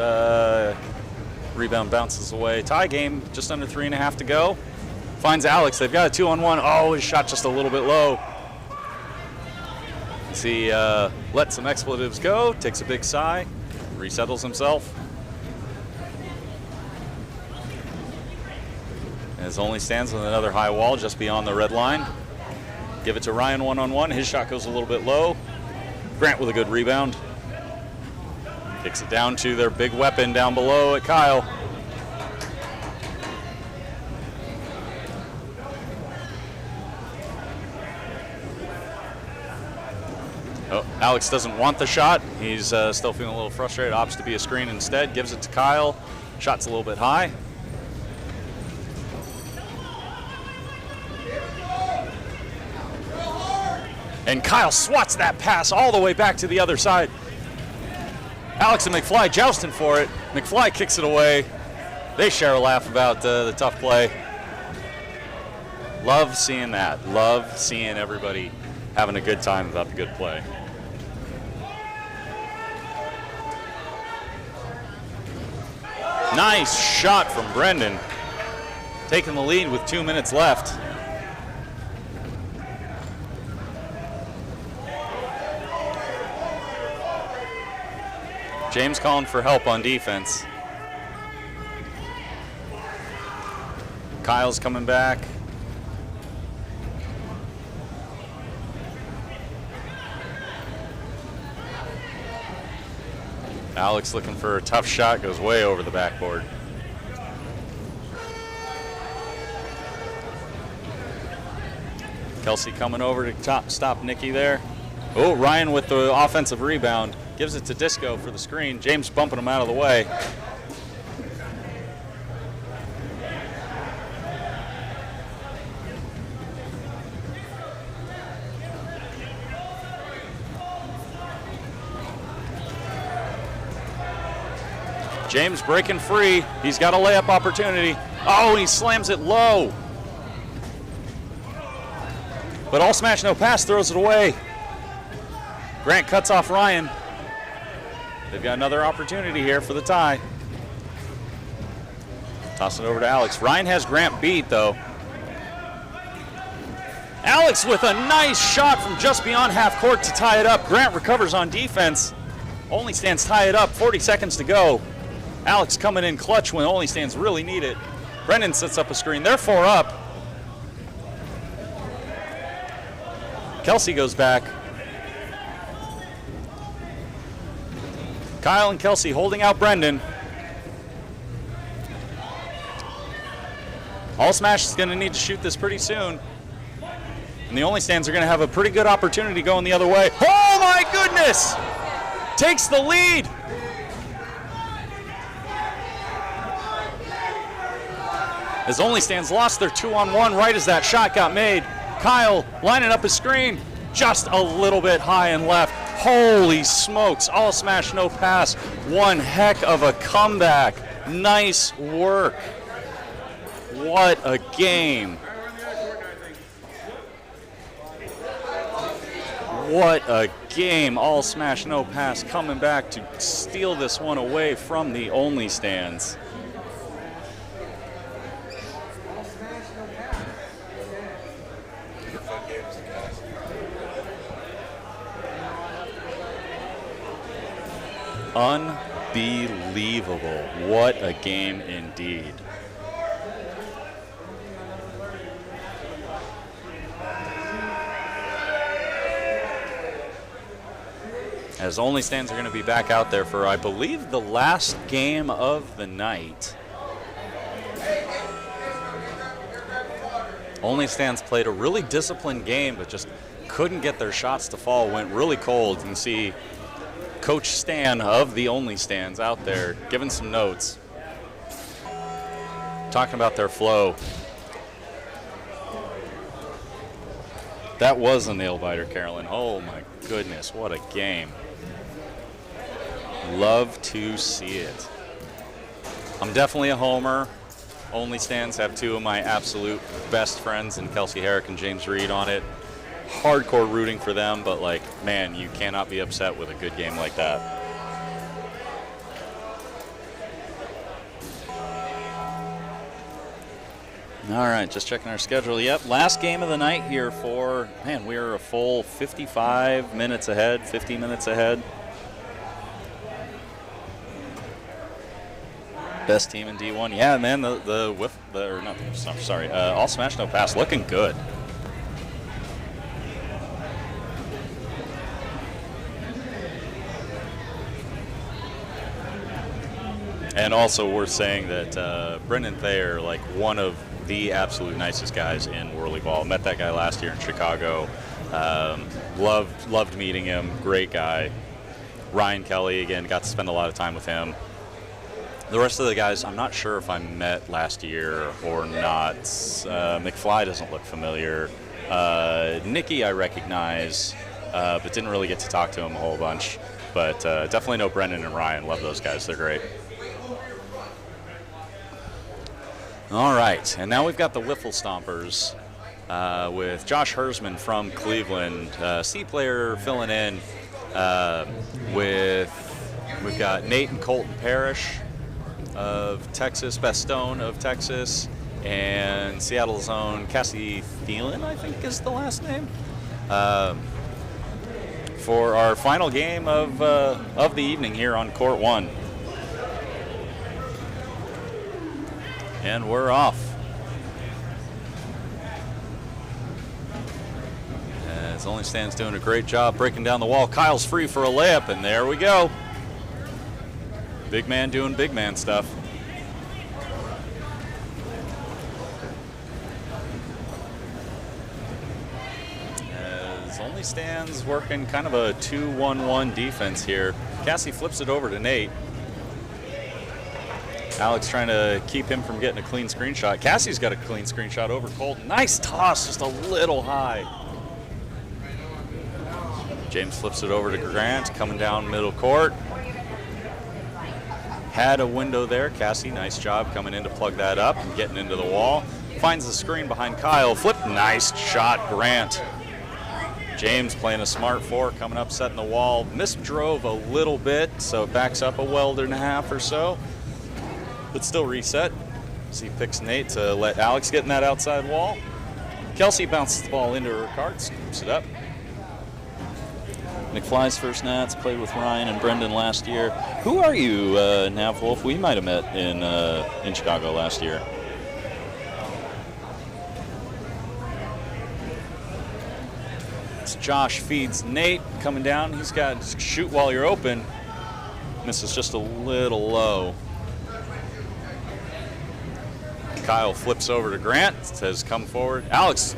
rebound bounces away. Tie game, just under 3.5 to go. Finds Alex, they've got a 2-on-1. Oh, his shot just a little bit low. He lets some expletives go, takes a big sigh, resettles himself. As only stands with another high wall just beyond the red line. Give it to Ryan one-on-one. His shot goes a little bit low. Grant with a good rebound. Kicks it down to their big weapon down below at Kyle. Oh, Alex doesn't want the shot. He's still feeling a little frustrated. Opts to be a screen instead. Gives it to Kyle. Shot's a little bit high. And Kyle swats that pass all the way back to the other side. Alex and McFly jousting for it. McFly kicks it away. They share a laugh about the tough play. Love seeing that. Love seeing everybody having a good time about the good play. Nice shot from Brendan. Taking the lead with 2 minutes left. James calling for help on defense. Kyle's coming back. Alex looking for a tough shot, goes way over the backboard. Kelsey coming over to stop Nicky there. Oh, Ryan with the offensive rebound. Gives it to Disco for the screen. James bumping him out of the way. James breaking free. He's got a layup opportunity. Oh, he slams it low. But all smash, no pass, throws it away. Grant cuts off Ryan. They've got another opportunity here for the tie. Toss it over to Alex. Ryan has Grant beat, though. Alex with a nice shot from just beyond half court to tie it up. Grant recovers on defense. Only Stands tie it up, 40 seconds to go. Alex coming in clutch when Only Stands really need it. Brendan sets up a screen. They're 4 up. Kelsey goes back. Kyle and Kelsey holding out Brendan. All Smash is going to need to shoot this pretty soon. And the Only Stands are going to have a pretty good opportunity going the other way. Oh my goodness! Takes the lead. As Only Stands lost their 2-on-1 right as that shot got made. Kyle lining up his screen, just a little bit high and left. Holy smokes, all smash, no pass. One heck of a comeback. Nice work. What a game. What a game. All smash, no pass, coming back to steal this one away from the Only Stands. Unbelievable. What a game indeed. As Only Stands are going to be back out there for, I believe, the last game of the night. Only Stands played a really disciplined game, but just couldn't get their shots to fall. Went really cold. You can see Coach Stan of the Only Stands out there giving some notes, talking about their flow. That was a nail biter, Carolyn. Oh my goodness, what a game. Love to see it. I'm definitely a homer. Only Stands have two of my absolute best friends in Kelsey Herrick and James Reed on it. Hardcore rooting for them, but like, man, you cannot be upset with a good game like that. All right, just checking our schedule. Yep, last game of the night here for, man, we're a full 55 minutes ahead, 50 minutes ahead. Best team in D1. Yeah, man, all smash, no pass, looking good. And also worth saying that Brendan Thayer, like one of the absolute nicest guys in WhirlyBall. Met that guy last year in Chicago. Loved meeting him. Great guy. Ryan Kelly, again, got to spend a lot of time with him. The rest of the guys, I'm not sure if I met last year or not. McFly doesn't look familiar. Nikki I recognize, but didn't really get to talk to him a whole bunch. But definitely know Brendan and Ryan. Love those guys. They're great. All right, and now we've got the Whiffle Stompers with Josh Hersman from Cleveland, C player filling in. We've got Nate and Colton Parrish of Texas, Bastogne of Texas, and Seattle's own Cassie Thielen, I think is the last name, for our final game of the evening here on Court 1. And we're off. As Only Stands doing a great job breaking down the wall. Kyle's free for a layup, and there we go. Big man doing big man stuff. As Only Stands working kind of a 2-1-1 defense here. Cassie flips it over to Nate. Alex trying to keep him from getting a clean screenshot. Cassie's got a clean screenshot over Colton. Nice toss, just a little high. James flips it over to Grant, coming down middle court. Had a window there. Cassie, nice job coming in to plug that up and getting into the wall. Finds the screen behind Kyle. Flip, nice shot, Grant. James playing a smart four, coming up, setting the wall. Misdrove a little bit, so it backs up a welder and a half or so. But still reset. So he picks Nate to let Alex get in that outside wall. Kelsey bounces the ball into her cart, scoops it up. McFly's first nats, played with Ryan and Brendan last year. Who are you, Nav Wolf? We might have met in Chicago last year. It's Josh feeds Nate coming down. He's got shoot while you're open. Misses just a little low. Kyle flips over to Grant, says come forward. Alex,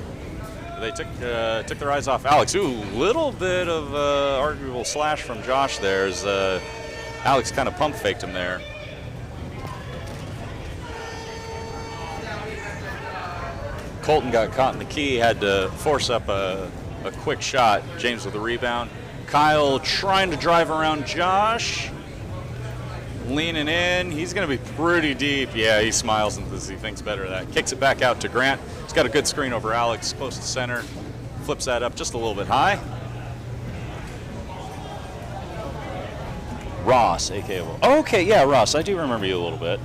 they took their eyes off Alex. Ooh, little bit of arguable slash from Josh there as Alex kind of pump faked him there. Colton got caught in the key, had to force up a quick shot. James with the rebound. Kyle trying to drive around Josh. Leaning in. He's going to be pretty deep. Yeah, he smiles as he thinks better of that. Kicks it back out to Grant. He's got a good screen over Alex, close to center. Flips that up just a little bit high. Ross, a.k.a. Okay, yeah, Ross. I do remember you a little bit.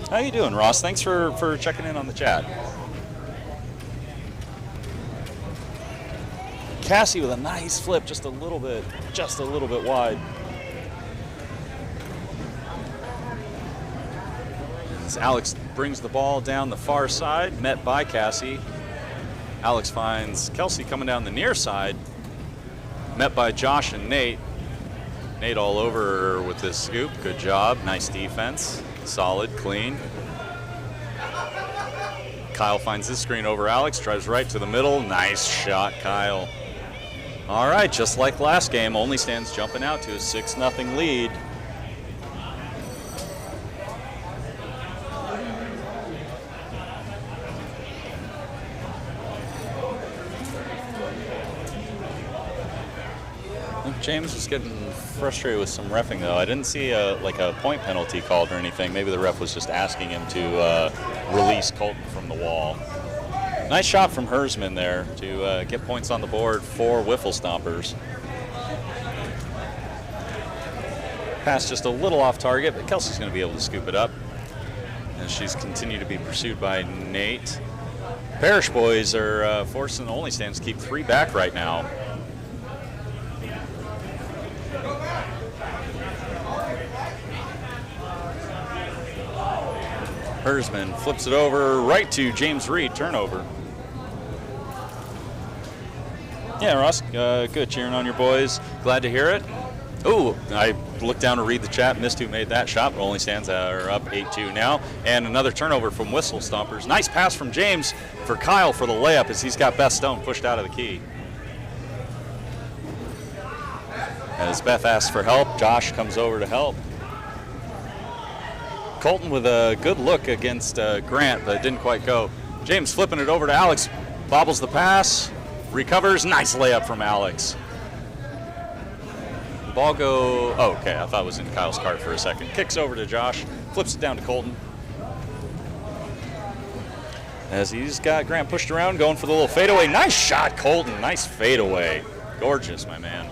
How you doing, Ross? Thanks for checking in on the chat. Cassie with a nice flip, just a little bit wide. As Alex brings the ball down the far side, met by Cassie. Alex finds Kelsey coming down the near side, met by Josh and Nate. Nate all over with this scoop. Good job. Nice defense. Solid, clean. Kyle finds his screen over Alex, drives right to the middle. Nice shot, Kyle. All right, just like last game, Only Stands jumping out to a 6-0 lead. James was getting frustrated with some reffing, though. I didn't see a point penalty called or anything. Maybe the ref was just asking him to release Colton from the wall. Nice shot from Hersman there to get points on the board for Whiffle Stompers. Pass just a little off target, but Kelsey's going to be able to scoop it up. And she's continued to be pursued by Nate. Parish boys are forcing the Only Stands to keep 3 back right now. Hersman flips it over right to James Reed, turnover. Yeah, Ross, good cheering on your boys. Glad to hear it. Oh, I looked down to read the chat, missed who made that shot, but Only Stands are up 8-2 now. And another turnover from Whiffle Stompers. Nice pass from James for Kyle for the layup as he's got Beth Stone pushed out of the key. As Beth asks for help, Josh comes over to help. Colton with a good look against Grant, but it didn't quite go. James flipping it over to Alex, bobbles the pass, recovers, nice layup from Alex. The ball okay, I thought it was in Kyle's cart for a second. Kicks over to Josh, flips it down to Colton. As he's got Grant pushed around, going for the little fadeaway. Nice shot, Colton, nice fadeaway. Gorgeous, my man.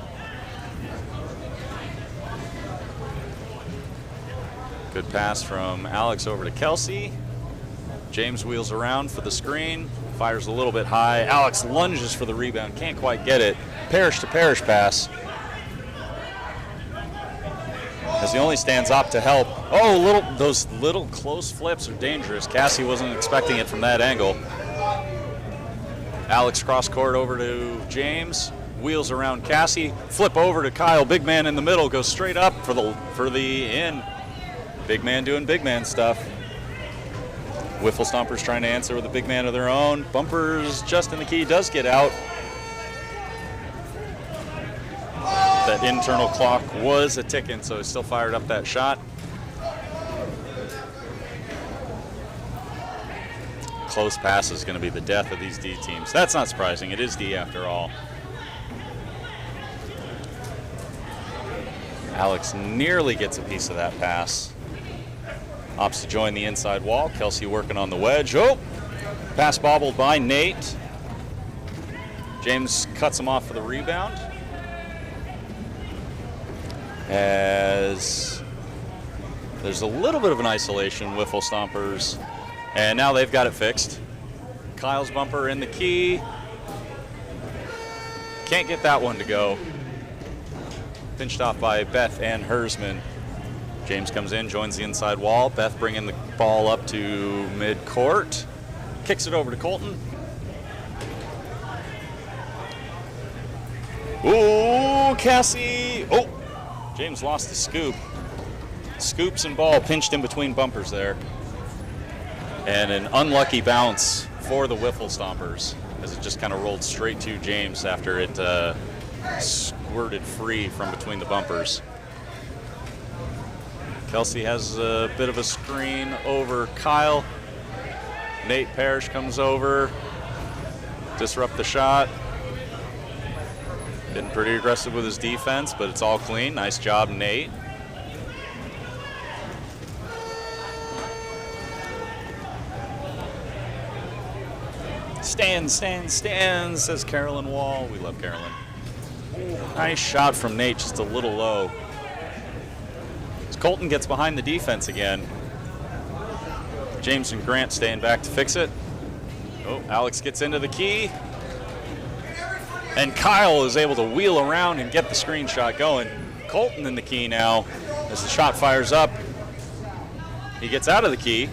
Good pass from Alex over to Kelsey. James wheels around for the screen, fires a little bit high. Alex lunges for the rebound, can't quite get it. Parish to Parish pass. As the Only Stands opt to help. Oh, those little close flips are dangerous. Cassie wasn't expecting it from that angle. Alex cross court over to James, wheels around Cassie, flip over to Kyle. Big man in the middle, goes straight up for the in. Big man doing big man stuff. Whiffle Stompers trying to answer with a big man of their own. Bumpers just in the key, does get out. That internal clock was a ticking, so he still fired up that shot. Close pass is going to be the death of these D teams. That's not surprising. It is D after all. Alex nearly gets a piece of that pass. Opts to join the inside wall. Kelsey working on the wedge. Oh, pass bobbled by Nate. James cuts him off for the rebound. As there's a little bit of an isolation, Whiffle Stompers. And now they've got it fixed. Kyle's bumper in the key. Can't get that one to go. Pinched off by Beth and Hersman. James comes in, joins the inside wall. Beth bringing the ball up to mid-court. Kicks it over to Colton. Ooh, Cassie. Oh, James lost the scoop. Scoops and ball pinched in between bumpers there. And an unlucky bounce for the Whiffle Stompers as it just kind of rolled straight to James after it squirted free from between the bumpers. Kelsey has a bit of a screen over Kyle. Nate Parrish comes over, disrupt the shot. Been pretty aggressive with his defense, but it's all clean. Nice job, Nate. Stand, says Carolyn Wall. We love Carolyn. Nice shot from Nate, just a little low. As Colton gets behind the defense again. James and Grant staying back to fix it. Oh, Alex gets into the key. And Kyle is able to wheel around and get the screen shot going. Colton in the key now as the shot fires up. He gets out of the key.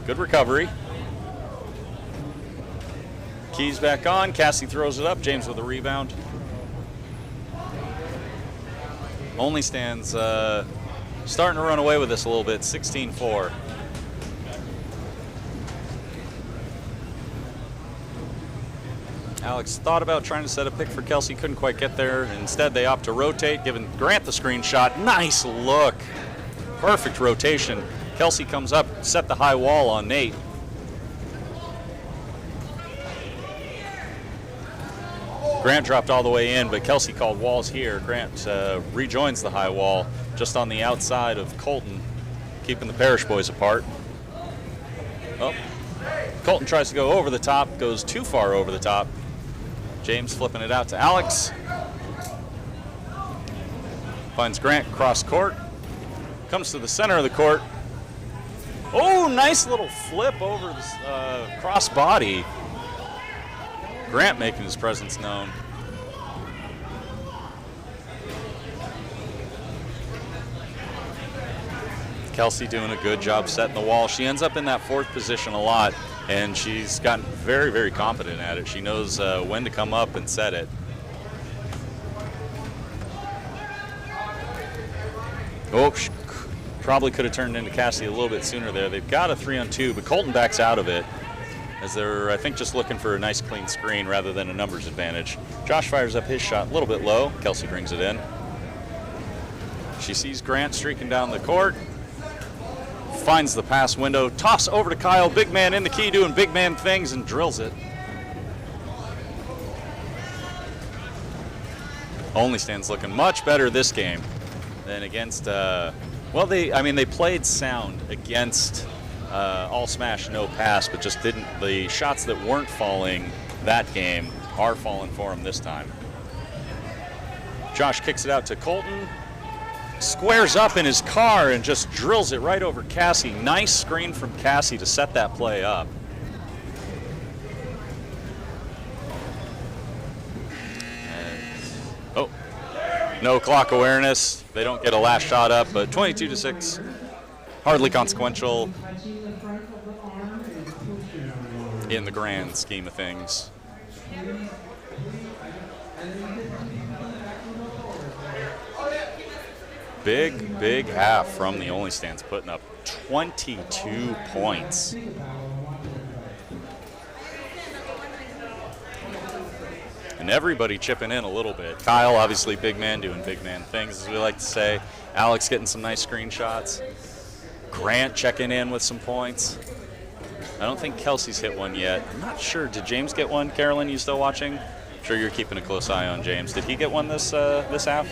Good recovery. Key's back on. Cassie throws it up. James with a rebound. Only Stands starting to run away with this a little bit. 16-4. Alex thought about trying to set a pick for Kelsey, couldn't quite get there. Instead, they opt to rotate, giving Grant the screen shot. Nice look. Perfect rotation. Kelsey comes up, set the high wall on Nate. Grant dropped all the way in, but Kelsey called walls here. Grant rejoins the high wall just on the outside of Colton, keeping the Parrish boys apart. Oh, Colton tries to go over the top, goes too far over the top. James flipping it out to Alex. Finds Grant cross court. Comes to the center of the court. Oh, nice little flip over the cross body. Grant making his presence known. Kelsey doing a good job setting the wall. She ends up in that fourth position a lot, and she's gotten very, very competent at it. She knows when to come up and set it. Oh, probably could have turned into Cassie a little bit sooner there. They've got a 3-on-2, but Colton backs out of it, as they're, I think, just looking for a nice clean screen rather than a numbers advantage. Josh fires up his shot a little bit low. Kelsey brings it in. She sees Grant streaking down the court. Finds the pass window. Toss over to Kyle. Big man in the key doing big man things and drills it. Only Stands looking much better this game than against, well, they played sound against all smash, no pass, but just didn't. The shots that weren't falling that game are falling for him this time. Josh kicks it out to Colton. Squares up in his car and just drills it right over Cassie. Nice screen from Cassie to set that play up. Oh, no clock awareness. They don't get a last shot up, but 22-6. Hardly consequential in the grand scheme of things. Big half from the Only Stands, putting up 22 points. And everybody chipping in a little bit. Kyle, obviously big man, doing big man things, as we like to say. Alex getting some nice screenshots. Grant checking in with some points. I don't think Kelsey's hit one yet. I'm not sure. Did James get one? Carolyn, you still watching? I'm sure you're keeping a close eye on James. Did he get one this half?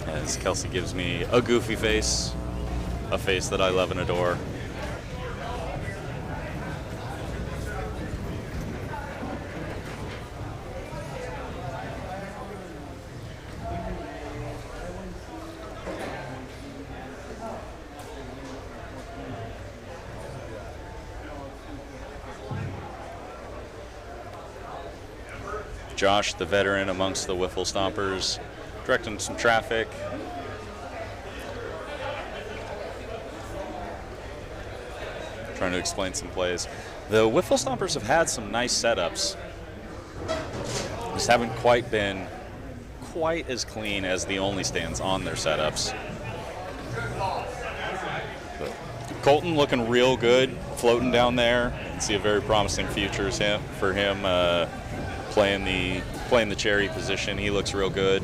As Kelsey gives me a goofy face, a face that I love and adore. Josh, the veteran amongst the Whiffle Stompers, directing some traffic. Trying to explain some plays. The Whiffle Stompers have had some nice setups. Just haven't quite been quite as clean as the Only Stands on their setups. But Colton looking real good, floating down there. see a very promising future for him playing the cherry position. He looks real good.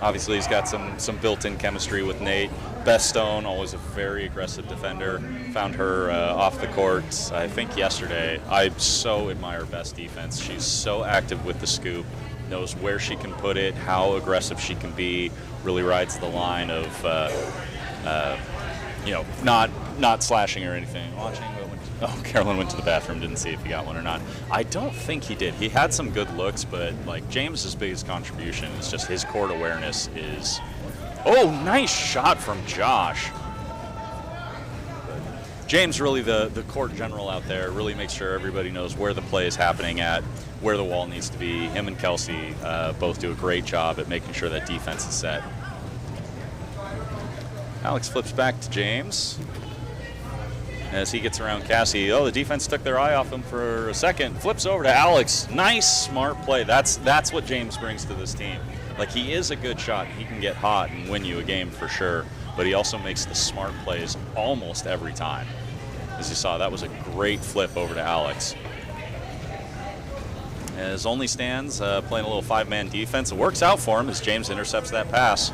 Obviously, he's got some built-in chemistry with Nate. Beth Stone, always a very aggressive defender. Found her off the court, I think yesterday. I so admire Beth's defense. She's so active with the scoop, knows where she can put it, how aggressive she can be, really rides the line of, not slashing or anything. Watching. Carolyn went to the bathroom, didn't see if he got one or not. I don't think he did. He had some good looks, but like James's biggest contribution is just his court awareness is. Oh, nice shot from Josh. James really the court general out there, really makes sure everybody knows where the play is happening at, where the wall needs to be. Him and Kelsey both do a great job at making sure that defense is set. Alex flips back to James. As he gets around Cassie, the defense took their eye off him for a second. Flips over to Alex. Nice, smart play. That's what James brings to this team. Like, he is a good shot. He can get hot and win you a game for sure. But he also makes the smart plays almost every time. As you saw, that was a great flip over to Alex. As Only Stands playing a little 5-man defense. It works out for him as James intercepts that pass.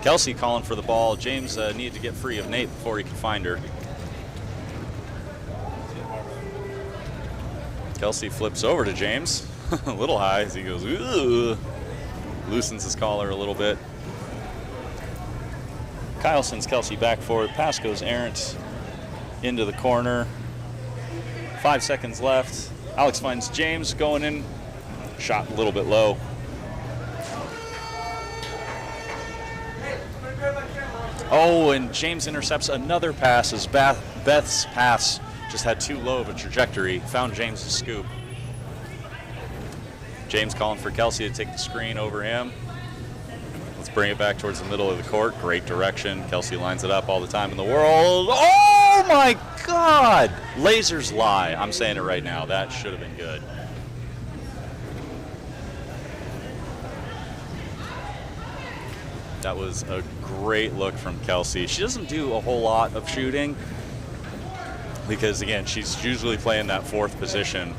Kelsey calling for the ball. James needed to get free of Nate before he could find her. Kelsey flips over to James. A little high as he goes, ooh. Loosens his collar a little bit. Kyle sends Kelsey back forward. Pass goes errant into the corner. 5 seconds left. Alex finds James going in. Shot a little bit low. Oh, and James intercepts another pass as Beth's pass just had too low of a trajectory. Found James' scoop. James calling for Kelsey to take the screen over him. Let's bring it back towards the middle of the court. Great direction. Kelsey lines it up all the time in the world. Oh my God! Lasers lie. I'm saying it right now. That should have been good. That was a great look from Kelsey. She doesn't do a whole lot of shooting because, again, she's usually playing that 4th position,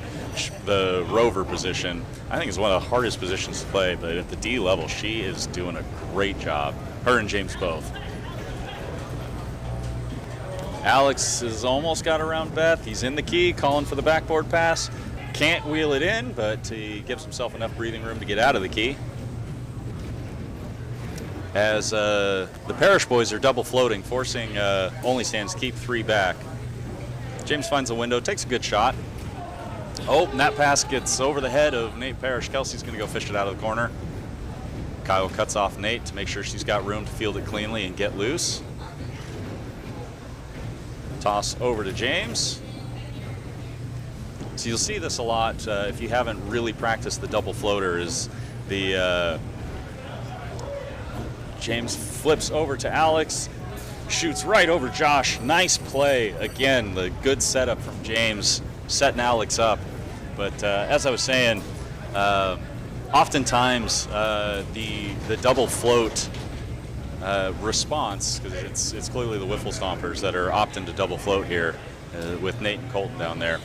the rover position. I think it's one of the hardest positions to play, but at the D level, she is doing a great job. Her and James both. Alex has almost got around Beth. He's in the key, calling for the backboard pass. Can't wheel it in, but he gives himself enough breathing room to get out of the key. As the Parrish boys are double floating, forcing Only Stands to keep 3 back. James finds a window, takes a good shot. Oh, and that pass gets over the head of Nate Parrish. Kelsey's going to go fish it out of the corner. Kyle cuts off Nate to make sure she's got room to field it cleanly and get loose. Toss over to James. So you'll see this a lot if you haven't really practiced the double floater, is the James flips over to Alex, shoots right over Josh. Nice play. Again, the good setup from James, setting Alex up. But as I was saying, oftentimes the double float response, because it's clearly the Whiffle Stompers that are opting to double float here with Nate and Colton down there.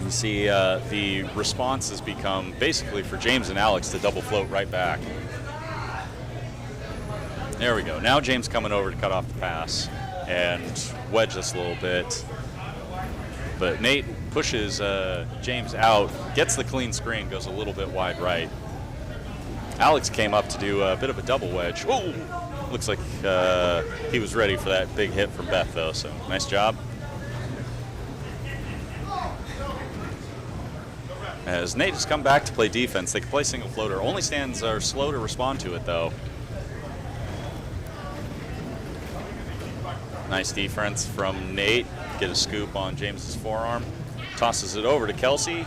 You see the response has become basically for James and Alex to double float right back. There we go. Now James coming over to cut off the pass and wedge this a little bit. But Nate pushes James out, gets the clean screen, goes a little bit wide right. Alex came up to do a bit of a double wedge. Oh, looks like he was ready for that big hit from Beth, though, so nice job. As Nate has come back to play defense, they can play single floater. Only Stands are slow to respond to it, though. Nice defense from Nate. Get a scoop on James's forearm. Tosses it over to Kelsey.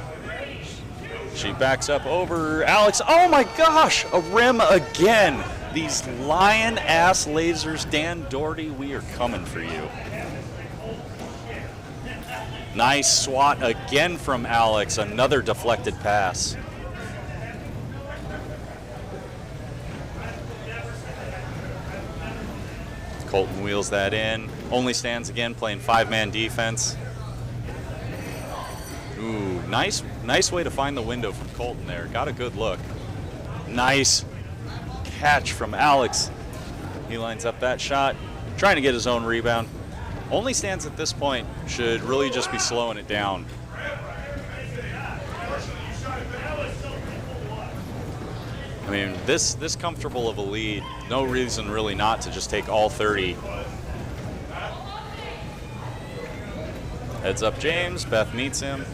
She backs up over Alex. Oh my gosh, a rim again. These lion-ass lasers. Dan Doherty, we are coming for you. Nice swat again from Alex. Another deflected pass. Colton wheels that in. Only stands again playing 5-man defense. Ooh, nice way to find the window from Colton there. Got a good look. Nice catch from Alex. He lines up that shot, trying to get his own rebound. Only stands at this point should really just be slowing it down. I mean, this comfortable of a lead, no reason really not to just take all 30. Heads up James, Beth meets him.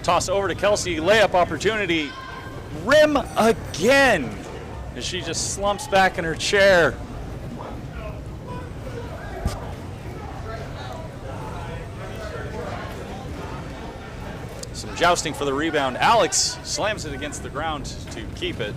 Toss over to Kelsey, layup opportunity. Rim again, as she just slumps back in her chair. Some jousting for the rebound. Alex slams it against the ground to keep it.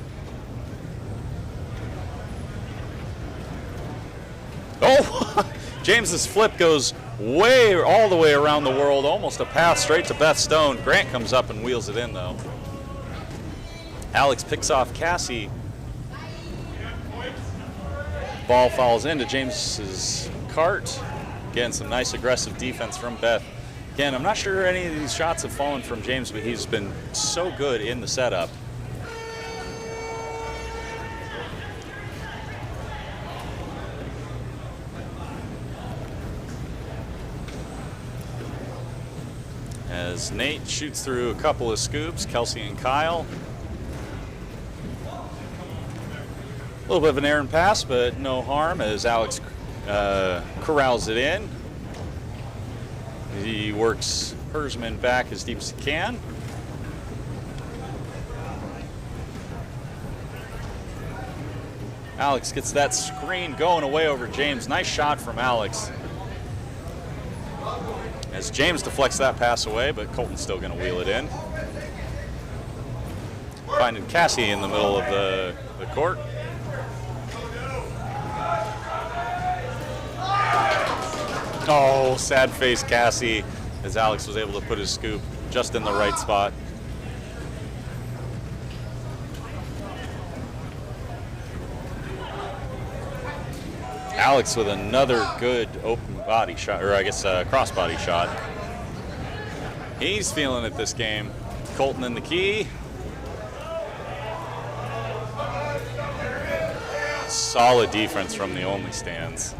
Oh, James's flip goes all the way around the world, almost a pass straight to Beth Stone. Grant comes up and wheels it in though. Alex picks off Cassie. Ball falls into James's cart. Again, some nice aggressive defense from Beth. Again, I'm not sure any of these shots have fallen from James, but he's been so good in the setup. As Nate shoots through a couple of scoops, Kelsey and Kyle. A little bit of an errant pass, but no harm as Alex corrals it in. He works Hersman back as deep as he can. Alex gets that screen going away over James. Nice shot from Alex. As James deflects that pass away, but Colton's still going to wheel it in. Finding Cassie in the middle of the court. Oh, sad face Cassie, as Alex was able to put his scoop just in the right spot. Alex with another good open body shot, or I guess cross-body shot. He's feeling it this game. Colton in the key. Solid defense from the only stands.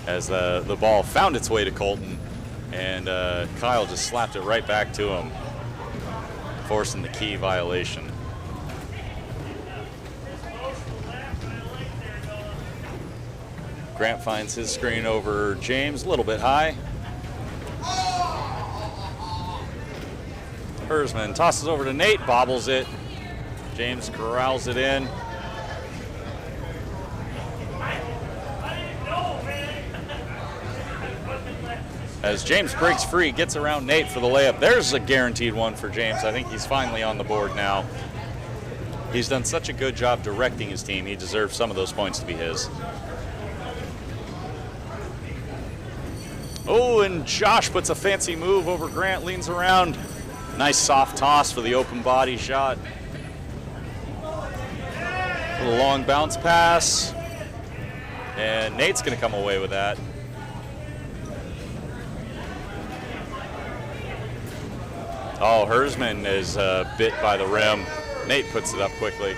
As the ball found its way to Colton, and Kyle just slapped it right back to him, forcing the key violation. Grant finds his screen over James, a little bit high. Hersman tosses over to Nate, bobbles it. James corrals it in. As James breaks free, gets around Nate for the layup. There's a guaranteed one for James. I think he's finally on the board now. He's done such a good job directing his team. He deserves some of those points to be his. Oh, and Josh puts a fancy move over Grant, leans around. Nice soft toss for the open body shot. A little long bounce pass. And Nate's going to come away with that. Oh, Hersman is bit by the rim. Nate puts it up quickly.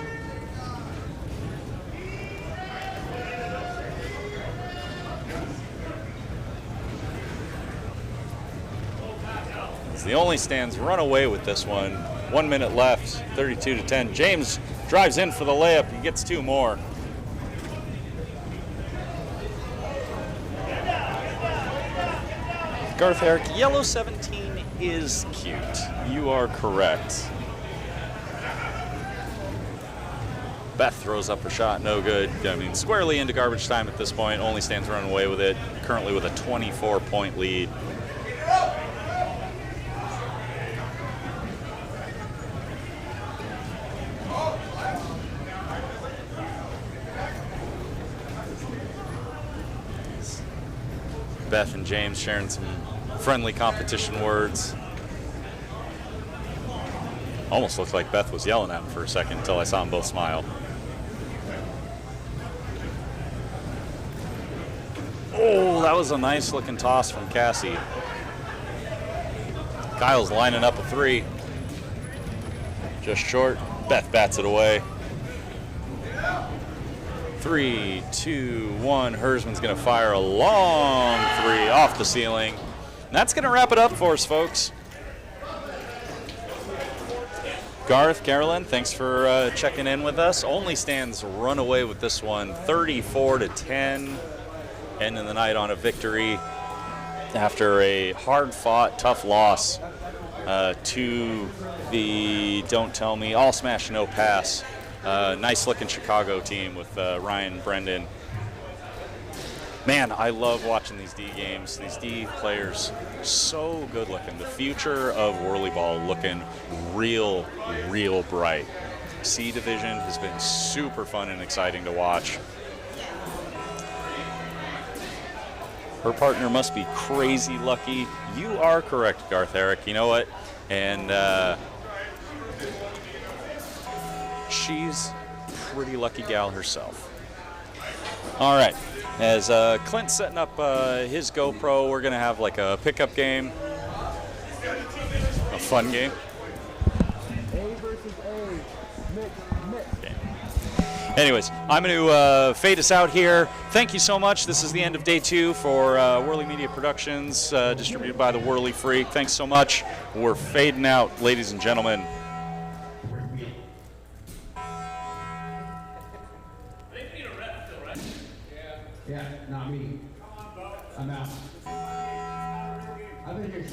As the only stands run away with this one. 1 minute left, 32-10. James drives in for the layup. He gets two more. Garth Eric, yellow 17 is cute. You are correct. Beth throws up a shot, no good. I mean, squarely into garbage time at this point. Only stands running away with it. Currently with a 24-point lead. Beth and James sharing some friendly competition words. Almost looked like Beth was yelling at him for a second until I saw them both smile. was a nice looking toss from Cassie. Kyle's lining up a 3. Just short. Beth bats it away. 3, 2, 1. Hersman's going to fire a long 3 off the ceiling. And that's going to wrap it up for us, folks. Garth, Carolyn, thanks for checking in with us. Only Stands run away with this one, 34-10, ending the night on a victory after a hard-fought, tough loss to the Don't Tell Me All Smash No Pass. Nice-looking Chicago team with Ryan, Brendan. Man, I love watching these D games. These D players, so good looking. The future of WhirlyBall looking real, real bright. C Division has been super fun and exciting to watch. Her partner must be crazy lucky. You are correct, Garth Eric. You know what? And she's a pretty lucky gal herself. All right. As Clint's setting up his GoPro, we're going to have like a pickup game. A fun game. A versus A. Mix. Anyways, I'm going to fade us out here. Thank you so much. This is the end of day 2 for Whirly Media Productions, distributed by the Whirly Freak. Thanks so much. We're fading out, ladies and gentlemen. Yeah, not me. I'm out. I've been here since